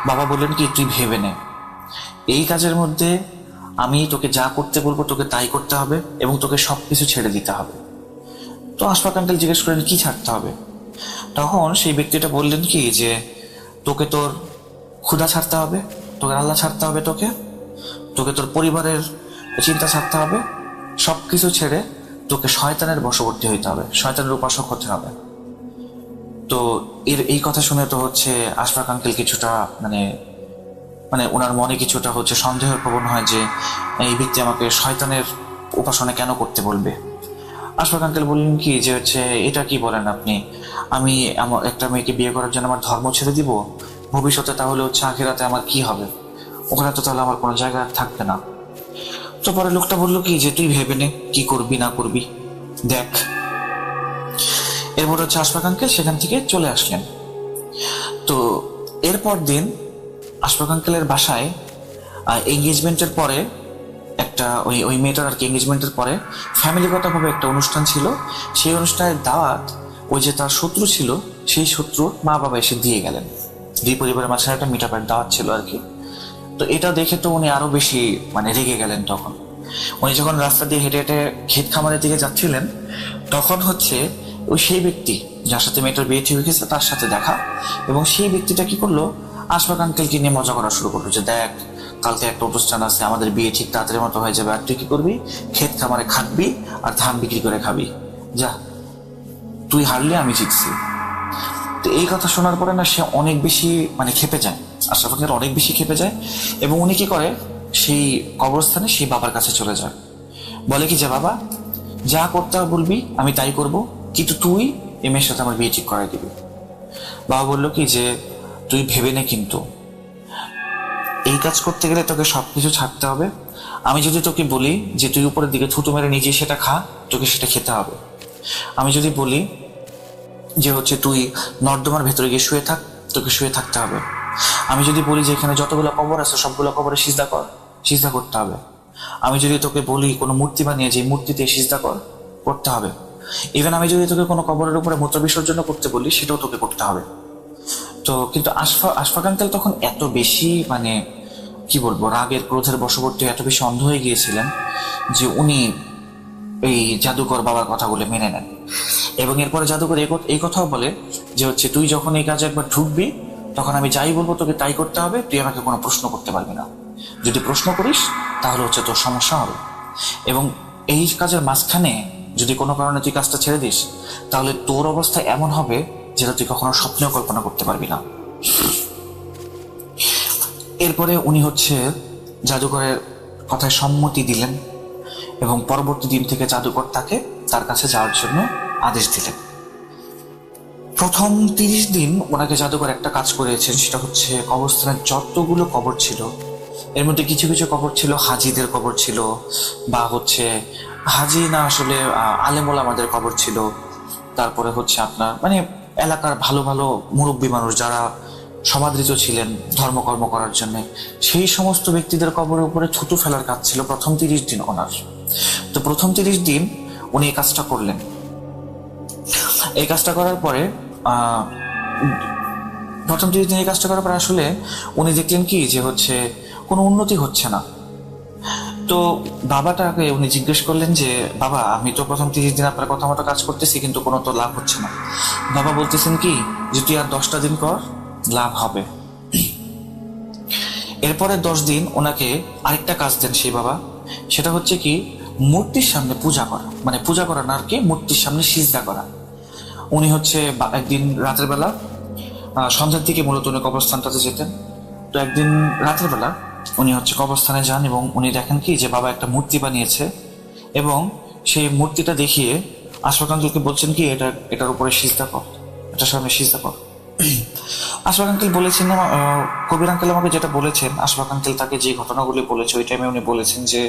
বাবা বললেন কি তুই ভেবে নে, এই কাজের মধ্যে আমি তোকে যা করতে বলবো তোকে তাই করতে হবে এবং তোকে সবকিছু ছেড়ে দিতে হবে। তো আশফাক আঙ্কেল জিজ্ঞেস করলেন কি ছাড়তে হবে? তখন সেই ব্যক্তিটা বললেন কি যে তোকে তোর ক্ষুধা ছাড়তে হবে, তোকে আল্লাহ ছাড়তে হবে, তোকে তোর পরিবারের চিন্তা ছাড়তে হবে, সবকিছু ছেড়ে তোকে শয়তানের বশবর্তী হইতে হবে, শয়তানের উপাসক হতে হবে। তো এই কথা শুনে তো হচ্ছে আশফাক আঙ্কেল কিছুটা মানে মানে ওনার মনে কিছুটা হচ্ছে সন্দেহের প্রবণ হয় যে এই ব্যক্তি আমাকে শয়তানের উপাসনা কেন করতে বলবে। আশফাক আঙ্কেল বললেন কি যে হচ্ছে এটা কি বলেন আপনি, আমি আমার একটা মেয়েকে বিয়ে করার জন্য আমার ধর্ম ছেড়ে দিব, ভবিষ্যতে তাহলে হচ্ছে আখিরাতে আমার কি হবে, ওখানে তো তাহলে আমার কোনো জায়গা থাকবে না। তো পরে লোকটা বললো কি যে তুই ভেবে নে কি করবি না করবি, দেখ। এরপর হচ্ছে আশফাক আঙ্কেল সেখান থেকে চলে আসলেন। তো এরপর দিন আশফাক আঙ্কেলের বাসায় এঙ্গেজমেন্টের পরে একটা ওই মেয়েটার আর কি এঙ্গেজমেন্টের পরে ফ্যামিলিগতভাবে একটা অনুষ্ঠান ছিল। সেই অনুষ্ঠানের দাওয়াত ওই যে তার শত্রু ছিল সেই শত্রুর মা বাবা এসে দিয়ে গেলেন। দুই পরিবারের মাঝখানে একটা মিট আপের দাওয়াত ছিল আর কি। তো এটা দেখে তো উনি আরো বেশি মানে রেগে গেলেন। তখন উনি যখন রাস্তা দিয়ে হেঁটে হেঁটে ক্ষেত খামারের দিকে যাচ্ছিলেন তখন হচ্ছে ওই সেই ব্যক্তি যার সাথে মেয়েটার বিয়ে ঠিক হয়ে গেছে তার সাথে দেখা, এবং সেই ব্যক্তিটা কি করলো আশফাক আঙ্কেলকে নিয়ে মজা করা শুরু করলো যে দেখ কালকে একটা অনুষ্ঠান আছে, আমাদের বিয়ে ঠিক তাড়াতাড়ি মতো হয়ে যাবে, আর তুই কি করবি ক্ষেত খামারে খাটবি আর ধান বিক্রি করে খাবি, যা তুই হারলে আমি জিতছি। তো এই কথা শোনার পরে না সে অনেক বেশি মানে ক্ষেপে যায়, আশরাফ আঙ্কেল অনেক বেশি ক্ষেপে যায় এবং উনি কি করে সেই কবরস্থানে সেই বাবার কাছে চলে যায়। বলে কি যে বাবা যা করতে বলবি আমি তাই করব, কিন্তু তুই এই মেয়ের সাথে আমার বিয়ে ঠিক করাই দিবি। বাবা বললো কি যে তুই ভেবে নে, কিন্তু এই কাজ করতে গেলে তোকে সবকিছু ছাড়তে হবে। আমি যদি তোকে বলি যে তুই উপরের দিকে থুতু মেরে নিজে সেটা খা, তোকে সেটা খেতে হবে। আমি যদি বলি যে হচ্ছে তুই নর্দমার ভেতরে গিয়ে শুয়ে থাক, তোকে শুয়ে থাকতে হবে। আমি যদি বলি যে এখানে যতগুলো কবর আছে সবগুলো কবরে সিজদা কর, সিজদা করতে হবে। আমি যদি তোকে বলি কোনো মূর্তি বানিয়ে যে মূর্তিতে সিজদা কর, করতে হবে। ইভেন আমি যদি তোকে কোনো কবরের উপরে মূত্র বিসর্জন করতে বলি সেটাও তোকে করতে হবে। তো কিন্তু আশফাক আঙ্কেল তখন এত বেশি মানে কি বলবো রাগের ক্রোধের বশবর্তী এত বেশি অন্ধ হয়ে গিয়েছিলেন যে উনি এই জাদুকর বাবার কথাগুলো মেনে নেন। এবং এরপরে জাদুকর এই কথাও বলে যে হচ্ছে তুই যখন এই কাজে একবার ঢুকবি তখন আমি যাই বলবো তোকে তাই করতে হবে, তুই আমাকে কোনো প্রশ্ন করতে পারবি না। যদি প্রশ্ন করিস তাহলে হচ্ছে তোর সমস্যা হবে, এবং এই কাজের মাঝখানে যদি কোনো কারণে তুই কাজটা ছেড়ে দিস তাহলে তোর অবস্থা এমন হবে যেটা তুই কখনো স্বপ্নেও কল্পনা করতে পারবি না। এরপরে উনি হচ্ছে জাদুকরের কথায় সম্মতি দিলেন এবং পরবর্তী দিন থেকে জাদুকর তাকে তার কাছে যাওয়ার জন্য আদেশ দিলেন। প্রথম 30 দিন ওনাকে জাদুকর একটা কাজ করেছেন, সেটা হচ্ছে কবরস্থানের যতগুলো কবর ছিল এর মধ্যে কিছু কিছু কবর ছিল হাজিদের কবর ছিল, বা হচ্ছে হাজি না আসলে আলেমুল আমাদের কবর ছিল। তারপরে হচ্ছে আপনার মানে এলাকার ভালো ভালো মুরব্বী মানুষ যারা সমাদৃত ছিলেন ধর্মকর্ম করার জন্য, সেই সমস্ত ব্যক্তিদের কবরের উপরে থুতু ফেলার কাজ ছিল প্রথম 30 দিন ওনার। তো প্রথম 30 দিন উনি এই কাজটা করলেন। এই কাজটা করার পরে প্রথম 30 দিন এই কাজটা করার পরে আসলে উনি দেখলেন কি যে হচ্ছে কোনো উন্নতি হচ্ছে না। তো বাবাটাকে উনি জিজ্ঞেস করলেন যে বাবা আমি তো প্রথম 30 দিন আপনার কথা মতো কাজ করতেছি কিন্তু কোনো তো লাভ হচ্ছে না। বাবা বলতেছেন কি যে তুই আর 10টা দিন কর, লাভ হবে। এরপরে 10 দিন ওনাকে আরেকটা কাজ দেন সেই বাবা, সেটা হচ্ছে কি মূর্তির সামনে পূজা করা, মানে পূজা করা না আর কি, মূর্তির সামনে সিজদা করা। উনি হচ্ছে একদিন রাতের বেলা সন্ধ্যার দিকে মূলত উনি কবরস্থানটাতে যেতেন। তো একদিন রাতের বেলা উনি হচ্ছে কবরস্থানে যান এবং উনি দেখেন কি যে বাবা একটা মূর্তি বানিয়েছে এবং সেই মূর্তিটা দেখিয়ে আশফাক আঙ্কেলকে বলছেন কি এটার উপরে সিজদা কর, এটার সামনে সিজদা কর। আশফাক আঙ্কেল বলেছেন, কবির আঙ্কেল আমাকে যেটা বলেছেন, আশফাক আঙ্কেল তাকে যে ঘটনাগুলি বলেছে ওই টাইমে উনি বলেছেন যে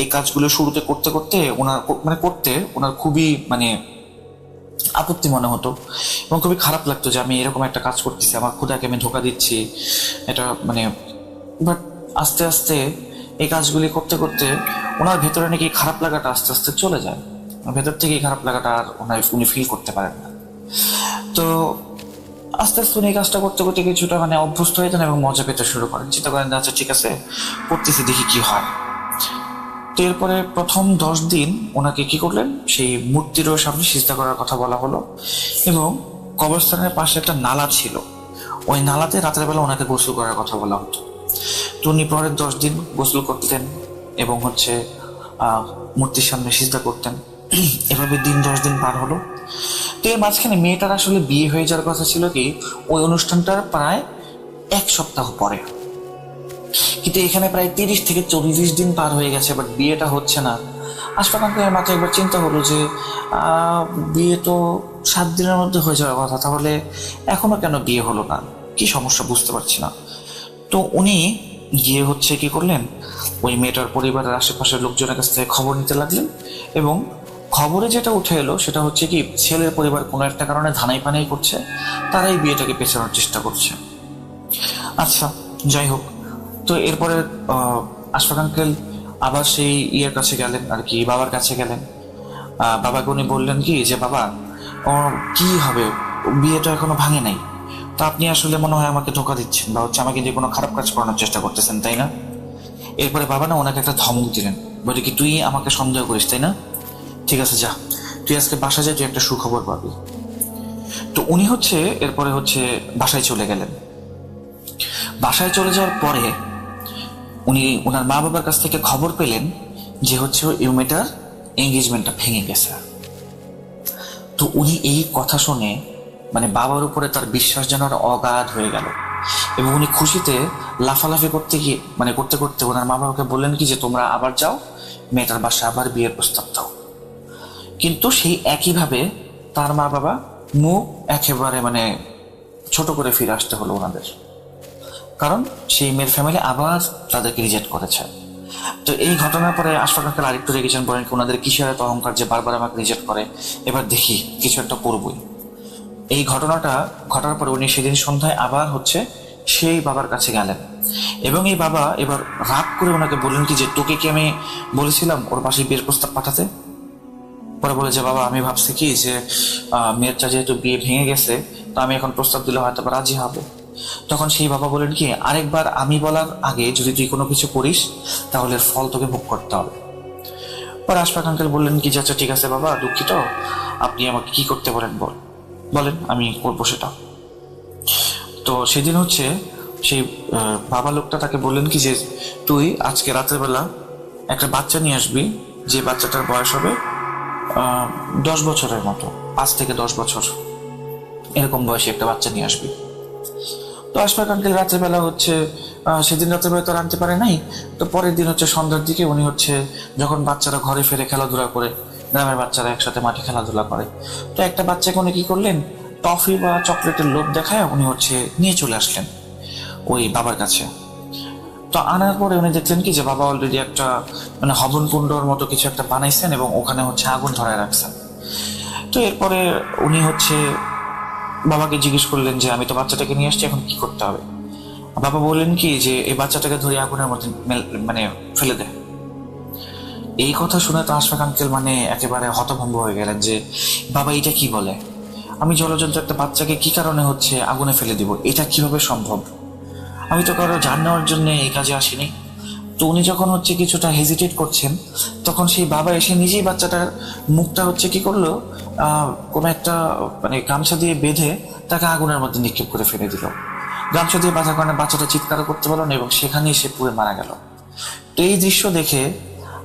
এই কাজগুলো শুরুতে করতে করতে ওনার খুবই মানে আপত্তি মনে হতো এবং খুবই খারাপ লাগতো যে আমি এরকম একটা কাজ করতেছি, আমার খোদাকে আমি ধোঁকা দিচ্ছি এটা মানে। বাট আস্তে আস্তে এই কাজগুলি করতে করতে ওনার ভেতরে নাকি খারাপ লাগাটা আস্তে আস্তে চলে যায়, ভেতর থেকে খারাপ লাগাটা আর উনি ফিল করতে পারেন না। তো আস্তে আস্তে উনি এই কাজটা করতে করতে কিছুটা মানে অভ্যস্ত হয়ে যান এবং মজা পেতে শুরু করেন, চিন্তা করেন আচ্ছা ঠিক আছে করতেছি দেখি কি হয়। তো এরপরে প্রথম 10 দিন ওনাকে কি করলেন সেই মূর্তিরও সামনে সিজদা করার কথা বলা হলো এবং কবরস্থানের পাশে একটা নালা ছিল, ওই নালাতে রাতের বেলা ওনাকে গোসল করার কথা বলা হতো। তো উনি পরের 10 দিন গোসল করতেন এবং হচ্ছে মূর্তির সামনে সিজদা করতেন। এভাবে 10 দিন পার হলো। তো এর মাঝখানে মেয়েটার আসলে বিয়ে হয়ে যাওয়ার কথা ছিল কি ওই অনুষ্ঠানটার প্রায় 1 সপ্তাহ পরে, কিন্তু এখানে প্রায় 30 থেকে 40 দিন পার হয়ে গেছে, বাট বিয়েটা হচ্ছে না। আশফাক আঙ্কেলের মাথায় একবার চিন্তা হলো যে বিয়ে তো 7 দিনের মধ্যে হয়ে যাওয়ার কথা, তাহলে এখনো কেন বিয়ে হলো না, কি সমস্যা বুঝতে পারছি না। তো উনি গিয়ে হচ্ছে কি করলেন, ওই মেয়েটার পরিবারের আশেপাশের লোকজনের কাছ থেকে খবর নিতে লাগলেন, এবং খবরে যেটা উঠে এলো সেটা হচ্ছে কি ছেলের পরিবার কোনো একটা কারণে ধানাই পানাই করছে, তারাই বিয়েটাকে পেছানোর চেষ্টা করছে। আচ্ছা, যাই হোক। তো এরপরে আশফাক আঙ্কেল আবার সেই ইয়ের কাছে গেলেন আর কি, বাবার কাছে গেলেন। বাবাকে উনি বললেন কি যে বাবা, ও কি হবে, বিয়েটা এখনো ভাঙে নাই, তো আপনি আসলে মনে হয় আমাকে ধোকা দিচ্ছেন বা হচ্ছে আমাকে যে কোনো খারাপ কাজ করানোর চেষ্টা করতেছেন, তাই না? এরপরে বাবা না ওনাকে একটা ধমক দিলেন, বলে কি তুই আমাকে সন্দেহ করিস, তাই না? ঠিক আছে, যা, তুই আজকে বাসায় যা, তুই একটা সুখবর পাবি। তো উনি হচ্ছে এরপরে হচ্ছে বাসায় চলে গেলেন। বাসায় চলে যাওয়ার পরে উনি ওনার মা বাবার কাছ থেকে খবর পেলেন যে হচ্ছে এই মেয়েটার এঙ্গেজমেন্টটা ভেঙে গেছে। তো উনি এই কথা শুনে মানে বাবার উপরে তার বিশ্বাস যেন অগাধ হয়ে গেল, এবং উনি খুশিতে লাফালাফি করতে গিয়ে করতে করতে ওনার মা বাবাকে বললেন কি যে তোমরা আবার যাও, মেয়েটার বাসায় আবার বিয়ের প্রস্তাব দাও। কিন্তু সেই একইভাবে তার মা বাবা মুখ একেবারে ছোট করে ফিরে আসতে হলো ওনাদের, কারণ সেই মেয়ের ফ্যামিলি আবার তাদেরকে রিজেক্ট করেছে। তো এই ঘটনার পরে আশফাক আঙ্কেল আরেকটু রেগেছেন, বলেন কি ওনাদের কিসের এত অহংকার যে বারবার আমাকে রিজেক্ট করে, এবার দেখি কিছু একটা করবই। এই ঘটনাটা ঘটার পরে উনি সেদিন সন্ধ্যায় আবার হচ্ছে সেই বাবার কাছে গেলেন, এবং এই বাবা এবার রাগ করে ওনাকে বললেন কি যে তোকে কি আমি বলেছিলাম ওর পাশে বিয়ের প্রস্তাব পাঠাতে? পরে বলে যে বাবা, আমি ভাবছি কি যে মেয়েরটা যেহেতু বিয়ে ভেঙে গেছে, তো আমি এখন প্রস্তাব দিলে হয়তো রাজি হবে। তখন সেই বাবা বলেন কি আরেকবার আমি বলার আগে যদি তুই কোনো কিছু করিস তাহলে ফল তোকে ভোগ করতে হবে। পরে আশফাক আঙ্কেল বললেন কি আচ্ছা ঠিক আছে বাবা, দুঃখিত, আপনি আমাকে কি করতে বলেন, আমি করবো সেটা। তো সেদিন হচ্ছে সেই বাবা লোকটা তাকে বললেন কি যে তুই আজকে রাতের বেলা একটা বাচ্চা নিয়ে আসবি, যে বাচ্চাটার বয়স হবে 10 বছরের মতো, 5 থেকে 10 বছর এরকম বয়সী একটা বাচ্চা নিয়ে আসবি। তো আশফাক আঙ্কেল রাতের বেলা হচ্ছে সেদিন রাতের বেলা তো আনতে পারে নাই, তো পরের দিন হচ্ছে সন্ধ্যার দিকে উনি হচ্ছে যখন বাচ্চারা ঘরে ফিরে খেলাধুলা করে, গ্রামের বাচ্চারা একসাথে মাঠে খেলাধুলা করে, তো একটা বাচ্চাকে উনি কি করলেন, টফি বা চকলেটের লোভ দেখায় উনি হচ্ছে নিয়ে চলে আসলেন ওই বাবার কাছে। তো আনার পরে উনি দেখলেন কি যে বাবা অলরেডি একটা হবন কুণ্ডর মতো কিছু একটা বানাইছেন এবং ওখানে হচ্ছে আগুন ধরায় রাখছেন। তো এরপরে উনি হচ্ছে বাবাকে জিজ্ঞেস করলেন যে আমি তো বাচ্চাটাকে নিয়ে আসছি, এখন কি করতে হবে? বাবা বললেন কি যে এই বাচ্চাটাকে ধরে আগুনের মধ্যে ফেলে দে। এই কথা শুনে তো আশফাক আঙ্কেল একেবারে হতভম্ব হয়ে গেলেন যে বাবা এটা কি বলে, আমি জলজন্ত একটা বাচ্চাকে কি কারণে হচ্ছে আগুনে ফেলে দিব, এটা কিভাবে সম্ভব? আমি তো কারো জান নেওয়ার জন্য এই কাজে আসিনি। তো উনি যখন হচ্ছে কিছুটা হেজিটেট করছেন, তখন সেই বাবা এসে নিজেই বাচ্চাটার মুখটা হচ্ছে কি করলো, কোনো একটা গামছা দিয়ে বেঁধে তাকে আগুনের মধ্যে নিক্ষেপ করে ফেলে দিল। গামছা দিয়ে বাঁধার কারণে বাচ্চাটা চিৎকার করতে পারল না এবং সেখানেই সে পুড়ে মারা গেল। তো এই দৃশ্য দেখে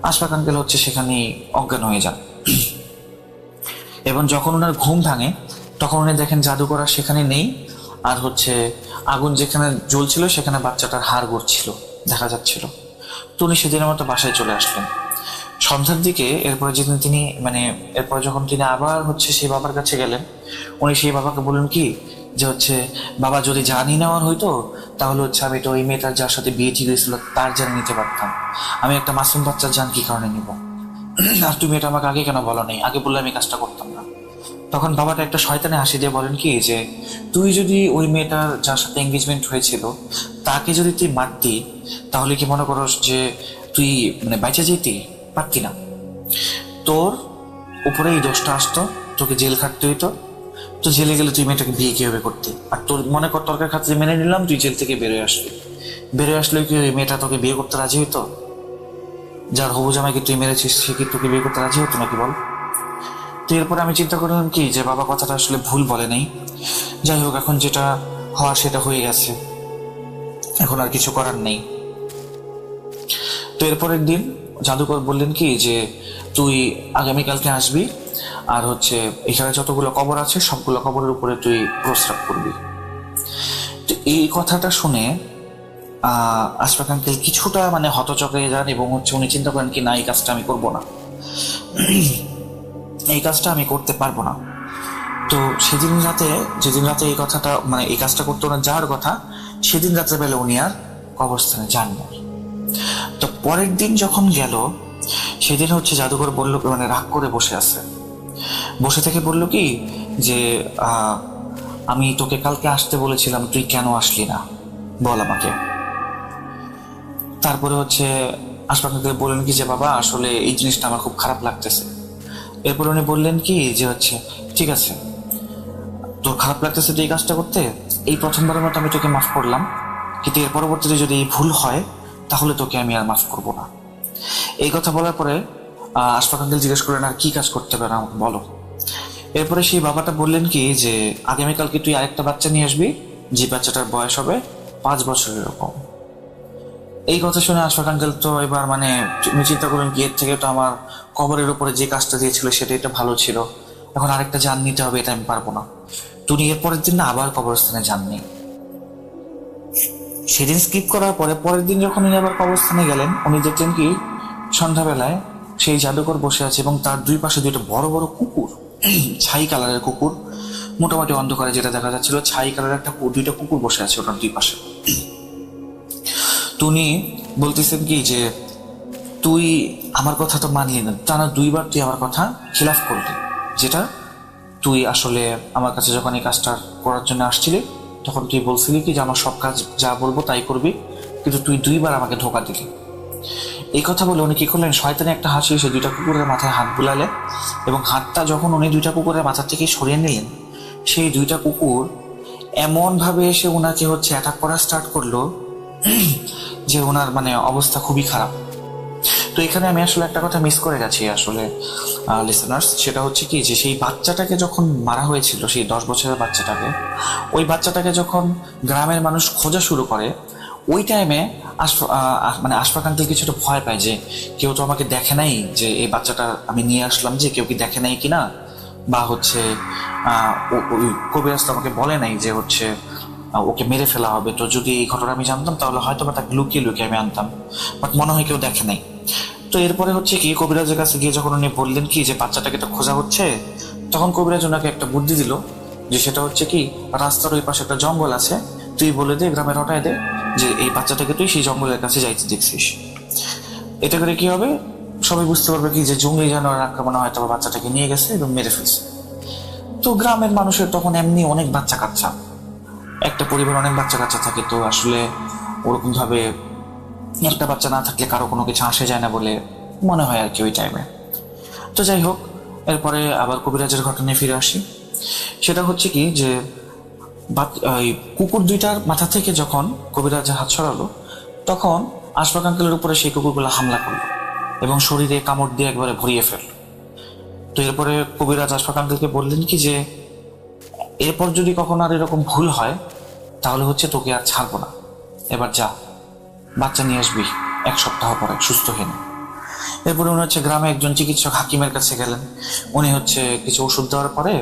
আশফাক আঙ্কেল হচ্ছে সেখানেই অজ্ঞান হয়ে যান, এবং যখন ওনার ঘুম ভাঙে তখন উনি দেখেন জাদুকর সেখানে নেই, আর হচ্ছে আগুন যেখানে জ্বলছিল সেখানে বাচ্চাটার হাড় গড়ছিল দেখা যাচ্ছিল। তো উনি সেদিনের মতো বাসায় চলে আসলেন সন্ধ্যার দিকে। এরপরে যেদিন তিনি এরপরে যখন তিনি আবার হচ্ছে সেই বাবার কাছে গেলেন, উনি সেই বাবাকে বললেন কি যে হচ্ছে বাবা, যদি জানি নেওয়ার হইতো তাহলে হচ্ছে আমি তো ওই মেয়েটার যার সাথে বিয়ে ঠিক হয়েছিল তার জান নিতে পারতাম, আমি একটা মাসুম বাচ্চার জান কি কারণে নিব? আর তুমি এটা আমাকে আগে কেন বলো নাই, আগে বললে আমি কাজটা করতাম না। তখন বাবাটা একটা শয়তানে হাসি দিয়ে বলেন কি যে তুই যদি ওই মেয়েটার যার সাথে এঙ্গেজমেন্ট হয়েছিল তাকে যদি তুই মারতি তাহলে কি মনে করস যে তুই বাইচা যেতি? পারতি না, তোর উপরে এই দোষটা আসতো, তোকে জেল খাটতে হইতো। তো জেলে গেলে তুই মেয়েটাকে বিয়ে কিভাবে করতি? আর তোর মনে কর তর্কের খাতিরে মেনে নিলাম তুই জেল থেকে বেরোয় আসলে কি ওই মেয়েটা তোকে বিয়ে করতে রাজি হইতো? যার হবু জামাইকে তুই মেরেছিস সে কি তোকে বিয়ে করতে রাজি হতো নাকি বল? তো এরপরে আমি চিন্তা করলাম কি যে বাবা কথাটা আসলে ভুল বলে নাই। যাই হোক, এখন যেটা হওয়ার সেটা হয়ে গেছে, এখন আর কিছু করার নেই। তো এরপরের দিন জাদুকর বললেন কি যে তুই আগামীকালকে আসবি, আর হচ্ছে এখানে যতগুলো কবর আছে সবগুলো কবরের উপরে তুই প্রস্রাব করবি। তো এই কথাটা শুনে আশফাক আঙ্কেল কিছুটা মানে হতচকিত যান এবং হচ্ছে উনি চিন্তা করেন কি না, এই কাজটা আমি করবো না, এই কাজটা আমি করতে পারবো না। তো যেদিন রাতে এই কথাটা মানে এই কাজটা করতে ওনার যাওয়ার কথা, সেদিন রাত্রে বেলা উনি আর কবরস্থানে যান না। তো পরের দিন যখন গেল, সেদিন হচ্ছে জাদুঘর বলল, মানে রাগ করে বসে থেকে বলল কি যে আমি তোকে কালকে আসতে বলেছিলাম, তুই কেন আসলি না বল আমাকে। তারপরে হচ্ছে আশফাক আঙ্কেল বললেন কি যে বাবা আসলে এই জিনিসটা আমার খুব খারাপ লাগতেছে। এরপর উনি বললেন কি যে হচ্ছে ঠিক আছে, তোর খারাপ লাগতেছে তুই এই কাজটা করতে, এই প্রথমবারের মতো আমি তোকে মাফ করলাম, কিন্তু এর পরবর্তীতে যদি এই ভুল হয় তাহলে তোকে আমি আর মাফ করবো না। এই কথা বলার পরে আশফাক আঙ্কেল জিজ্ঞেস করলেন আর কি কাজ করতে পারে আমাকে বলো। এরপরে সেই বাবাটা বললেন কি যে আগামীকালকে তুই আরেকটা বাচ্চা নিয়ে আসবি, যে বাচ্চাটার বয়স হবে 5 বছর এরকম। এই কথা শুনে আশফাক আঙ্কেল তো এবার মানে চিন্তা করলেন কি এর থেকে তো আমার কবরের উপরে যে কাজটা দিয়েছিল সেটা এটা ভালো ছিল, এখন আরেকটা জান নিতে হবে, এটা আমি পারবো না। উনি এর পরের দিন না আবার কবরস্থানে যাননি। সেদিন স্কিপ করার পরে পরের দিন যখন উনি আবার কবরস্থানে গেলেন, উনি দেখলেন কি সন্ধ্যাবেলায় সেই জাদুকর বসে আছে এবং তার দুই পাশে দুইটা বড় বড় কুকুর, ছাই কালারের কুকুর, মোটামুটি অন্ধকারে যেটা দেখা যাচ্ছিল ছাই কালারের একটা দুইটা কুকুর বসে আছে ওটার দুই পাশে। উনি বলতেছেন কি যে তুই আমার কথা তো মানলি না, টানা 2 বার তুই আমার কথা খিলাফ করলি, যেটা তুই আসলে আমার কাছে যখন এই কাজটা করার জন্য আসছিলি তখন তুই বলছিলি কি যে আমার সব কাজ যা বলবো তাই করবি, কিন্তু তুই 2 বার আমাকে ধোঁকা দিলি। এই কথা বলে উনি কি করলেন, শয়তানি একটা হাসি এসে 2টা কুকুরের মাথায় হাত বুলালেন এবং হাতটা যখন উনি 2টা কুকুরের মাথা থেকে সরিয়ে নিলেন, সেই 2টা কুকুর এমন ভাবে এসে ওনাকে হচ্ছে অ্যাটাক করা স্টার্ট করলো যে ওনার মানে অবস্থা খুবই খারাপ। তো এখানে আমি আসলে একটা কথা মিস করে গেছি আসলে লিসেনার্স, সেটা হচ্ছে কি যে সেই বাচ্চাটাকে যখন মারা হয়েছিল, সেই 10 বছরের বাচ্চাটাকে, ওই বাচ্চাটাকে যখন গ্রামের মানুষ খোঁজা শুরু করে, ওই টাইমে মানে আশফাক আঙ্কেল কিছুটা ভয় পায় যে কেউ তো আমাকে দেখে নাই, যে এই বাচ্চাটা আমি নিয়ে আসলাম যে কেউ কি দেখে নাই কিনা, বা হচ্ছে ওই কবিরাজ তো আমাকে বলে নাই যে হচ্ছে ওকে মেরে ফেলা হবে, তো যদি এই ঘটনা আমি জানতাম তাহলে হয়তো বা তাকে লুকিয়ে লুকিয়ে আমি আনতাম, বাট মনে হয় কেউ দেখে নাই। তো এরপরে হচ্ছে কি কবিরাজের কাছে গিয়ে যখন উনি বললেন কি যে বাচ্চাটাকে তো খোঁজা হচ্ছে, তখন কবিরাজ ওনাকে একটা বুদ্ধি দিল যে সেটা হচ্ছে কি রাস্তার ওই পাশে একটা জঙ্গল আছে, তুই বলে দে, গ্রামে রটায় দে যে এই বাচ্চাটাকে তুই সেই জঙ্গলের কাছে যাইতে দেখছিস। এটা করে কি হবে, সবাই বুঝতে পারবে কি যে জঙ্গলি জানোয়ার আক্রমণে হয়তো বাচ্চাটাকে নিয়ে গেছে এবং মেরে ফেলছে। তো গ্রামের মানুষের তখন এমনি অনেক বাচ্চা কাচ্চা, একটা পরিবার অনেক বাচ্চা কাচ্চা থাকে, তো আসলে ওরকম ভাবে একটা বাচ্চা না থাকলে কারো কোনো কিছু আসে যায় না বলে মনে হয় আর কি ওই টাইমে। তো যাই হোক, এরপরে আবার কবিরাজের ঘটনায় ফিরে আসি। সেটা হচ্ছে কি যে ওই কুকুর 2টার মাথা থেকে যখন কবিরাজের হাত সরালো, তখন আশফাক আঙ্কেলের উপরে সেই কুকুরগুলো হামলা করলো এবং শরীরে কামড় দিয়ে একবারে ভরিয়ে ফেললো। তো এরপরে কবিরাজ আশফাক আঙ্কেলকে বললেন কি যে এরপর যদি কখনো আর এরকম ভুল হয় তাহলে হচ্ছে তোকে আর ছাড়বো না, এবার যা বাচ্চা নিয়ে আসবি 1 সপ্তাহ পরে সুস্থ হয়ে নে। এরপরে উনি হচ্ছে গ্রামে একজন চিকিৎসক হাকিমের কাছে গেলেন, উনি হচ্ছে কিছু ওষুধ দেওয়ার পরে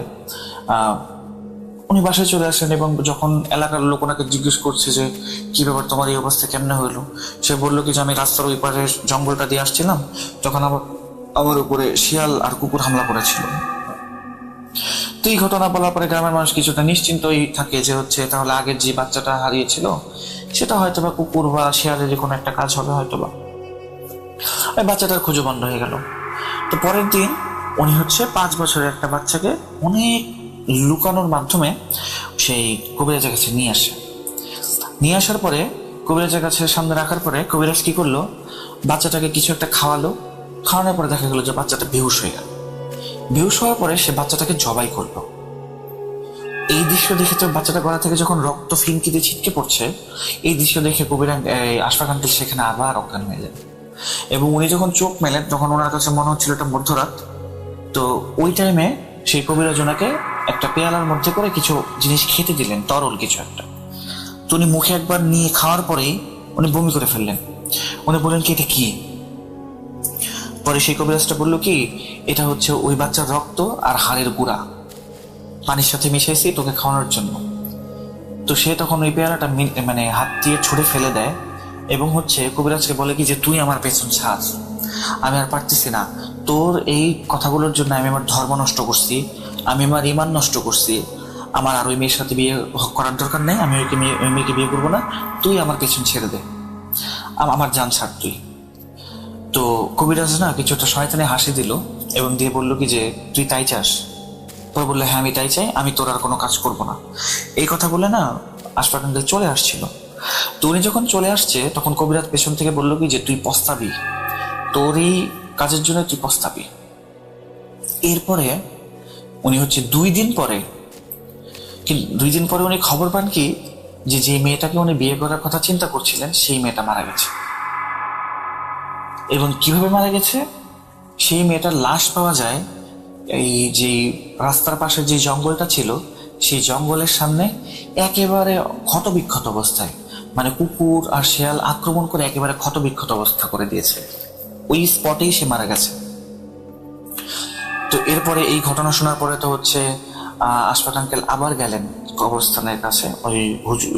উনি বাসায় চলে আসেন এবং যখন এলাকার লোক ওনাকে জিজ্ঞেস করছে যে কি ব্যাপার তোমার এই অবস্থা কেমনে হইলো, সে বললো কি যে আমি রাস্তার ওই পারে জঙ্গলটা দিয়ে আসছিলাম, তখন আমার উপরে শিয়াল আর কুকুর হামলা করেছিল। তো এই ঘটনা বলার পরে গ্রামের মানুষ কিছুটা নিশ্চিন্তই থাকে যে হচ্ছে তাহলে আগের যে বাচ্চাটা হারিয়েছিল সেটা হয়তোবা কুকুর বা শিয়ালের কোনো একটা কাজ হবে হয়তোবা। ওই বাচ্চাটার খুঁজে বন্ধ হয়ে গেল। তো পরের দিন উনি হচ্ছে 5 বছরের একটা বাচ্চাকে অনেক লুকানোর মাধ্যমে সেই কবিরাজের কাছে নিয়ে আসার পরে কবিরাজের কাছে সামনে রাখার পরে কবিরাজ কি করলো, বাচ্চাটাকে কিছু একটা খাওয়ানোর পরে দেখা গেল যে বাচ্চাটা বেহুশ হয়ে গেল। বেহুশ হওয়ার পরে সে বাচ্চাটাকে জবাই করলো। এই দৃশ্য দেখে তো বাচ্চাটা গলা থেকে যখন রক্ত ফিনকিতে ছিটকে পড়ছে, এই দৃশ্য দেখে আশফাক আঙ্কেল সেখানে আবার অজ্ঞান হয়ে যায় এবং উনি যখন চোখ মেলেন তখন ওনার কাছে মনে হচ্ছিল এটা মধ্যরাত। তো ওই টাইমে সেই কবিরাজ ওনাকে একটা পেয়ালার মধ্যে করে কিছু জিনিস খেতে দিলেন, তরল কিছু একটা। তো উনি মুখে একবার নিয়ে খাওয়ার পরেই উনি বমি করে ফেললেন। উনি বললেন কি এটা কি? পরে সেই কবিরাজটা বললো কি, এটা হচ্ছে ওই বাচ্চার রক্ত আর হাড়ের গুঁড়া পানির সাথে মিশাইছি তোকে খাওয়ানোর জন্য। তো সে তখন ওই পেয়ারাটা মানে হাত দিয়ে ছুঁড়ে ফেলে দেয় এবং হচ্ছে কবিরাজকে বলে কি যে তুই আমার পেছন ছাড়, আমি আর পারতেছি না, তোর এই কথাগুলোর জন্য আমি আমার ধর্ম নষ্ট করছি, আমি আমার ইমান নষ্ট করছি, আমার আর ওই মেয়ের সাথে বিয়ে করার দরকার নেই, আমি ওই মেয়েকে বিয়ে করবো না, তুই আমার পেছন ছেড়ে দে, আমার জান ছাড় তুই। তো কবিরাজ না কিছুটা শয়তানে হাসি দিল এবং দিয়ে বললো কি যে তুই তাই চাস? পরে বললো হ্যাঁ আমি তাই চাই, আমি তোর আর কোনো কাজ করবো না। এই কথা বলে না আশফাক আঙ্কেল চলে আসছিল। তো উনি যখন চলে আসছে তখন কবিরাজ পেছন থেকে বললো কি যে তুই পস্তাবি, তোর এই কাজের জন্য তুই পস্তাবি। এরপরে উনি হচ্ছে 2 দিন পরে উনি খবর পান কি যে মেয়েটাকে উনি বিয়ে করার কথা চিন্তা করছিলেন সেই মেয়েটা মারা গেছে। এবং কিভাবে মারা গেছে, সেই মেয়েটার লাশ পাওয়া যায় এই যে রাস্তার পাশে যে জঙ্গলটা ছিল সেই জঙ্গলের সামনে একেবারে ক্ষতবিক্ষত অবস্থায়, মানে কুকুর আর শেয়াল আক্রমণ করে একেবারে ক্ষতবিক্ষত অবস্থা করে দিয়েছে, ওই স্পটেই সে মারা গেছে। তো এরপরে এই ঘটনা শোনার পরে তো হচ্ছে আশফাক আঙ্কেল আবার গেলেন কবরস্থানের কাছে ওই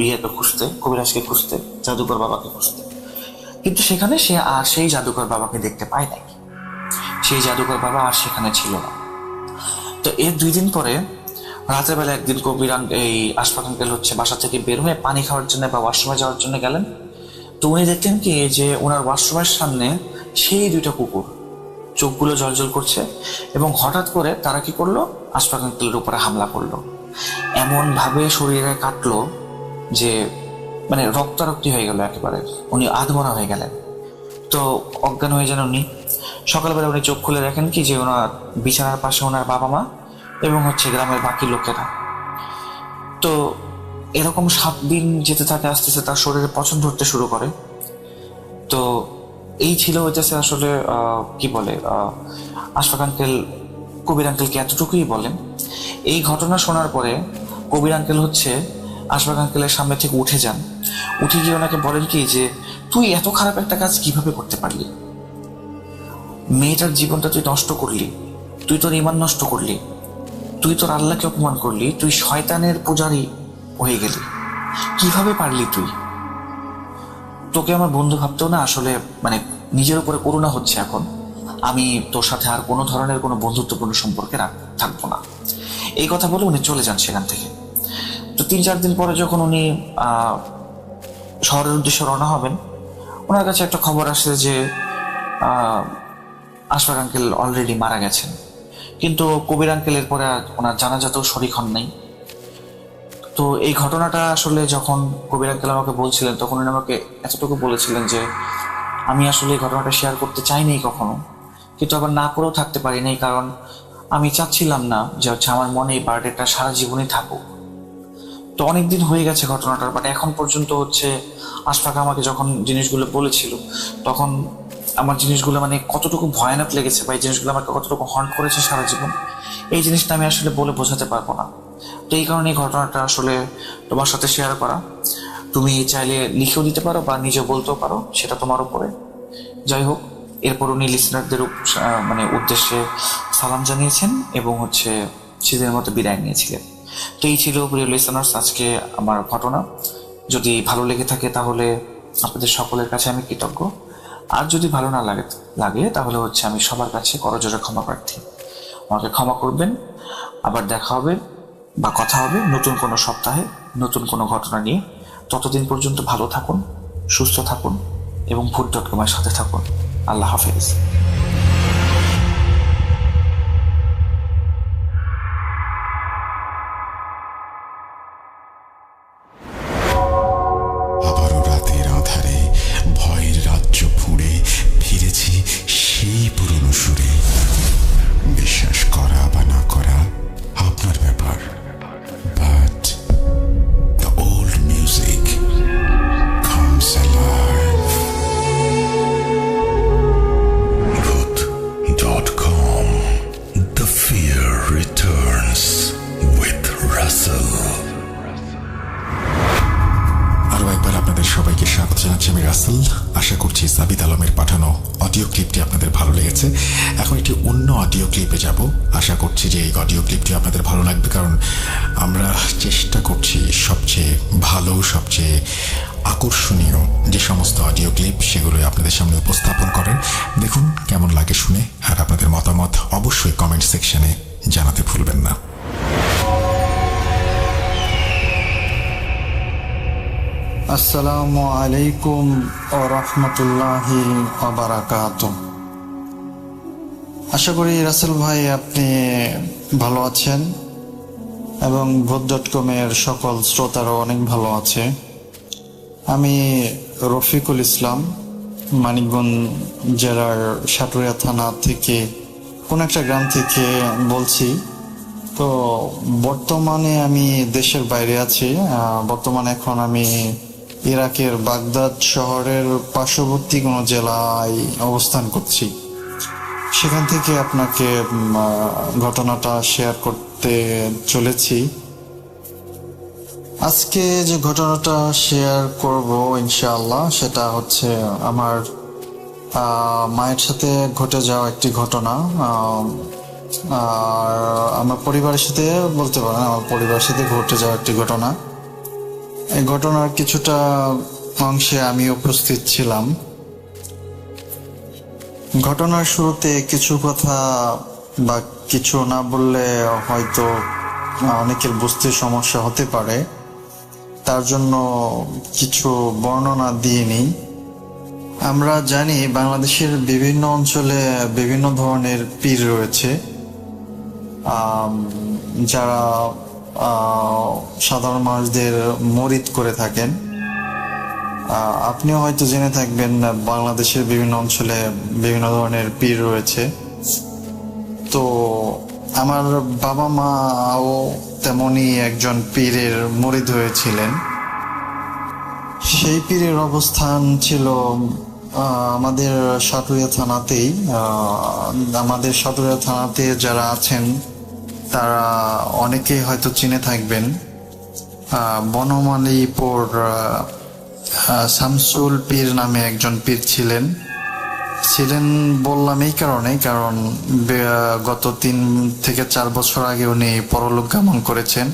ইয়েকে খুঁজতে, কবিরাজকে খুঁজতে, জাদুকর বাবাকে খুঁজতে। কিন্তু সেখানে সে আর সেই জাদুকর বাবাকে দেখতে পায় নাই, সেই জাদুকর বাবা আর সেখানে ছিল না। তো এর 2 দিন পরে রাতের বেলা একদিন এই আশফাক আঙ্কেল হচ্ছে বাসা থেকে বের হয়ে পানি খাওয়ার জন্য বা ওয়াশরুমে যাওয়ার জন্য গেলেন। তো উনি দেখলেন কি যে ওনার ওয়াশরুমের সামনে সেই 2টা কুকুর চোখগুলো জলজল করছে এবং হঠাৎ করে তারা কি করলো, আশফাক আঙ্কেলের উপরে হামলা করলো, এমন ভাবে শরীরে কাটলো যে মানে রক্তারক্তি হয়ে গেল, একেবারে উনি আধমরা হয়ে গেলেন। তো অজ্ঞান হয়ে যান উনি। সকালবেলা উনি চোখ খুলে দেখেন কি যে ওনার বিছানার পাশে ওনার বাবা মা এবং হচ্ছে গ্রামের বাকি লোকেরা। তো এরকম 7 দিন যেতে থাকে, আস্তে আস্তে তার শরীরে পচন ধরতে শুরু করে। তো এই ছিল হইতেছে আসলে কি বলে আশফাক আঙ্কেল কবির আঙ্কেলকে এতটুকুই বলেন। এই ঘটনা শোনার পরে কবির আঙ্কেল হচ্ছে আশফাক আঙ্কেলের সামনে থেকে উঠে যান, উঠে গিয়ে ওনাকে বলেন কি যে তুই এত খারাপ একটা কাজ কিভাবে করতে পারলি, মেয়েটার জীবনটা তুই নষ্ট করলি, তুই তোর ইমান নষ্ট করলি, তুই তোর আল্লাহকে অপমান করলি, তুই শয়তানের পূজারী হয়ে গেলি, কিভাবে পারলি তুই? তোকে আমার বন্ধু ভাবতেও না আসলে মানে নিজের উপরে করুণা হচ্ছে এখন, আমি তোর সাথে আর কোনো ধরনের কোনো বন্ধুত্বপূর্ণ সম্পর্কে থাকবো না। এই কথা বলে উনি চলে যান সেখান থেকে। তো 3-4 দিন পরে যখন উনি শহরের উদ্দেশ্যে রওনা হবেন, ওনার কাছে একটা খবর আসে যে আশফাক আঙ্কেল অলরেডি মারা গেছেন। কিন্তু কবির আঙ্কেলের পরে ওনার জানাজাতেও শরীক হন নাই। তো এই ঘটনাটা আসলে যখন কবির আঙ্কেল আমাকে বলছিলেন তখন উনি আমাকে এতটুকু বলেছিলেন যে আমি আসলে এই ঘটনাটা শেয়ার করতে চাইনি কখনো, কিন্তু আবার না করেও থাকতে পারি নাই, কারণ আমি চাচ্ছিলাম না যে হচ্ছে আমার মনে এই বার্থডেটা সারা জীবনই থাকুক। তো অনেকদিন হয়ে গেছে ঘটনাটার, বাট এখন পর্যন্ত হচ্ছে আশফাক আমাকে যখন জিনিসগুলো বলেছিল তখন আমার জিনিসগুলো মানে কতটুকু ভয়ানক লেগেছে বা এই জিনিসগুলো আমাকে কতটুকু হন্ট করেছে সারা জীবন, এই জিনিসটা আমি আসলে বলে বোঝাতে পারবো না। তো এই কারণে এই ঘটনাটা আসলে তোমার সাথে শেয়ার করা। তুমি চাইলে লিখেও দিতে পারো বা নিজে বলতেও পারো, সেটা তোমার উপরে। যাই হোক, এরপর উনি লিসনারদের মানে উদ্দেশ্যে সালাম জানিয়েছেন এবং হচ্ছে সেদিনের মতো বিদায় নিয়েছিলেন। তো এই ছিল প্রিয় লিসনার্স আজকে আমার ঘটনা। যদি ভালো লেগে থাকে তাহলে আপনাদের সকলের কাছে আমি কৃতজ্ঞ, আর যদি ভালো না লাগে তাহলে হচ্ছে আমি সবার কাছে করজোড়ে ক্ষমা প্রার্থী। আমাকে ক্ষমা করবেন। আবার দেখা হবে বা কথা হবে নতুন কোনো সপ্তাহে নতুন কোনো ঘটনা নিয়ে। ততদিন পর্যন্ত ভালো থাকুন, সুস্থ থাকুন এবং ভূত.কমের সাথে থাকুন। আল্লাহ হাফেজ। আবারও রাতের আঁধারে ভয়ের রাজ্য ফুঁড়ে ফিরেছি সেই পুরনো সুরে। বিশ্বাস করা বা না করা আপনার ব্যাপার, but the old music comes alive. সবাইকে স্বাগত জানাচ্ছি আমি রাসেল। আশা করছি সাবিত আলমের পাঠানো অডিও ক্লিপটি আপনাদের ভালো লেগেছে। এখন একটি অন্য অডিও ক্লিপে যাব। আশা করছি যে এই অডিও ক্লিপটি আপনাদের ভালো লাগবে, কারণ আমরা চেষ্টা করছি সবচেয়ে ভালো, সবচেয়ে আকর্ষণীয় যে সমস্ত অডিও ক্লিপ সেগুলো আপনাদের সামনে উপস্থাপন করেন। দেখুন কেমন লাগে শুনে, আর আপনাদের মতামত অবশ্যই কমেন্ট সেকশনে জানাতে ভুলবেন না। আসসালামু আলাইকুম ওয়া রাহমাতুল্লাহি ওয়া বারাকাতুহু। আশা করি রাসেল ভাই আপনি ভালো আছেন এবং ভূত.com-এর সকল শ্রোতারাও অনেক ভালো আছে। আমি রফিকুল ইসলাম, মানিকগঞ্জ জেলার সাটুরিয়া থানা থেকে কোন একটা গ্রাম থেকে বলছি। তো বর্তমানে আমি দেশের বাইরে আছি। বর্তমানে এখন আমি ইরাকের বাগদাদ শহরের পার্শ্ববর্তী কোনো জেলায় অবস্থান করছি। সেখান থেকে আপনাকে ঘটনাটা শেয়ার করতে চলেছি। আজকে যে ঘটনাটা শেয়ার করব ইনশাআল্লাহ, সেটা হচ্ছে আমার মায়ের সাথে ঘটে যাওয়া একটি ঘটনা। আর আমার পরিবারের সাথে বলতে পারেন, আমার পরিবারের সাথে ঘটে যাওয়া একটি ঘটনা। এই ঘটনার কিছুটা অংশে আমি উপস্থিত ছিলাম। ঘটনার শুরুতে কিছু কথা বা কিছু না বললে হয়তো অনেকের বুঝতে সমস্যা হতে পারে, তার জন্য কিছু বর্ণনা দিয়ে নিই। আমরা জানি বাংলাদেশের বিভিন্ন অঞ্চলে বিভিন্ন ধরনের পীর রয়েছে, যারা সাধারণ মানুষদের মুরিদ করে থাকেন। আপনিও হয়তো জেনে থাকবেন বাংলাদেশের বিভিন্ন অঞ্চলে বিভিন্ন ধরনের পীর রয়েছে। তো আমার বাবা মাও তেমনই একজন পীরের মুরিদ হয়েছিলেন। সেই পীরের অবস্থান ছিল আমাদের সাটুরিয়া থানাতেই। আমাদের সাটুরিয়া থানাতে যারা আছেন তারা অনেকেই হয়তো চিনে থাকবেন। বনমালীপুর শামসুল পীর নামে একজন পীর ছিলেন বললাম এই কারণে, কারণ গত 3 থেকে 4 বছর আগে উনি পরলোক গমন করেছেন।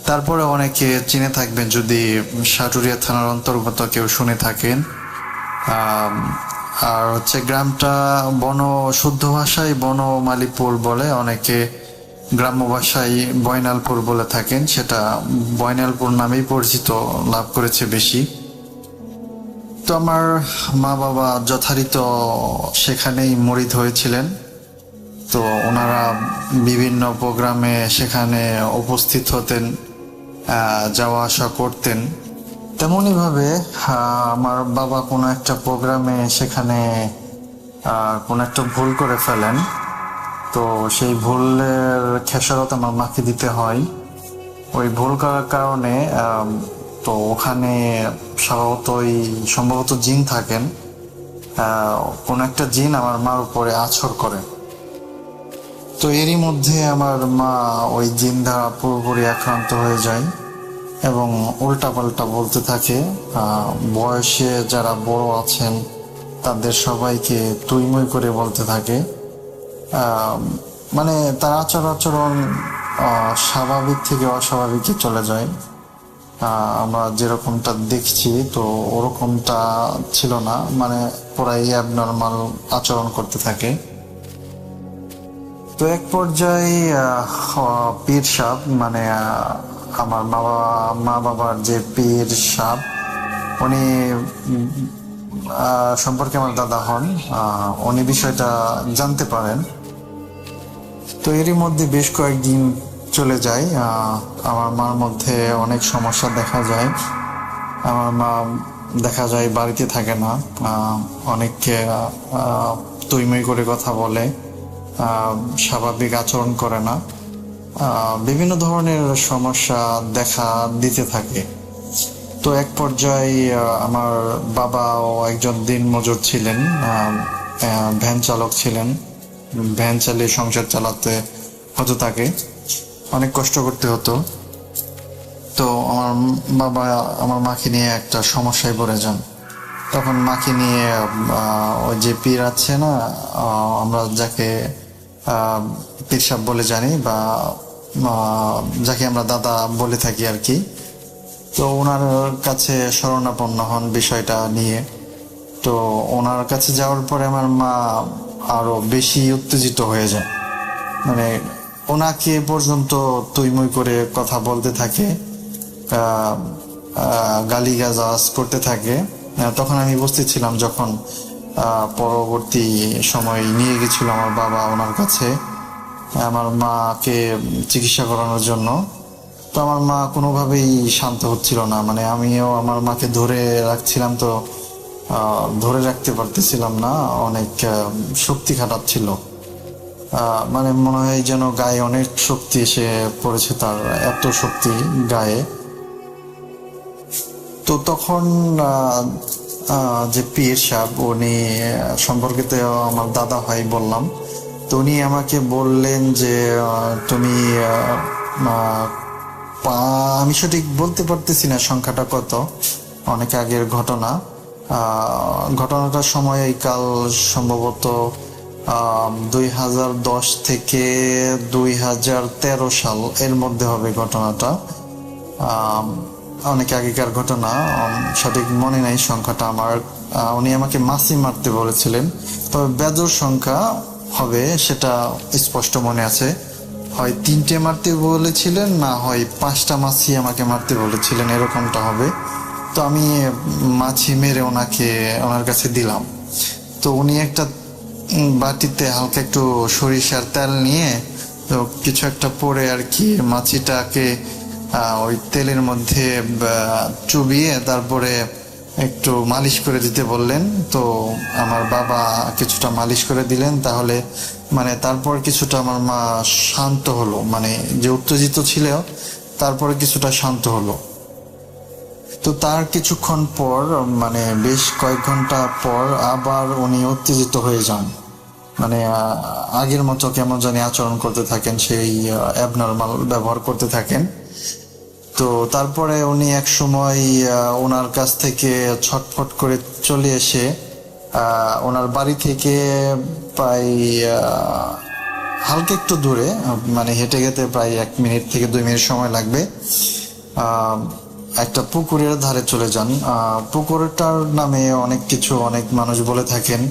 তারপরে অনেকে চিনে থাকবেন যদি সাটুরিয়া থানার অন্তর্গত কেউ শুনে থাকেন। আর হচ্ছে গ্রামটা শুদ্ধ ভাষায় বনমালীপুর বলে, অনেকে গ্রাম্য ভাষায় বয়নালপুর বলে থাকেন। সেটা বয়নালপুর নামেই পরিচিত লাভ করেছে বেশি। তো আমার মা বাবা যথারীত সেখানেই মুরিদ হয়েছিলেন। তো ওনারা বিভিন্ন প্রোগ্রামে সেখানে উপস্থিত হতেন, যাওয়া আসা করতেন। তেমনই ভাবে আমার বাবা কোনো একটা প্রোগ্রামে সেখানে কোনো একটা ভুল করে ফেলেন। তো সেই ভুলের খেসারত আমার মাকে দিতে হয়। ওই ভুল করার কারণে তো ওখানে সম্ভবত জিন থাকেন। কোন একটা জিন আমার মার উপরে আছর করে। তো এরই মধ্যে আমার মা ওই জিন দ্বারা পুরোপুরি আক্রান্ত হয়ে যায় এবং উল্টাপাল্টা বলতে থাকে। বয়সে যারা বড় আছেন তাদের সবাইকে তুই মুই করে বলতে থাকে। মানে তার আচরণ স্বাভাবিক থেকে অস্বাভাবিকে চলে যায়। আমরা যেরকমটা দেখছি তো ওরকমটা ছিল না, মানে পুরাই অ্যাবনর্মাল আচরণ করতে থাকে। তো এক পর্যায়ে পীর সাহেব, মানে আমার মা বাবার যে পীর সাহেব, উনি সম্পর্কে আমার দাদা হন, উনি বিষয়টা জানতে পারেন। তো এরই মধ্যে বেশ কয়েকদিন চলে যায়। আমার মার মধ্যে অনেক সমস্যা দেখা যায়। আমার মা দেখা যায় বাড়িতে থাকে না, অনেককে তুইমুই করে কথা বলে, স্বাভাবিক আচরণ করে না, বিভিন্ন ধরনের সমস্যা দেখা দিতে থাকে। তো এক পর্যায়ে আমার বাবাও একজন দিনমজুর ছিলেন, ভ্যান চালক ছিলেন। ভ্যান চালিয়ে সংসার চালাতে হতো, তাকে অনেক কষ্ট করতে হতো। তো আমার বাবা আমার মাকে নিয়ে একটা সমস্যায় পড়ে যান। তখন মাকে নিয়ে ওই যে পীর আছে না, আমরা যাকে পীর সাহেব বলে জানি বা যাকে আমরা দাদা বলে থাকি আর কি, তো ওনার কাছে শরণাপন্ন হন বিষয়টা নিয়ে। তো ওনার কাছে যাওয়ার পরে আমার মা আরো বেশি উত্তেজিত হয়ে যায়, মানে ওনাকে পর্যন্ত তুইমুই করে কথা বলতে থাকে, গালিগালাজ করতে থাকে। তখন আমি বুঝতেছিলাম যখন পরবর্তী সময় নিয়ে গেছিল আমার বাবা ওনার কাছে আমার মাকে চিকিৎসা করানোর জন্য, তো আমার মা কোনোভাবেই শান্ত হচ্ছিল না। মানে আমিও আমার মাকে ধরে রাখছিলাম, তো ধরে রাখতে পারতেছিলাম না, অনেক শক্তি খাটাচ্ছিল। মানে মনে হয় যেন গায়ে অনেক শক্তি এসে পড়েছে, তার এত শক্তি গায়ে। তো তখন যে পীর সাহেব উনি সম্পর্কিত আমার দাদা ভাই বললাম, তো উনি আমাকে বললেন যে তুমি আমি সঠিক বলতে পারতেছি না সংখ্যাটা কত, অনেক আগের ঘটনা। ঘটনাটার সময় এই কাল সম্ভবত 2010 থেকে 2013 সাল এর মধ্যে হবে ঘটনাটা। অনেক আগেকার ঘটনা, সঠিক মনে নাই সংখ্যাটা আমার। উনি আমাকে মাছি মারতে বলেছিলেন, তবে বেজোড় সংখ্যা হবে সেটা স্পষ্ট মনে আছে। হয় 3টে মারতে বলেছিলেন, না হয় 5টা মাছি আমাকে মারতে বলেছিলেন, এরকমটা হবে। তো আমি মাছি মেরে ওনার কাছে দিলাম। তো উনি একটা বাটিতে হালকা একটু সরিষার তেল নিয়ে তো কিছু একটা পরে আর কি মাছিটাকে ওই তেলের মধ্যে চুবিয়ে তারপরে একটু মালিশ করে দিতে বললেন। তো আমার বাবা কিছুটা মালিশ করে দিলেন, তাহলে মানে তারপর কিছুটা আমার মা শান্ত হলো, মানে যে উত্তেজিত ছিল তারপরে কিছুটা শান্ত হলো। তো তার কিছুক্ষণ পর মানে বেশ কয়েক ঘন্টা পর আবার উনি উত্তেজিত হয়ে যান, মানে আগের মতো কেমন জানি আচরণ করতে থাকেন, সেই অ্যাবনর্মাল ব্যবহার করতে থাকেন। তো তারপরে উনি এক সময় ওনার কাছ থেকে ছটফট করে চলে এসে ওনার বাড়ি থেকে প্রায় হালকা একটু দূরে, মানে হেঁটে যেতে প্রায় 1 মিনিট থেকে 2 মিনিট সময় লাগবে, একটা পুকুরের ধারে চলে যান। পুকুরটার নামে অনেক মানুষ বলে থাকেন।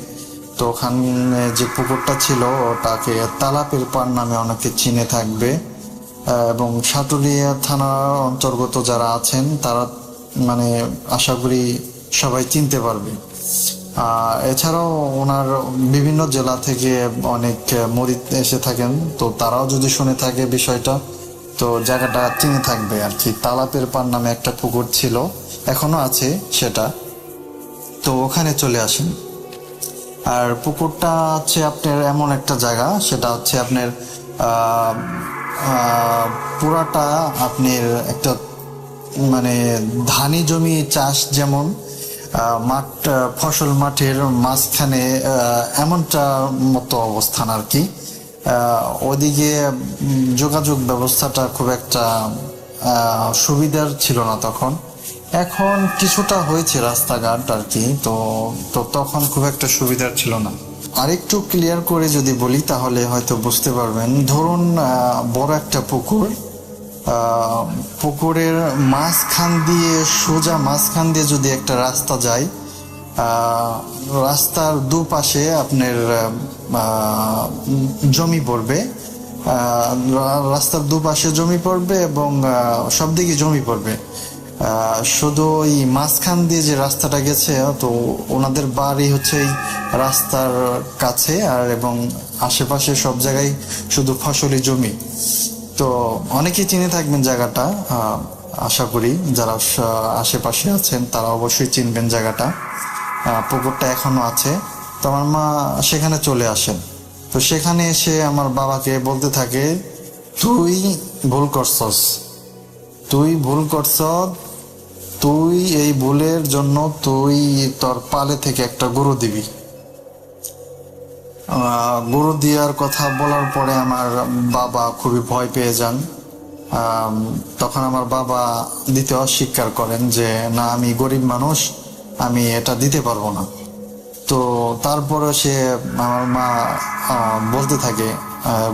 তো ওখানে যে পুকুরটা ছিল ওটাকে তালাপের পাড় নামে অনেকে চিনে থাকবে, এবং সাটুরিয়া থানার অন্তর্গত যারা আছেন তারা মানে আশা করি সবাই চিনতে পারবে। এছাড়াও ওনার বিভিন্ন জেলা থেকে অনেক মুরিদ এসে থাকেন, তো তারাও যদি শুনে থাকে বিষয়টা তো জায়গাটা চিনে থাকবে আর কি। তালাপের পাড় নামে একটা পুকুর ছিল, এখনো আছে সেটা। তো ওখানে চলে আসেন। আর পুকুরটা হচ্ছে আপনার এমন একটা জায়গা, সেটা হচ্ছে আপনার পুরাটা আপনার একটা মানে ধানি জমি চাষ, যেমন মাঠ ফসল মাঠের মাঝখানে এমনটা মতো অবস্থান আর কি। ওদিকে যোগাযোগ ব্যবস্থাটা খুব একটা সুবিধার ছিল না তখন, এখন কিছুটা হয়েছে রাস্তাঘাট আর কি। তো তখন খুব একটা সুবিধার ছিল না। আরেকটু ক্লিয়ার করে যদি বলি তাহলে হয়তো বুঝতে পারবেন। ধরুন বড় একটা পুকুর, পুকুরের মাঝখান দিয়ে সোজা মাঝখান দিয়ে যদি একটা রাস্তা যায়, রাস্তার দুপাশে আপনার জমি পড়বে, রাস্তার দুপাশে জমি পড়বে এবং সব দিকে জমি পড়বে। শুধু ওই মাঝখান দিয়ে যে রাস্তাটা গেছে, তো ওনাদের বাড়ি হচ্ছে এই রাস্তার কাছে, আর এবং আশেপাশে সব জায়গায় শুধু ফসলি জমি। তো অনেকেই চিনে থাকবেন জায়গাটা, আশা করি যারা আশেপাশে আছেন তারা অবশ্যই চিনবেন জায়গাটা। পুকুরটা এখনো আছে। তো আমার মা সেখানে চলে আসেন। তো সেখানে এসে আমার বাবাকে বলতে থাকে, তুই ভুল করছস, তুই এই ভুলের জন্য তুই তোর পালে থেকে একটা গরু দিবি। গরু দেওয়ার কথা বলার পরে আমার বাবা খুবই ভয় পেয়ে যান, তখন আমার বাবা দিতে অস্বীকার করেন যে না, আমি গরিব মানুষ, আমি এটা দিতে পারবো না। তো তারপরে সে আমার মা বলতে থাকে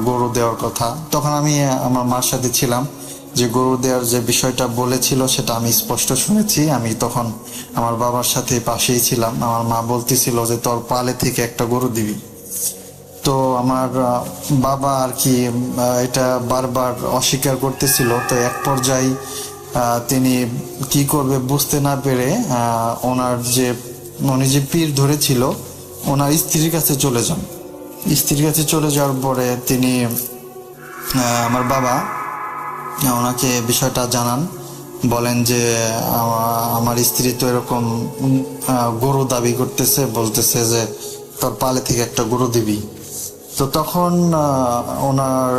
গরু দেওয়ার কথা। তখন আমি আমার মার সাথে ছিলাম, যে গরু দেওয়ার যে বিষয়টা বলেছিল সেটা আমি স্পষ্ট শুনেছি। আমি তখন আমার বাবার সাথে পাশেই ছিলাম। আমার মা বলতেছিল যে তোর পালে থেকে একটা গরু দিবি। তো আমার বাবা আর কি এটা বারবার অস্বীকার করতেছিল। তো এক পর্যায়ে তিনি কি করবে বুঝতে না পেরে উনি যে পীর ধরেছিল ওনার স্ত্রীর কাছে চলে যান। স্ত্রীর কাছে চলে যাওয়ার পরে তিনি আমার বাবা ওনাকে বিষয়টা জানান, বলেন যে আমার স্ত্রী তো এরকম গরু দাবি করতেছে, বলতেছে যে তোর পালে থেকে একটা গরু দিবি। তো তখন ওনার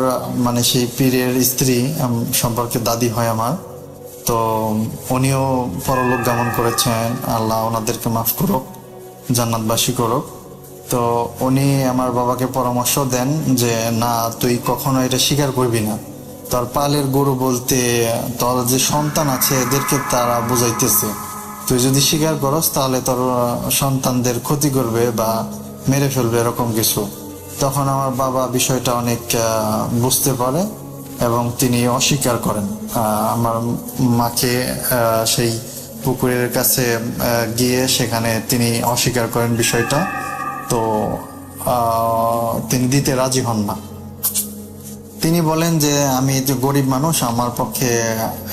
মানে সেই পীরের স্ত্রী সম্পর্কে দাদি হয় আমার, তো উনিও পরলোক গমন করেছেন, আল্লাহ ওনাদেরকে মাফ করুক, জান্নাতবাসী করুক। তো উনি আমার বাবাকে পরামর্শ দেন যে না, তুই কখনো এটা স্বীকার করবি না। তোর পালের গরু বলতে তোর যে সন্তান আছে এদেরকে তারা বুঝাইতেছে, তুই যদি স্বীকার করস তাহলে তোর সন্তানদের ক্ষতি করবে বা মেরে ফেলবে, এরকম কিছু। তখন আমার বাবা বিষয়টা অনেক বুঝতে পারে এবং তিনি অস্বীকার করেন। আমার মাকে সেই পুকুরের কাছে গিয়ে সেখানে তিনি অস্বীকার করেন বিষয়টা। তো তিনি দিতে রাজি হন না। তিনি বলেন যে আমি তো গরিব মানুষ, আমার পক্ষে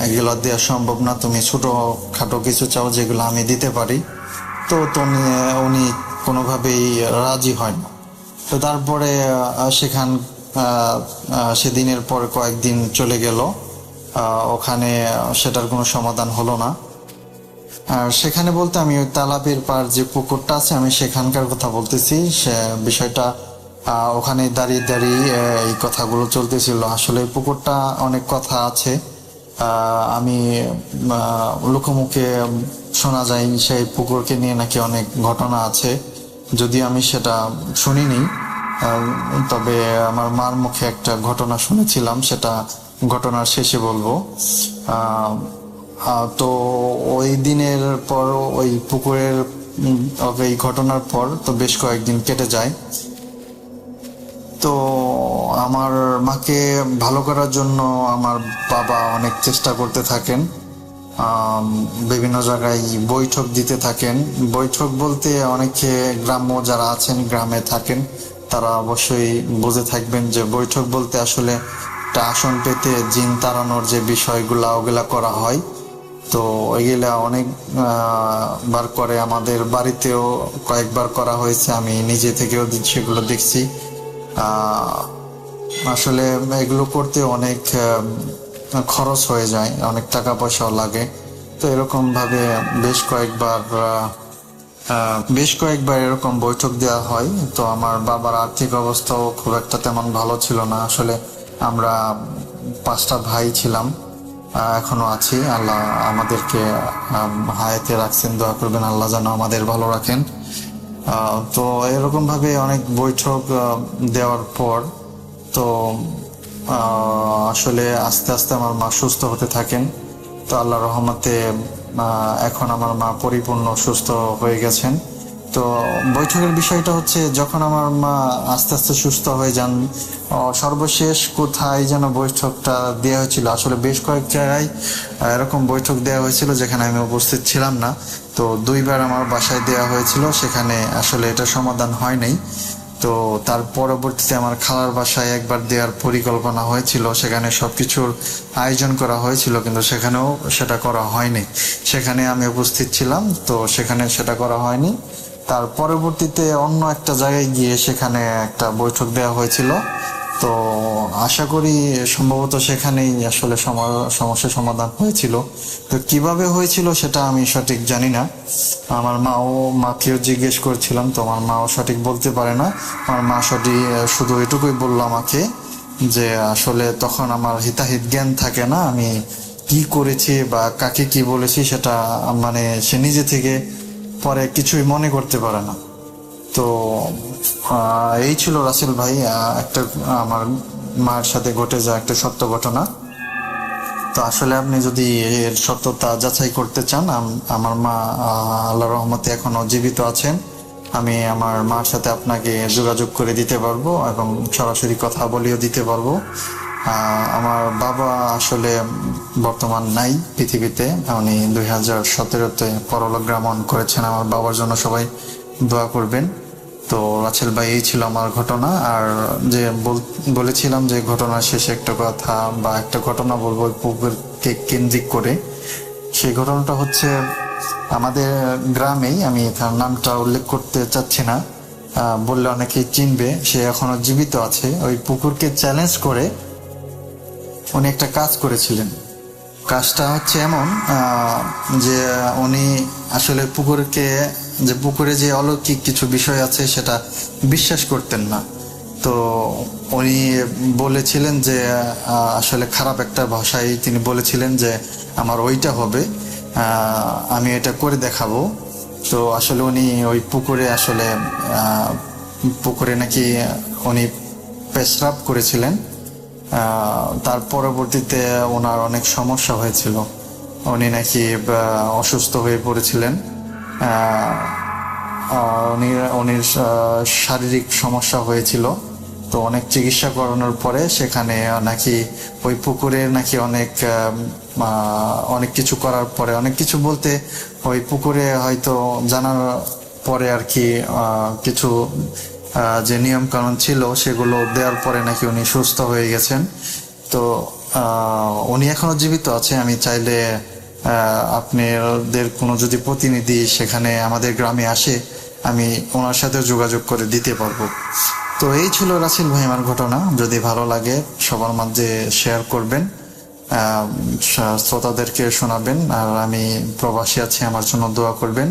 এগুলো দেওয়া সম্ভব না, তুমি ছোটখাটো কিছু চাও যেগুলো আমি দিতে পারি। তো উনি কোনোভাবেই রাজি হয় না। তো তারপরে সেদিনের পর কয়েকদিন চলে গেল, ওখানে সেটার কোনো সমাধান হলো না। আর সেখানে বলতে আমি ওই তালাবের পার যে পুকুরটা আছে আমি সেখানকার কথা বলতেছি। সে বিষয়টা ওখানে দাঁড়িয়ে দাঁড়িয়ে এই কথাগুলো চলতেছিল। আসলে পুকুরটা অনেক কথা আছে, আমি লোকমুখে শোনা যায় সেই পুকুরকে নিয়ে নাকি অনেক ঘটনা আছে, যদিও আমি সেটা শুনিনি। তবে আমার মার মুখে একটা ঘটনা শুনেছিলাম, সেটা ঘটনার শেষে বলবো। তো ওই দিনের পর ওই পুকুরের এই ঘটনার পর তো বেশ কয়েকদিন কেটে যায়। তো আমার মাকে ভালো করার জন্য আমার বাবা অনেক চেষ্টা করতে থাকেন, বিভিন্ন জায়গায় বৈঠক দিতে থাকেন। বৈঠক বলতে অনেকে গ্রাম্য যারা আছেন, গ্রামে থাকেন, তারা অবশ্যই বুঝে থাকবেন যে বৈঠক বলতে আসলে একটা আসন পেতে জিন তাড়ানোর যে বিষয়গুলা ওগুলা করা হয়। তো ওইগুলা অনেক বার করে, আমাদের বাড়িতেও কয়েকবার করা হয়েছে, আমি নিজে থেকেও সেগুলো দেখছি। আসলে এগুলো করতে অনেক খরচ হয়ে যায়, অনেক টাকা পয়সাও লাগে। তো এরকম ভাবে বেশ কয়েকবার এরকম বৈঠক দেওয়া হয়। তো আমার বাবার আর্থিক অবস্থাও খুব একটা তেমন ভালো ছিল না। আসলে আমরা 5টা ভাই ছিলাম, এখনো আছি। আল্লাহ আমাদেরকে হায়াতে রাখছেন, দোয়া করবেন আল্লাহ যেন আমাদের ভালো রাখেন। তো এরকম ভাবে অনেক বৈঠক দেওয়ার পর তো আসলে আস্তে আস্তে আমার মা সুস্থ হতে থাকেন। তো আল্লাহর রহমতে এখন আমার মা পরিপূর্ণ সুস্থ হয়ে গেছেন। তো বৈঠকের বিষয়টা হচ্ছে, যখন আমার মা আস্তে আস্তে সুস্থ হয়ে যান, সর্বশেষ কোথায় যেন বৈঠকটা দেওয়া হয়েছিল। আসলে বেশ কয়েক জায়গায় এরকম বৈঠক দেওয়া হয়েছিল যেখানে আমি উপস্থিত ছিলাম না। তো 2বার আমার বাসায় দেওয়া হয়েছিল, সেখানে আসলে এটা সমাধান হয় নাই। তো তার পরবর্তীতে আমার খালার বাসায় একবার দেওয়ার পরিকল্পনা হয়েছিল, সেখানে সবকিছুর আয়োজন করা হয়েছিল, কিন্তু সেখানেও সেটা করা হয়নি। সেখানে আমি উপস্থিত ছিলাম, তো সেখানে সেটা করা হয়নি। তার পরবর্তীতে অন্য একটা জায়গায় গিয়ে সেখানে একটা বৈঠক দেওয়া হয়েছিল। তো আশা করি সম্ভবত সেখানেই আসলে সমস্যার সমাধান হয়েছিল। তো কিভাবে হয়েছিল সেটা আমি সঠিক জানি না। আমার মাকেও জিজ্ঞেস করছিলাম, তো আমার মাও সঠিক বলতে পারে না। আমার মা শুধু এটুকুই বললো আমাকে যে আসলে তখন আমার হিতাহিত জ্ঞান থাকে না, আমি কি করেছি বা কাকে কি বলেছি সেটা মানে সে নিজে থেকে পরে কিছুই মনে করতে পারে না। তো এই ছিল রাসেল ভাই একটা আমার মায়ের সাথে ঘটে যাওয়া একটা সত্য ঘটনা। তো আসলে আপনি যদি এর সত্যতা যাচাই করতে চান, আমার মা আল্লাহর রহমতে এখনো জীবিত আছেন। আমি আমার মার সাথে আপনাকে যোগাযোগ করে দিতে পারবো এবং সরাসরি কথা বলেও দিতে পারবো। আমার বাবা আসলে বর্তমান নাই পৃথিবীতে, উনি 2017-তে পরলোক গমন করেছেন। আমার বাবার জন্য সবাই দোয়া করবেন। তো রাসেল ভাই, এই ছিল আমার ঘটনা। আর যে বলেছিলাম যে ঘটনার শেষে একটা কথা বা একটা ঘটনা বলবো পুকুরকে কেন্দ্রিক করে, সেই ঘটনাটা হচ্ছে আমাদের গ্রামেই, আমি তার নামটা উল্লেখ করতে চাচ্ছি না, বললে অনেকেই চিনবে, সে এখনো জীবিত আছে। ওই পুকুরকে চ্যালেঞ্জ করে উনি একটা কাজ করেছিলেন। কাজটা হচ্ছে এমন যে উনি আসলে পুকুরে যে অলৌকিক কিছু বিষয় আছে সেটা বিশ্বাস করতেন না। তো উনি বলেছিলেন যে আসলে খারাপ একটা ভাষায় তিনি বলেছিলেন যে আমার ওইটা হবে, আমি এটা করে দেখাবো। তো আসলে উনি ওই পুকুরে নাকি উনি পেশরাব করেছিলেন। তার পরবর্তীতে ওনার অনেক সমস্যা হয়েছিল, উনি নাকি অসুস্থ হয়ে পড়েছিলেন। উনির শারীরিক সমস্যা হয়েছিল। তো অনেক চিকিৎসা করানোর পরে সেখানে নাকি ওই পুকুরের নাকি অনেক কিছু করার পরে, অনেক কিছু বলতে ওই পুকুরে হয়তো জানার পরে আর কি কিছু যে নিয়ম কানুন ছিল সেগুলো দেওয়ার পরে নাকি উনি সুস্থ হয়ে গেছেন। তো উনি এখনো জীবিত আছে। আমি চাইলে আপনাদের কোনো যদি প্রতিনিধি সেখানে আমাদের গ্রামে আসে, আমি ওনার সাথে যোগাযোগ করে দিতে পারবো। তো এই ছিল রাসেল ভাই আমার ঘটনা। যদি ভালো লাগে সবার মাঝে শেয়ার করবেন, শ্রোতাদেরকে শোনাবেন। আর আমি প্রবাসী আছি, আমার জন্য দোয়া করবেন।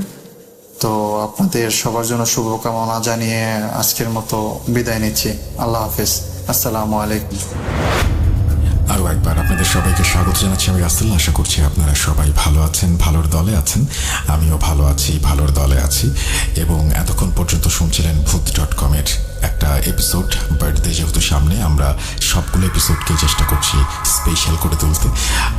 তো আপনাদের সবার জন্য শুভকামনা জানিয়ে আজকের মতো বিদায় নিচ্ছি। আল্লাহ হাফেজ, আসসালামু আলাইকুম। আরও একবার আপনাদের সবাইকে স্বাগত জানাচ্ছি আমি রাসেল। আশা করছি আপনারা সবাই ভালো আছেন, ভালোর দলে আছেন। আমিও ভালো আছি, ভালোর দলে আছি। এবং এতক্ষণ পর্যন্ত শুনছিলেন ভূত.com-এর একটা এপিসোড। বার্থডে যেহেতু সামনে, আমরা সবগুলো এপিসোডকে চেষ্টা করছি স্পেশাল করে তুলতে।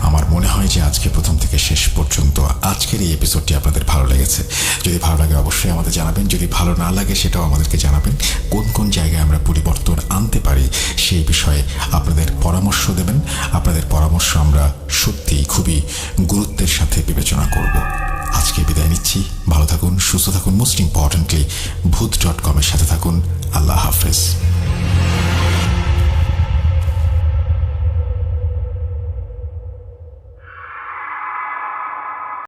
আমার মনে হয় যে আজকে প্রথম থেকে শেষ পর্যন্ত আজকের এই এপিসোডটি আপনাদের ভালো লেগেছে। যদি ভালো লাগে অবশ্যই আমাদের জানাবেন, যদি ভালো না লাগে সেটাও আমাদেরকে জানাবেন। কোন কোন জায়গায় আমরা পরিবর্তন আনতে পারি সেই বিষয়ে আপনাদের পরামর্শ দেবেন। আপনাদের পরামর্শ আমরা সত্যিই খুবই গুরুত্বের সাথে বিবেচনা করব। আজকে বিদায় নিচ্ছি। ভালো থাকুন, সুস্থ থাকুন, মোস্ট ইম্পর্টেন্টলি ভূত.com-এর সাথে থাকুন। আল্লাহ হাফেজ।